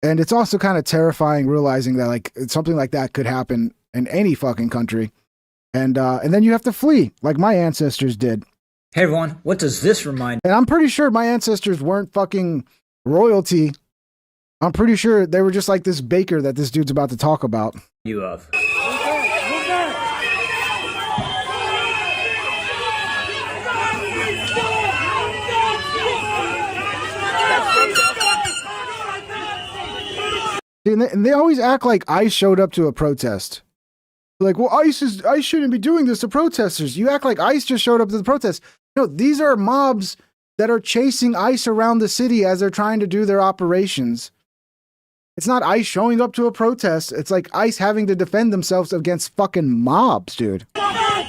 And it's also kind of terrifying realizing that like something like that could happen in any fucking country. And then you have to flee like my ancestors did. Hey everyone, what does this remind? And I'm pretty sure my ancestors weren't fucking royalty. I'm pretty sure they were just like this baker that this dude's about to talk about. You of? And they always act like ICE showed up to a protest. Like, well, ICE shouldn't be doing this to protesters. You act like ICE just showed up to the protest. No, these are mobs that are chasing ICE around the city as they're trying to do their operations. It's not ICE showing up to a protest. It's like ICE having to defend themselves against fucking mobs, dude.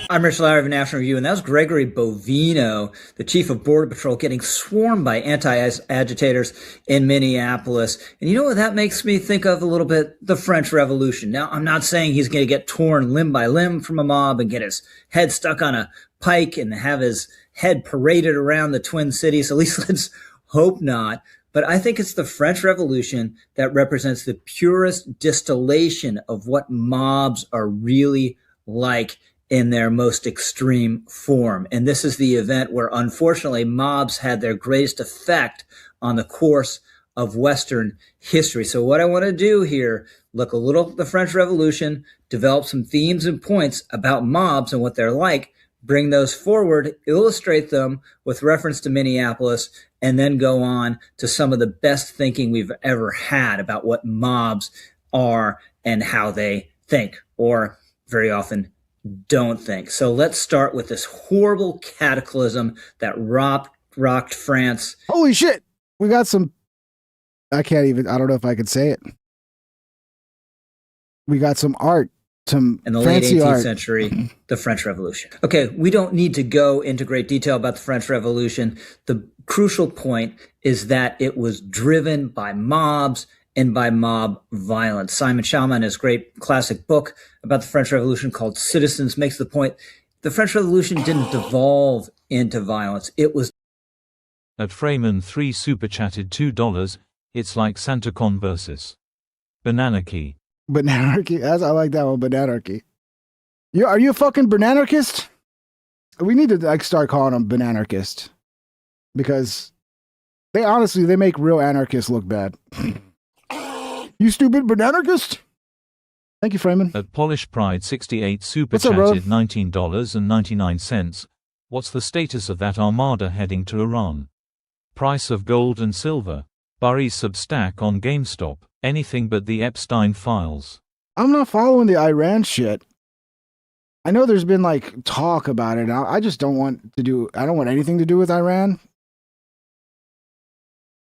I'm Rich Lowry of National Review, and that was Gregory Bovino, the chief of Border Patrol, getting swarmed by anti-ICE agitators in Minneapolis. And you know what that makes me think of a little bit? The French Revolution. Now, I'm not saying he's going to get torn limb by limb from a mob and get his head stuck on a pike and have his head paraded around the Twin Cities. At least let's hope not. But I think it's the French Revolution that represents the purest distillation of what mobs are really like in their most extreme form. And this is the event where, unfortunately, mobs had their greatest effect on the course of Western history. So what I want to do here, look a little at the French Revolution, develop some themes and points about mobs and what they're like, bring those forward, illustrate them with reference to Minneapolis, and then go on to some of the best thinking we've ever had about what mobs are and how they think, or very often don't think. So let's start with this horrible cataclysm that rocked France. Holy shit. We got some, I don't know if I could say it. We got some art. Some in the late fancy 18th art. century, the French Revolution. Okay, we don't need to go into great detail about the French Revolution. The crucial point is that it was driven by mobs and by mob violence. Simon Schaumann, in his great classic book about the French Revolution called Citizens, makes the point the French Revolution didn't devolve into violence. It was. At Freeman 3 super chatted $2. It's like SantaCon versus Bananarchy. Bananarchy? I like that one, Bananarchy. Are you a fucking bananarchist? We need to start calling them bananarchist. Because they make real anarchists look bad. You stupid bananarchist? Thank you, Freeman. At Polish Pride 68 super What's up, bro? chatted $19.99. What's the status of that armada heading to Iran? Price of gold and silver. Burry Substack on GameStop. Anything but the Epstein files. I'm not following the Iran shit. I know there's been talk about it. I just don't want anything to do with Iran.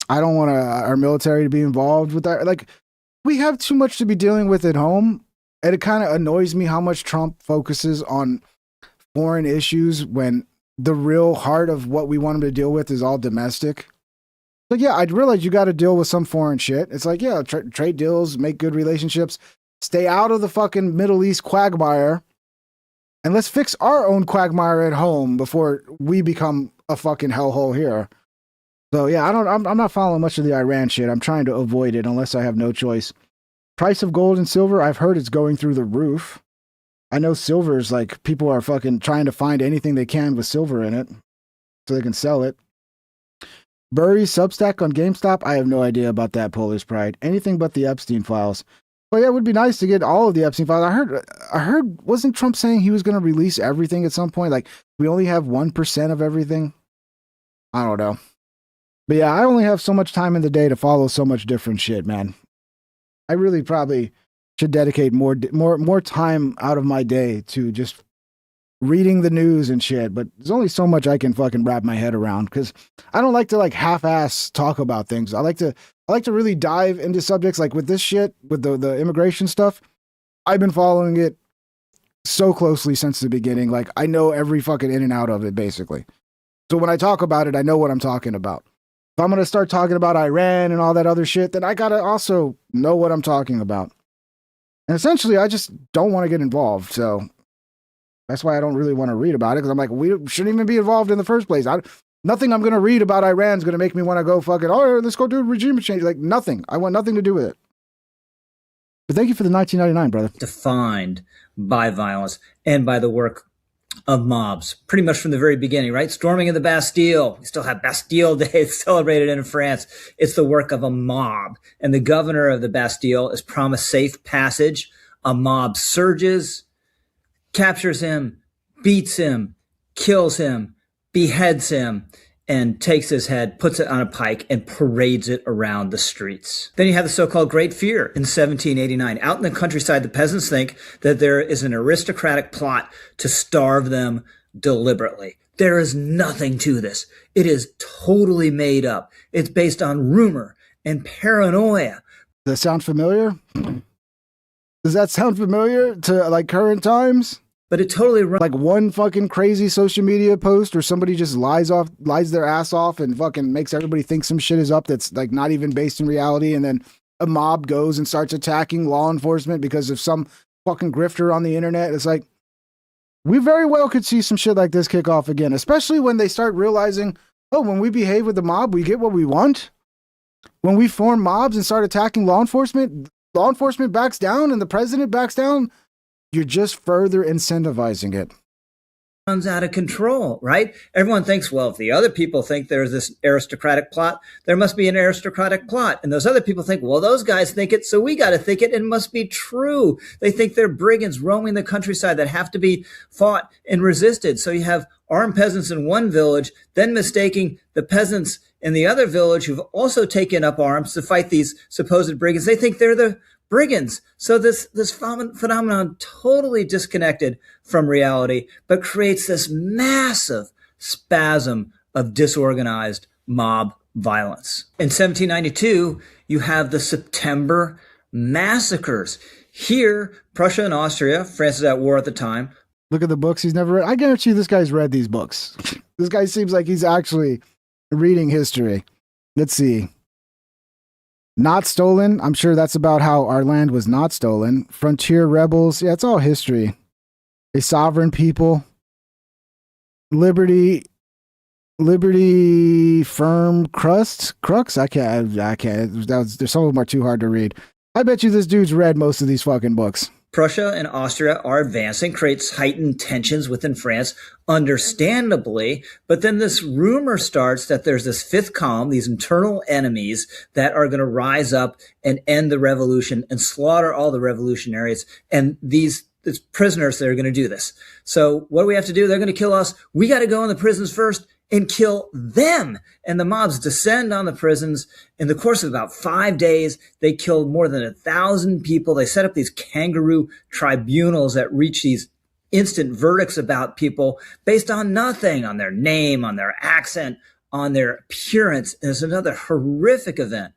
I don't want our military to be involved with that. We have too much to be dealing with at home. And it kind of annoys me how much Trump focuses on foreign issues when the real heart of what we want him to deal with is all domestic. Yeah, I'd realize you got to deal with some foreign shit. It's trade deals, make good relationships, stay out of the fucking Middle East quagmire, and let's fix our own quagmire at home before we become a fucking hellhole here. So yeah, I'm not following much of the Iran shit. I'm trying to avoid it unless I have no choice. Price of gold and silver, I've heard it's going through the roof. I know silver's people are fucking trying to find anything they can with silver in it so they can sell it. Burry Substack on GameStop. I have no idea about that, Polish Pride. Anything but the Epstein files. Well, yeah, it would be nice to get all of the Epstein files. I heard, wasn't Trump saying he was going to release everything at some point? We only have 1% of everything. I don't know. But yeah, I only have so much time in the day to follow so much different shit, man. I really probably should dedicate more time out of my day to just reading the news and shit, but there's only so much I can fucking wrap my head around because I don't like to half-ass talk about things. I like to really dive into subjects with this shit, with the immigration stuff. I've been following it so closely since the beginning. I know every fucking in and out of it, basically. So when I talk about it, I know what I'm talking about. If I'm going to start talking about Iran and all that other shit, then I got to also know what I'm talking about. And essentially, I just don't want to get involved, so that's why I don't really want to read about it, because I'm we shouldn't even be involved in the first place. Nothing I'm going to read about Iran is going to make me want to go fucking, let's go do a regime change. Nothing. I want nothing to do with it. But thank you for the 1999, brother. Defined by violence and by the work of mobs, pretty much from the very beginning, right? Storming of the Bastille. We still have Bastille Day celebrated in France. It's the work of a mob. And the governor of the Bastille is promised safe passage. A mob surges, captures him, beats him, kills him, beheads him, and takes his head, puts it on a pike, and parades it around the streets. Then you have the so-called Great Fear in 1789. Out in the countryside, the peasants think that there is an aristocratic plot to starve them deliberately. There is nothing to this. It is totally made up. It's based on rumor and paranoia. Does that sound familiar? Does that sound familiar to current times? but it totally runs. Like one fucking crazy social media post or somebody just lies their ass off and fucking makes everybody think some shit is up that's like not even based in reality. And then a mob goes and starts attacking law enforcement because of some fucking grifter on the internet. It's like, we very well could see some shit like this kick off again, especially when they start realizing, oh, when we behave with the mob, we get what we want. When we form mobs and start attacking law enforcement backs down and the president backs down. You're just further incentivizing it. Runs out of control, right? Everyone thinks, well, if the other people think there's this aristocratic plot, there must be an aristocratic plot. And those other people think, well, those guys think it, so we got to think it, and it must be true. They think they're brigands roaming the countryside that have to be fought and resisted. So you have armed peasants in one village, then mistaking the peasants in the other village who've also taken up arms to fight these supposed brigands. They think they're the brigands. So this phenomenon totally disconnected from reality, but creates this massive spasm of disorganized mob violence. In 1792, you have the September massacres. Here, Prussia and Austria, France is at war at the time. Look at the books he's never read. I guarantee you this guy's read these books. This guy seems like he's actually reading history. Let's see. Not stolen. I'm sure that's about how our land was not stolen. Frontier rebels. Yeah, it's all history. A sovereign people. Liberty firm crux. I can't. There's some of them are too hard to read. I bet you this dude's read most of these fucking books. Prussia and Austria are advancing, creates heightened tensions within France, understandably. But then this rumor starts that there's this fifth column, these internal enemies that are going to rise up and end the revolution and slaughter all the revolutionaries. And these prisoners that are going to do this. So what do we have to do? They're going to kill us. We got to go in the prisons first and kill them. And the mobs descend on the prisons. In the course of about 5 days, they killed more than 1,000 people. They set up these kangaroo tribunals that reach these instant verdicts about people based on nothing, on their name, on their accent, on their appearance. And it's another horrific event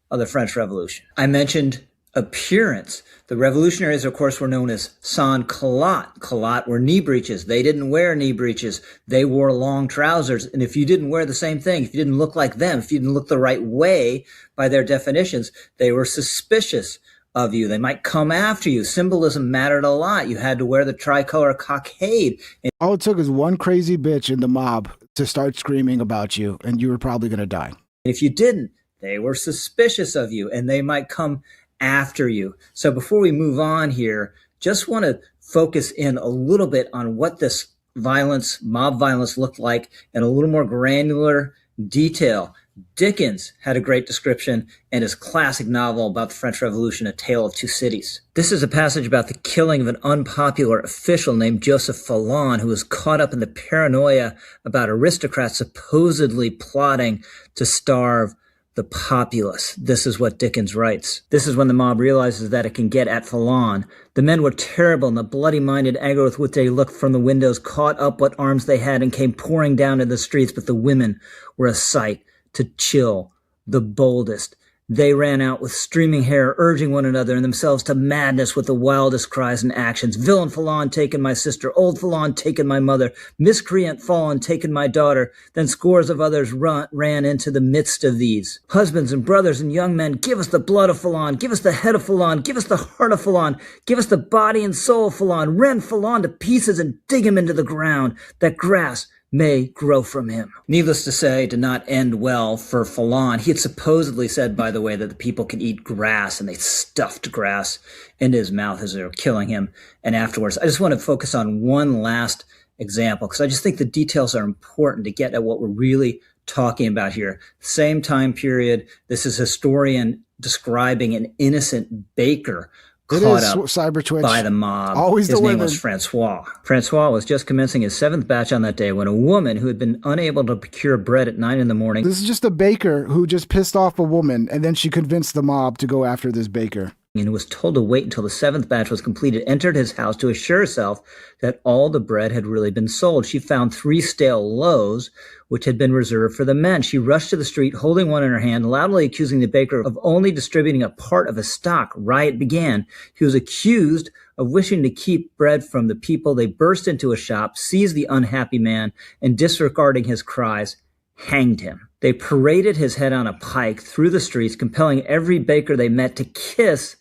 of the French Revolution. I mentioned appearance. The revolutionaries, of course, were known as sans-culottes. Culottes were knee breeches. They didn't wear knee breeches. They wore long trousers. And if you didn't wear the same thing, if you didn't look like them, if you didn't look the right way by their definitions, they were suspicious of you. They might come after you. Symbolism mattered a lot. You had to wear the tricolor cockade. All it took is one crazy bitch in the mob to start screaming about you, and you were probably going to die. If you didn't, they were suspicious of you, and they might come after you. So before we move on here, just want to focus in a little bit on what this violence, mob violence, looked like in a little more granular detail. Dickens had a great description in his classic novel about the French Revolution, A Tale of Two Cities. This is a passage about the killing of an unpopular official named Joseph Foulon, who was caught up in the paranoia about aristocrats supposedly plotting to starve the populace. This is what Dickens writes. This is when the mob realizes that it can get at Foulon. The men were terrible, and the bloody-minded anger with which they looked from the windows caught up what arms they had and came pouring down to the streets. But the women were a sight to chill the boldest. They ran out with streaming hair, urging one another and themselves to madness with the wildest cries and actions. Villain Foulon, taken my sister. Old Foulon, taken my mother. Miscreant fallen, taken my daughter. Then scores of others ran into the midst of these. Husbands and brothers and young men, give us the blood of Foulon. Give us the head of Foulon. Give us the heart of Foulon. Give us the body and soul of Foulon. Rend Foulon to pieces and dig him into the ground, that grass may grow from him. Needless to say, did not end well for Foulon. He had supposedly said, by the way, that the people can eat grass, and they stuffed grass into his mouth as they were killing him. And afterwards, I just want to focus on one last example, because I just think the details are important to get at what we're really talking about here. Same time period. This is a historian describing an innocent baker caught up Cyber Twitch by the mob. Always His the name women. was Francois. Francois was just commencing his 7th batch on that day when a woman who had been unable to procure bread at 9 a.m. This is just a baker who just pissed off a woman, and then she convinced the mob to go after this baker. and was told to wait until the 7th batch was completed, entered his house to assure herself that all the bread had really been sold. She found 3 stale loaves, which had been reserved for the men. She rushed to the street, holding one in her hand, loudly accusing the baker of only distributing a part of his stock. Riot began. He was accused of wishing to keep bread from the people. They burst into a shop, seized the unhappy man, and disregarding his cries, hanged him. They paraded his head on a pike through the streets, compelling every baker they met to kiss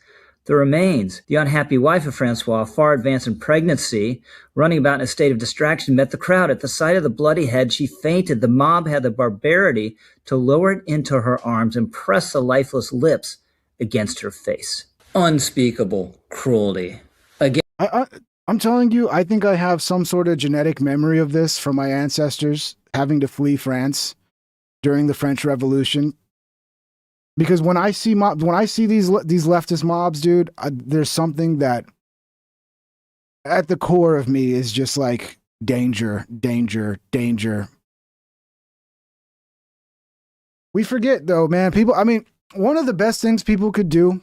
the remains. The unhappy wife of Francois, far advanced in pregnancy, running about in a state of distraction, met the crowd. At the sight of the bloody head, she fainted. The mob had the barbarity to lower it into her arms and press the lifeless lips against her face. Unspeakable cruelty. Again, I'm telling you, I think I have some sort of genetic memory of this from my ancestors having to flee France during the French Revolution. Because when I see these leftist mobs, dude, there's something that at the core of me is just like danger, danger, danger. We forget though, man. People, I mean, one of the best things people could do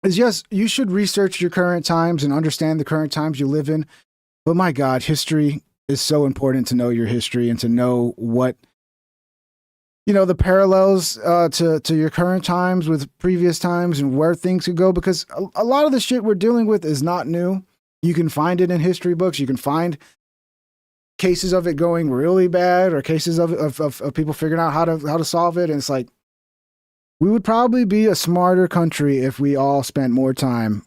is, yes, you should research your current times and understand the current times you live in. But my God, history is so important to know your history and to know what, you know, the parallels to your current times with previous times and where things could go, because a lot of the shit we're dealing with is not new. You can find it in history books. You can find cases of it going really bad or cases of people figuring out how to solve it. And it's like, we would probably be a smarter country if we all spent more time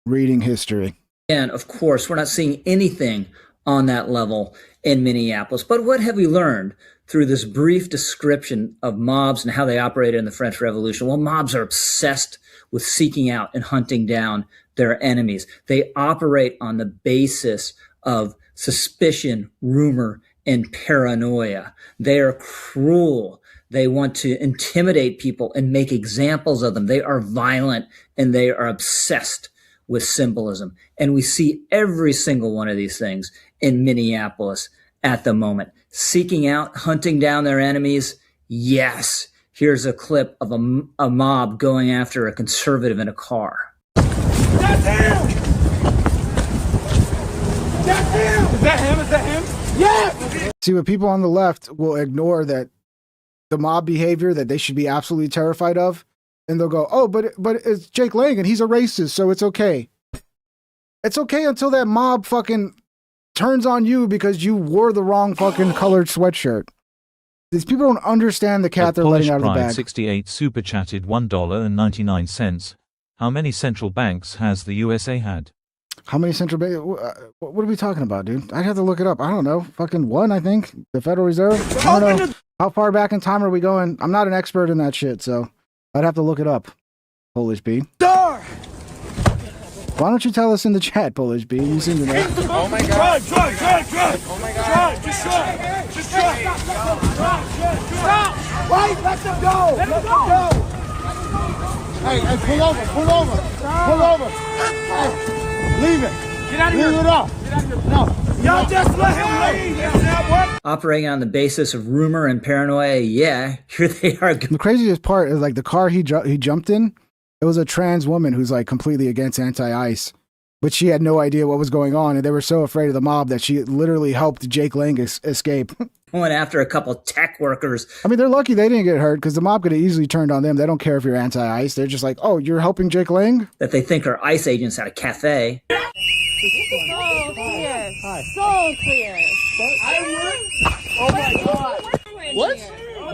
reading history. And of course, we're not seeing anything on that level in Minneapolis. But what have we learned through this brief description of mobs and how they operated in the French Revolution? Well, mobs are obsessed with seeking out and hunting down their enemies. They operate on the basis of suspicion, rumor, and paranoia. They are cruel. They want to intimidate people and make examples of them. They are violent and they are obsessed with symbolism. And we see every single one of these things in Minneapolis at the moment. Seeking out, hunting down their enemies. Yes. Here's a clip of a mob going after a conservative in a car. That's him! That's him! Is that him? Is that him? Yes! See, what people on the left will ignore that the mob behavior that they should be absolutely terrified of. And they'll go, oh, but it's Jake Lang and he's a racist, so it's okay. It's okay until that mob fucking turns on you because you wore the wrong fucking colored sweatshirt. These people don't understand the cat they're letting out of the bag. 68 super chatted $1.99. How many central banks has the USA had? How many central banks? What are we talking about, dude? I'd have to look it up. I don't know. Fucking one, I think. The Federal Reserve. I don't know. How far back in time are we going? I'm not an expert in that shit, so I'd have to look it up. Polish B. Star! Why don't you tell us in the chat, Polish B? You seem to know. Oh my God! Drive! Oh my God! Just drive! Just drive! Stop! Wait! Let them go! Let them go! Hey, pull over! Pull over! Hey, leave it! Get out of here! Leave it up! Get out of here! No! Y'all just let him leave! That's not what? Operating on the basis of rumor and paranoia, yeah, here they are. The craziest part is like the car he jumped in, it was a trans woman who's like completely against anti-ICE, but she had no idea what was going on, and they were so afraid of the mob that she literally helped Jake Lang escape. Going after a couple tech workers. I mean, they're lucky they didn't get hurt because the mob could have easily turned on them. They don't care if you're anti-ICE. They're just like, oh, you're helping Jake Lang? That they think are ICE agents at a cafe. So clear. So clear. Oh my God. What?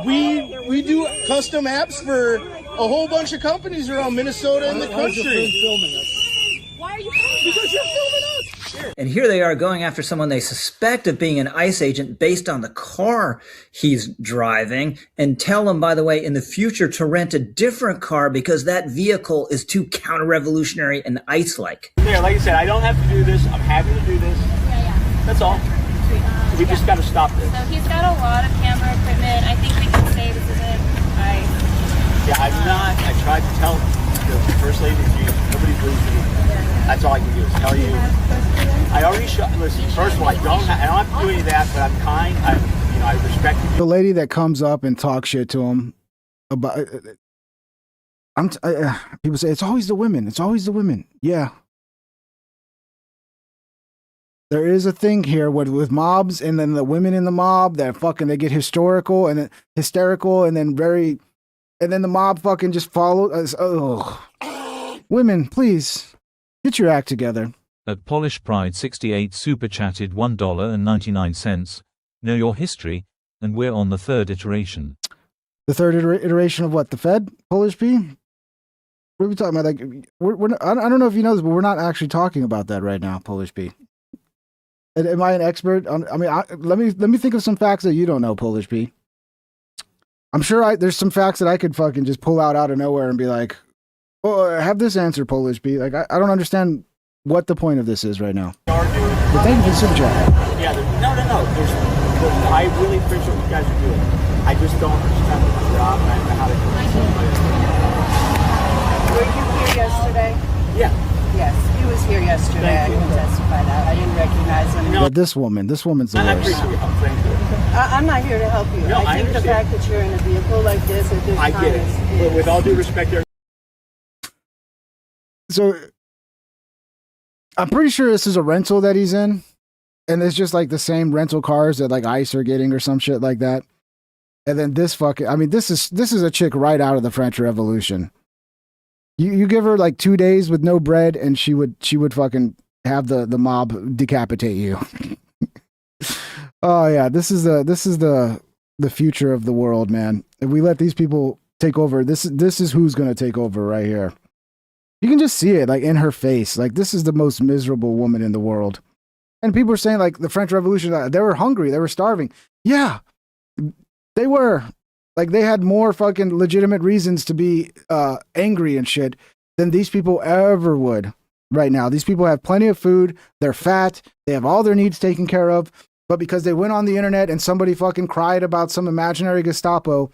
We do custom apps for a whole bunch of companies around Minnesota and the country. Why are you filming? Because you're filming us. Sure. And here they are going after someone they suspect of being an ICE agent based on the car he's driving, and tell him, by the way, in the future to rent a different car because that vehicle is too counter-revolutionary and ICE-like. Yeah, like I said, I don't have to do this. I'm happy to do this. Yeah. That's all. We just got to stop this. So he's got a lot of camera equipment. I think we can say this isn't ICE. Yeah, I'm not. I tried to tell the first lady, nobody believes me. That's all I can do is tell you. I already shot. Listen, first of all, I don't have to do any of that, but I'm kind. I respect you. The lady that comes up and talks shit to him about People say it's always the women. It's always the women. Yeah. There is a thing here with mobs, and then the women in the mob that fucking they get hysterical and then the mob fucking just follows. Oh, women, please get your act together. At Polish Pride 68 super chatted $1.99. Know your history, and we're on the third iteration. The third iteration of what? The Fed? Polish P? What are we talking about? Like, I don't know if you know this, but we're not actually talking about that right now, Polish P. Am I an expert on? I mean, let me think of some facts that you don't know, Polish P. I'm sure there's some facts that I could fucking just pull out of nowhere and be like, "Oh, have this answer, Polish P." Like, I don't understand what the point of this is right now. But thank you for the super chat. Yeah, no. I really appreciate what you guys are doing. I just don't understand the job and I don't know how to do it. Were you here yesterday? Yeah. Yes, he was here yesterday. I can testify that. I didn't recognize him. But this woman's the worst. I appreciate your help. Thank you. I'm not here to help you. No, I think the fact that you're in a vehicle like this at this I time get it. But with all due respect, So I'm pretty sure this is a rental that he's in, and it's just like the same rental cars that like ICE are getting or some shit like that. And then this is a chick right out of the French Revolution. You give her like 2 days with no bread, and she would fucking have the mob decapitate you. Oh yeah, this is the future of the world, man. If we let these people take over, this is who's gonna take over right here. You can just see it like in her face. Like, this is the most miserable woman in the world. And people are saying like the French Revolution, they were hungry, they were starving. Yeah, they were. Like, they had more fucking legitimate reasons to be angry and shit than these people ever would right now. These people have plenty of food. They're fat. They have all their needs taken care of. But because they went on the internet and somebody fucking cried about some imaginary Gestapo,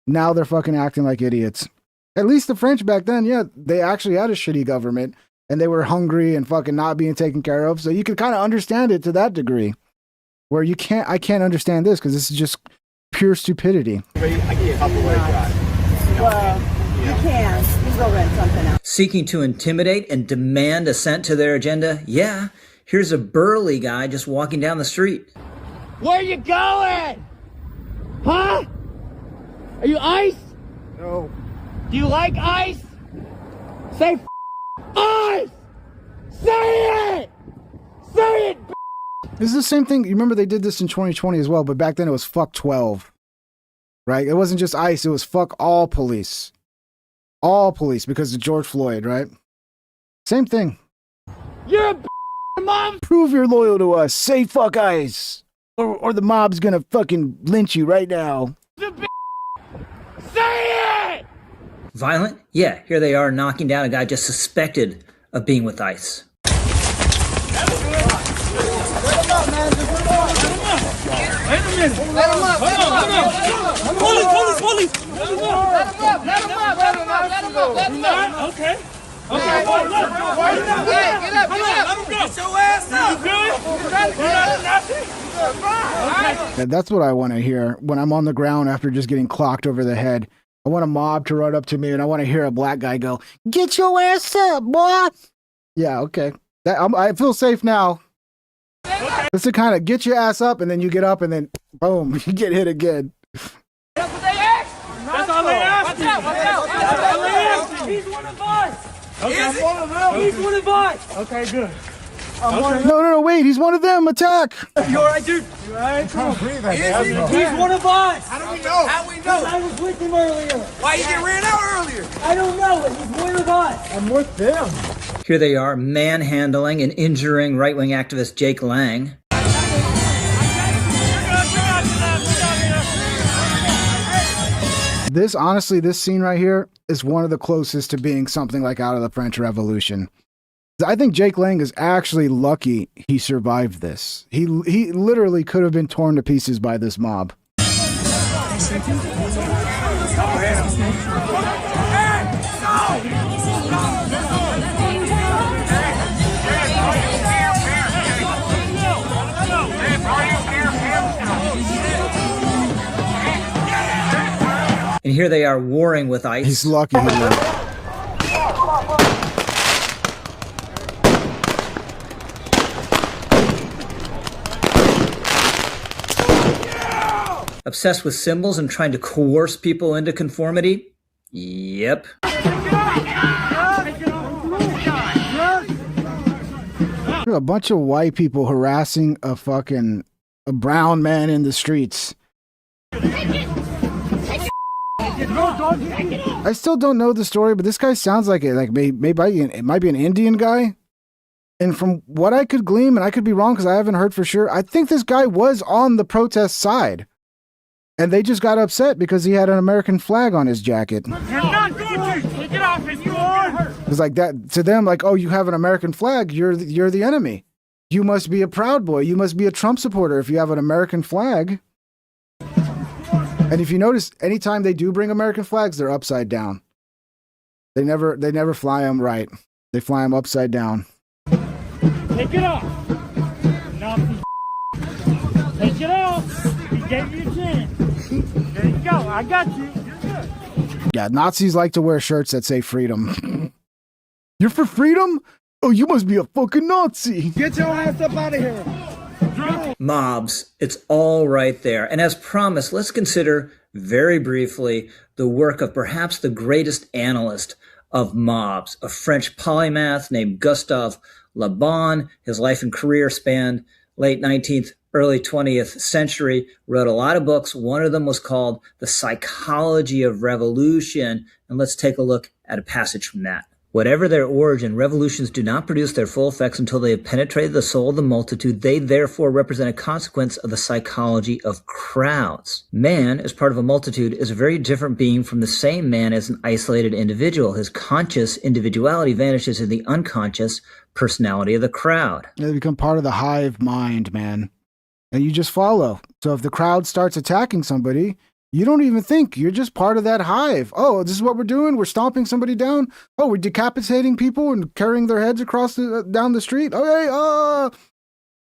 now they're fucking acting like idiots. At least the French back then, yeah, they actually had a shitty government and they were hungry and fucking not being taken care of. So you can kind of understand it to that degree. Where I can't understand this because this is just pure stupidity. Well, you can. You go rent something else. Seeking to intimidate and demand assent to their agenda? Yeah. Here's a burly guy just walking down the street. Where you going? Huh? Are you ICE? No. Do you like ICE? Say ICE! Say it! Say it! This is the same thing. You remember they did this in 2020 as well, but back then it was fuck 12. Right? It wasn't just ICE, it was fuck all police. All police because of George Floyd, right? Same thing. You're a mom! Prove you're loyal to us. Say fuck ICE. Or the mob's gonna fucking lynch you right now. Say it! Violent? Yeah, here they are knocking down a guy just suspected of being with ICE. Let him up. Okay. Okay, boy, look. Hey, get up. Let him go. Get your ass up. You good? You're not nothing? And that's what I want to hear when I'm on the ground after just getting clocked over the head. I want a mob to run up to me and I want to hear a black guy go, "Get your ass up, boy." Yeah, okay. I feel safe now. Okay. It's the kind of get your ass up and then you get up and then boom, you get hit again. That's what they asked. That's all they asked. That's all they asked. He's one of us. Okay. Is one of them. He's one of us. Okay, good. No, wait, he's one of them. Attack. You all right, dude? You all right? Come on. He's one of us. How do we know? How we know? Because I was with him earlier. Why you get ran out earlier? I don't know, but he's one of us. I'm with them. Here they are, manhandling and injuring right-wing activist Jake Lang. This scene right here is one of the closest to being something like out of the French Revolution. I think Jake Lang is actually lucky he survived this. He literally could have been torn to pieces by this mob. And here they are warring with ICE. He's lucky he lived. Obsessed with symbols and trying to coerce people into conformity? Yep. A bunch of white people harassing a brown man in the streets. I still don't know the story, but this guy sounds like it. Like maybe it might be an Indian guy. And from what I could glean, and I could be wrong because I haven't heard for sure, I think this guy was on the protest side. And they just got upset because he had an American flag on his jacket. You're not going to take it off and you are hurt. It was like that to them, like, oh, you have an American flag, you're the enemy. You must be a Proud Boy. You must be a Trump supporter if you have an American flag. And if you notice, anytime they do bring American flags, they're upside down. They never fly them right. They fly them upside down. Take it off. Nazi. Take it off. You gave you a chance. There you go. I got you. You're good. Yeah, Nazis like to wear shirts that say freedom. You're for freedom? Oh, you must be a fucking Nazi. Get your ass up out of here. Mobs, it's all right there. And as promised, let's consider very briefly the work of perhaps the greatest analyst of mobs, a French polymath named Gustave Le Bon. His life and career spanned late 19th, early 20th century, wrote a lot of books. One of them was called The Psychology of Revolution. And let's take a look at a passage from that. Whatever their origin, revolutions do not produce their full effects until they have penetrated the soul of the multitude. They therefore represent a consequence of the psychology of crowds. Man, as part of a multitude, is a very different being from the same man as an isolated individual. His conscious individuality vanishes in the unconscious personality of the crowd. They become part of the hive mind, man. And you just follow. So if the crowd starts attacking somebody, you don't even think. You're just part of that hive. Oh, this is what we're doing? We're stomping somebody down? Oh, we're decapitating people and carrying their heads across down the street? Okay,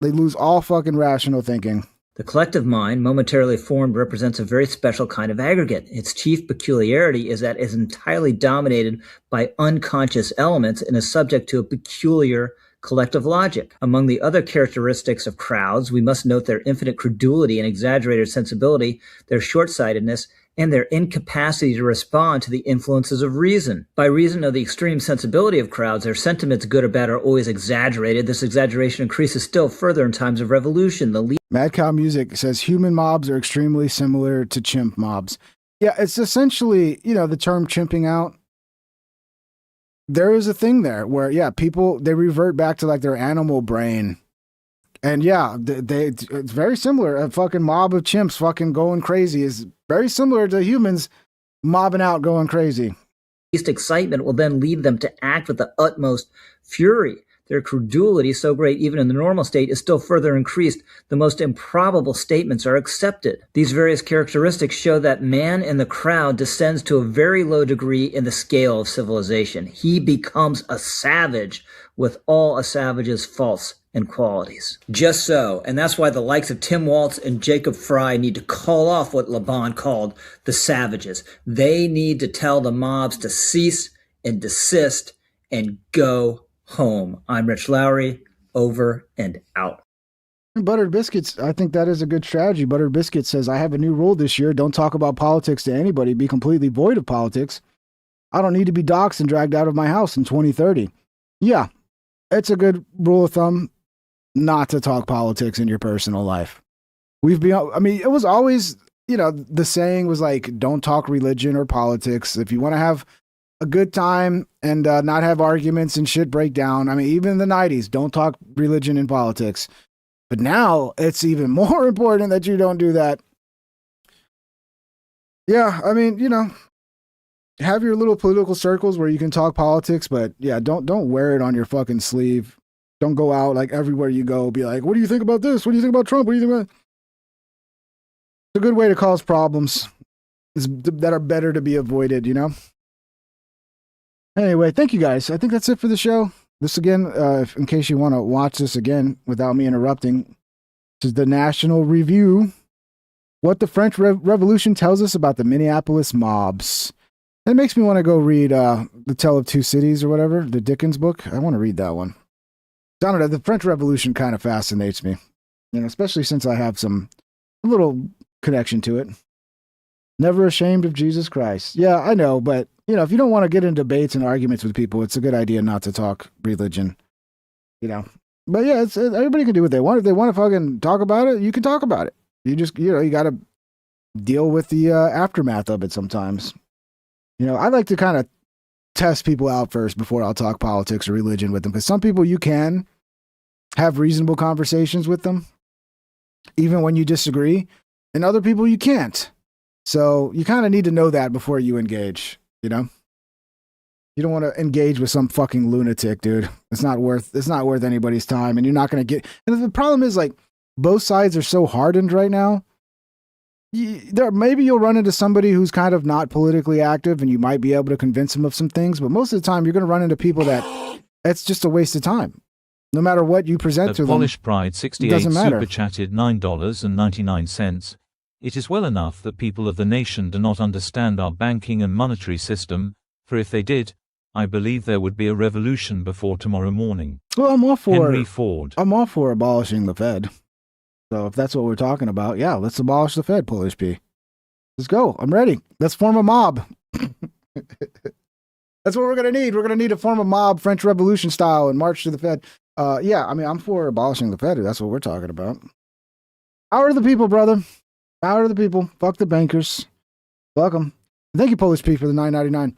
they lose all fucking rational thinking. The collective mind, momentarily formed, represents a very special kind of aggregate. Its chief peculiarity is that it is entirely dominated by unconscious elements and is subject to a peculiar collective logic. Among the other characteristics of crowds, we must note their infinite credulity and exaggerated sensibility, their short-sightedness, and their incapacity to respond to the influences of reason. By reason of the extreme sensibility of crowds, their sentiments, good or bad, are always exaggerated. This exaggeration increases still further in times of revolution. Mad Cow Music says human mobs are extremely similar to chimp mobs. Yeah, it's essentially, the term chimping out. There is a thing there where, people, they revert back to like their animal brain. And it's very similar. A fucking mob of chimps fucking going crazy is very similar to humans mobbing out going crazy. Least excitement will then lead them to act with the utmost fury. Their credulity, so great even in the normal state, is still further increased. The most improbable statements are accepted. These various characteristics show that man in the crowd descends to a very low degree in the scale of civilization. He becomes a savage with all a savage's faults and qualities. Just so, and that's why the likes of Tim Waltz and Jacob Fry need to call off what Le Bon called the savages. They need to tell the mobs to cease and desist and go home. I'm Rich Lowry, over and out. Buttered Biscuits, I think that is a good strategy. Buttered Biscuits says, I have a new rule this year. Don't talk about politics to anybody. Be completely void of politics. I don't need to be doxxed and dragged out of my house in 2030. Yeah, it's a good rule of thumb not to talk politics in your personal life. It was always, the saying was like, don't talk religion or politics. If you want to have a good time and not have arguments and shit break down. Even in the 90s, don't talk religion and politics. But now it's even more important that you don't do that. Yeah, have your little political circles where you can talk politics, but don't wear it on your fucking sleeve. Don't go out like everywhere you go, be like, what do you think about this? What do you think about Trump? What do you think about? It's a good way to cause problems that are better to be avoided, Anyway, thank you guys. I think that's it for the show. This again, in case you want to watch this again without me interrupting, this is the National Review. What the French Revolution tells us about the Minneapolis mobs. It makes me want to go read The Tale of Two Cities or whatever, the Dickens book. I want to read that one. I don't know, the French Revolution kind of fascinates me. Especially since I have a little connection to it. Never ashamed of Jesus Christ. Yeah, I know, but if you don't want to get in debates and arguments with people, it's a good idea not to talk religion. But yeah, everybody can do what they want. If they want to fucking talk about it, you can talk about it. You just you got to deal with the aftermath of it sometimes. I like to kind of test people out first before I'll talk politics or religion with them, because some people you can have reasonable conversations with them even when you disagree, and other people you can't. So you kind of need to know that before you engage. You don't want to engage with some fucking lunatic, dude. It's not worth anybody's time, and you're not going to get. And the problem is, like, both sides are so hardened right now. Maybe you'll run into somebody who's kind of not politically active, and you might be able to convince them of some things. But most of the time, you're going to run into people that's just a waste of time. No matter what you present to them, Polish Pride 68 doesn't matter. super chatted $9.99. It is well enough that people of the nation do not understand our banking and monetary system, for if they did, I believe there would be a revolution before tomorrow morning. Well, I'm all for Henry Ford. I'm all for abolishing the Fed. So if that's what we're talking about, yeah, let's abolish the Fed, Polish P. Let's go. I'm ready. Let's form a mob. That's what we're going to need. We're going to need to form a mob, French Revolution style, and march to the Fed. Yeah, I mean, I'm for abolishing the Fed. That's what we're talking about. Power to the people, brother. Power to the people. Fuck the bankers. Fuck them. Thank you, Polish P, for the $9.99.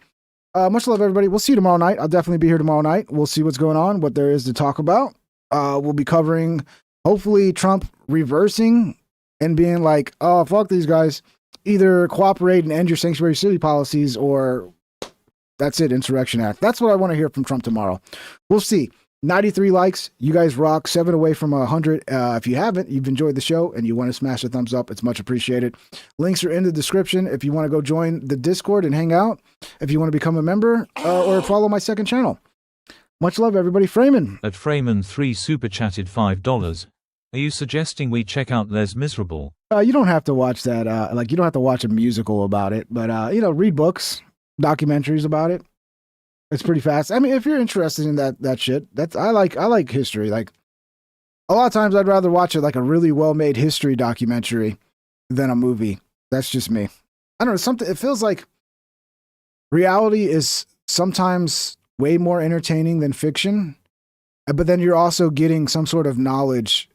Much love, everybody. We'll see you tomorrow night. I'll definitely be here tomorrow night. We'll see what's going on, what there is to talk about. We'll be covering, hopefully, Trump reversing and being like, oh, fuck these guys. Either cooperate and end your sanctuary city policies, or that's it, Insurrection Act. That's what I want to hear from Trump tomorrow. We'll see. 93 likes. You guys rock. 7 away from 100. If you haven't, you've enjoyed the show and you want to smash a thumbs up, it's much appreciated. Links are in the description if you want to go join the Discord and hang out, if you want to become a member, or follow my second channel. Much love, everybody. Freeman. At Freeman3 super chatted $5. Are you suggesting we check out Les Miserable? You don't have to watch that. You don't have to watch a musical about it, but read books, documentaries about it. It's pretty fast. I mean, if you're interested in that shit, I like history. Like, a lot of times I'd rather watch it like a really well-made history documentary than a movie. That's just me. I don't know, it feels like reality is sometimes way more entertaining than fiction, but then you're also getting some sort of knowledge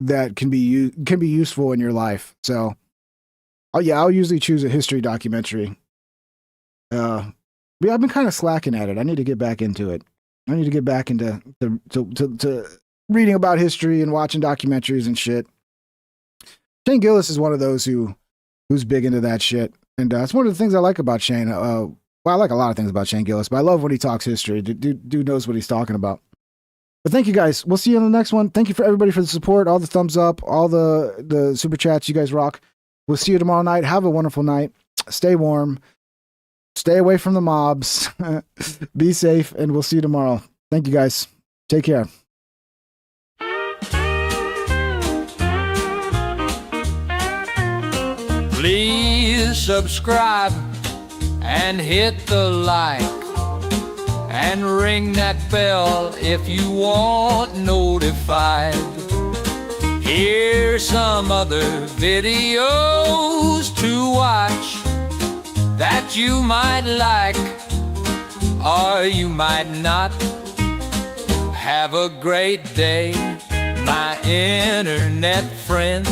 that can be useful in your life. So, I'll usually choose a history documentary. But I've been kind of slacking at it. I need to get back into it. I need to get back into to reading about history and watching documentaries and shit. Shane Gillis is one of those who's big into that shit, and it's one of the things I like about Shane. Well, I like a lot of things about Shane Gillis, but I love when he talks history. Dude knows what he's talking about. But thank you guys. We'll see you on the next one. Thank you for everybody for the support, all the thumbs up, all the super chats. You guys rock. We'll see you tomorrow night. Have a wonderful night. Stay warm. Stay away from the mobs. Be safe, and we'll see you tomorrow. Thank you, guys. Take care. Please subscribe and hit the like and ring that bell if you want notified. Here's some other videos to watch that you might like or you might not. Have a great day, my internet friend.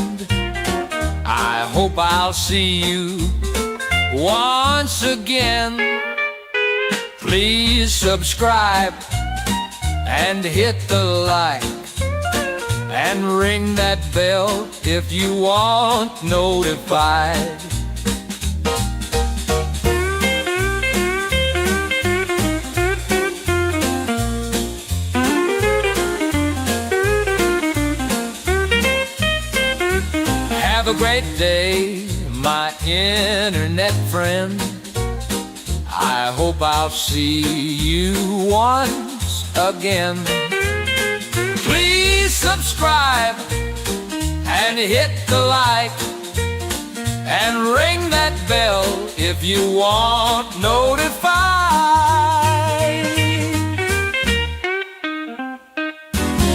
I hope I'll see you once again. Please subscribe and hit the like and ring that bell if you want notified. Have a great day, my internet friend. I hope I'll see you once again. Please subscribe and hit the like and ring that bell if you want notified.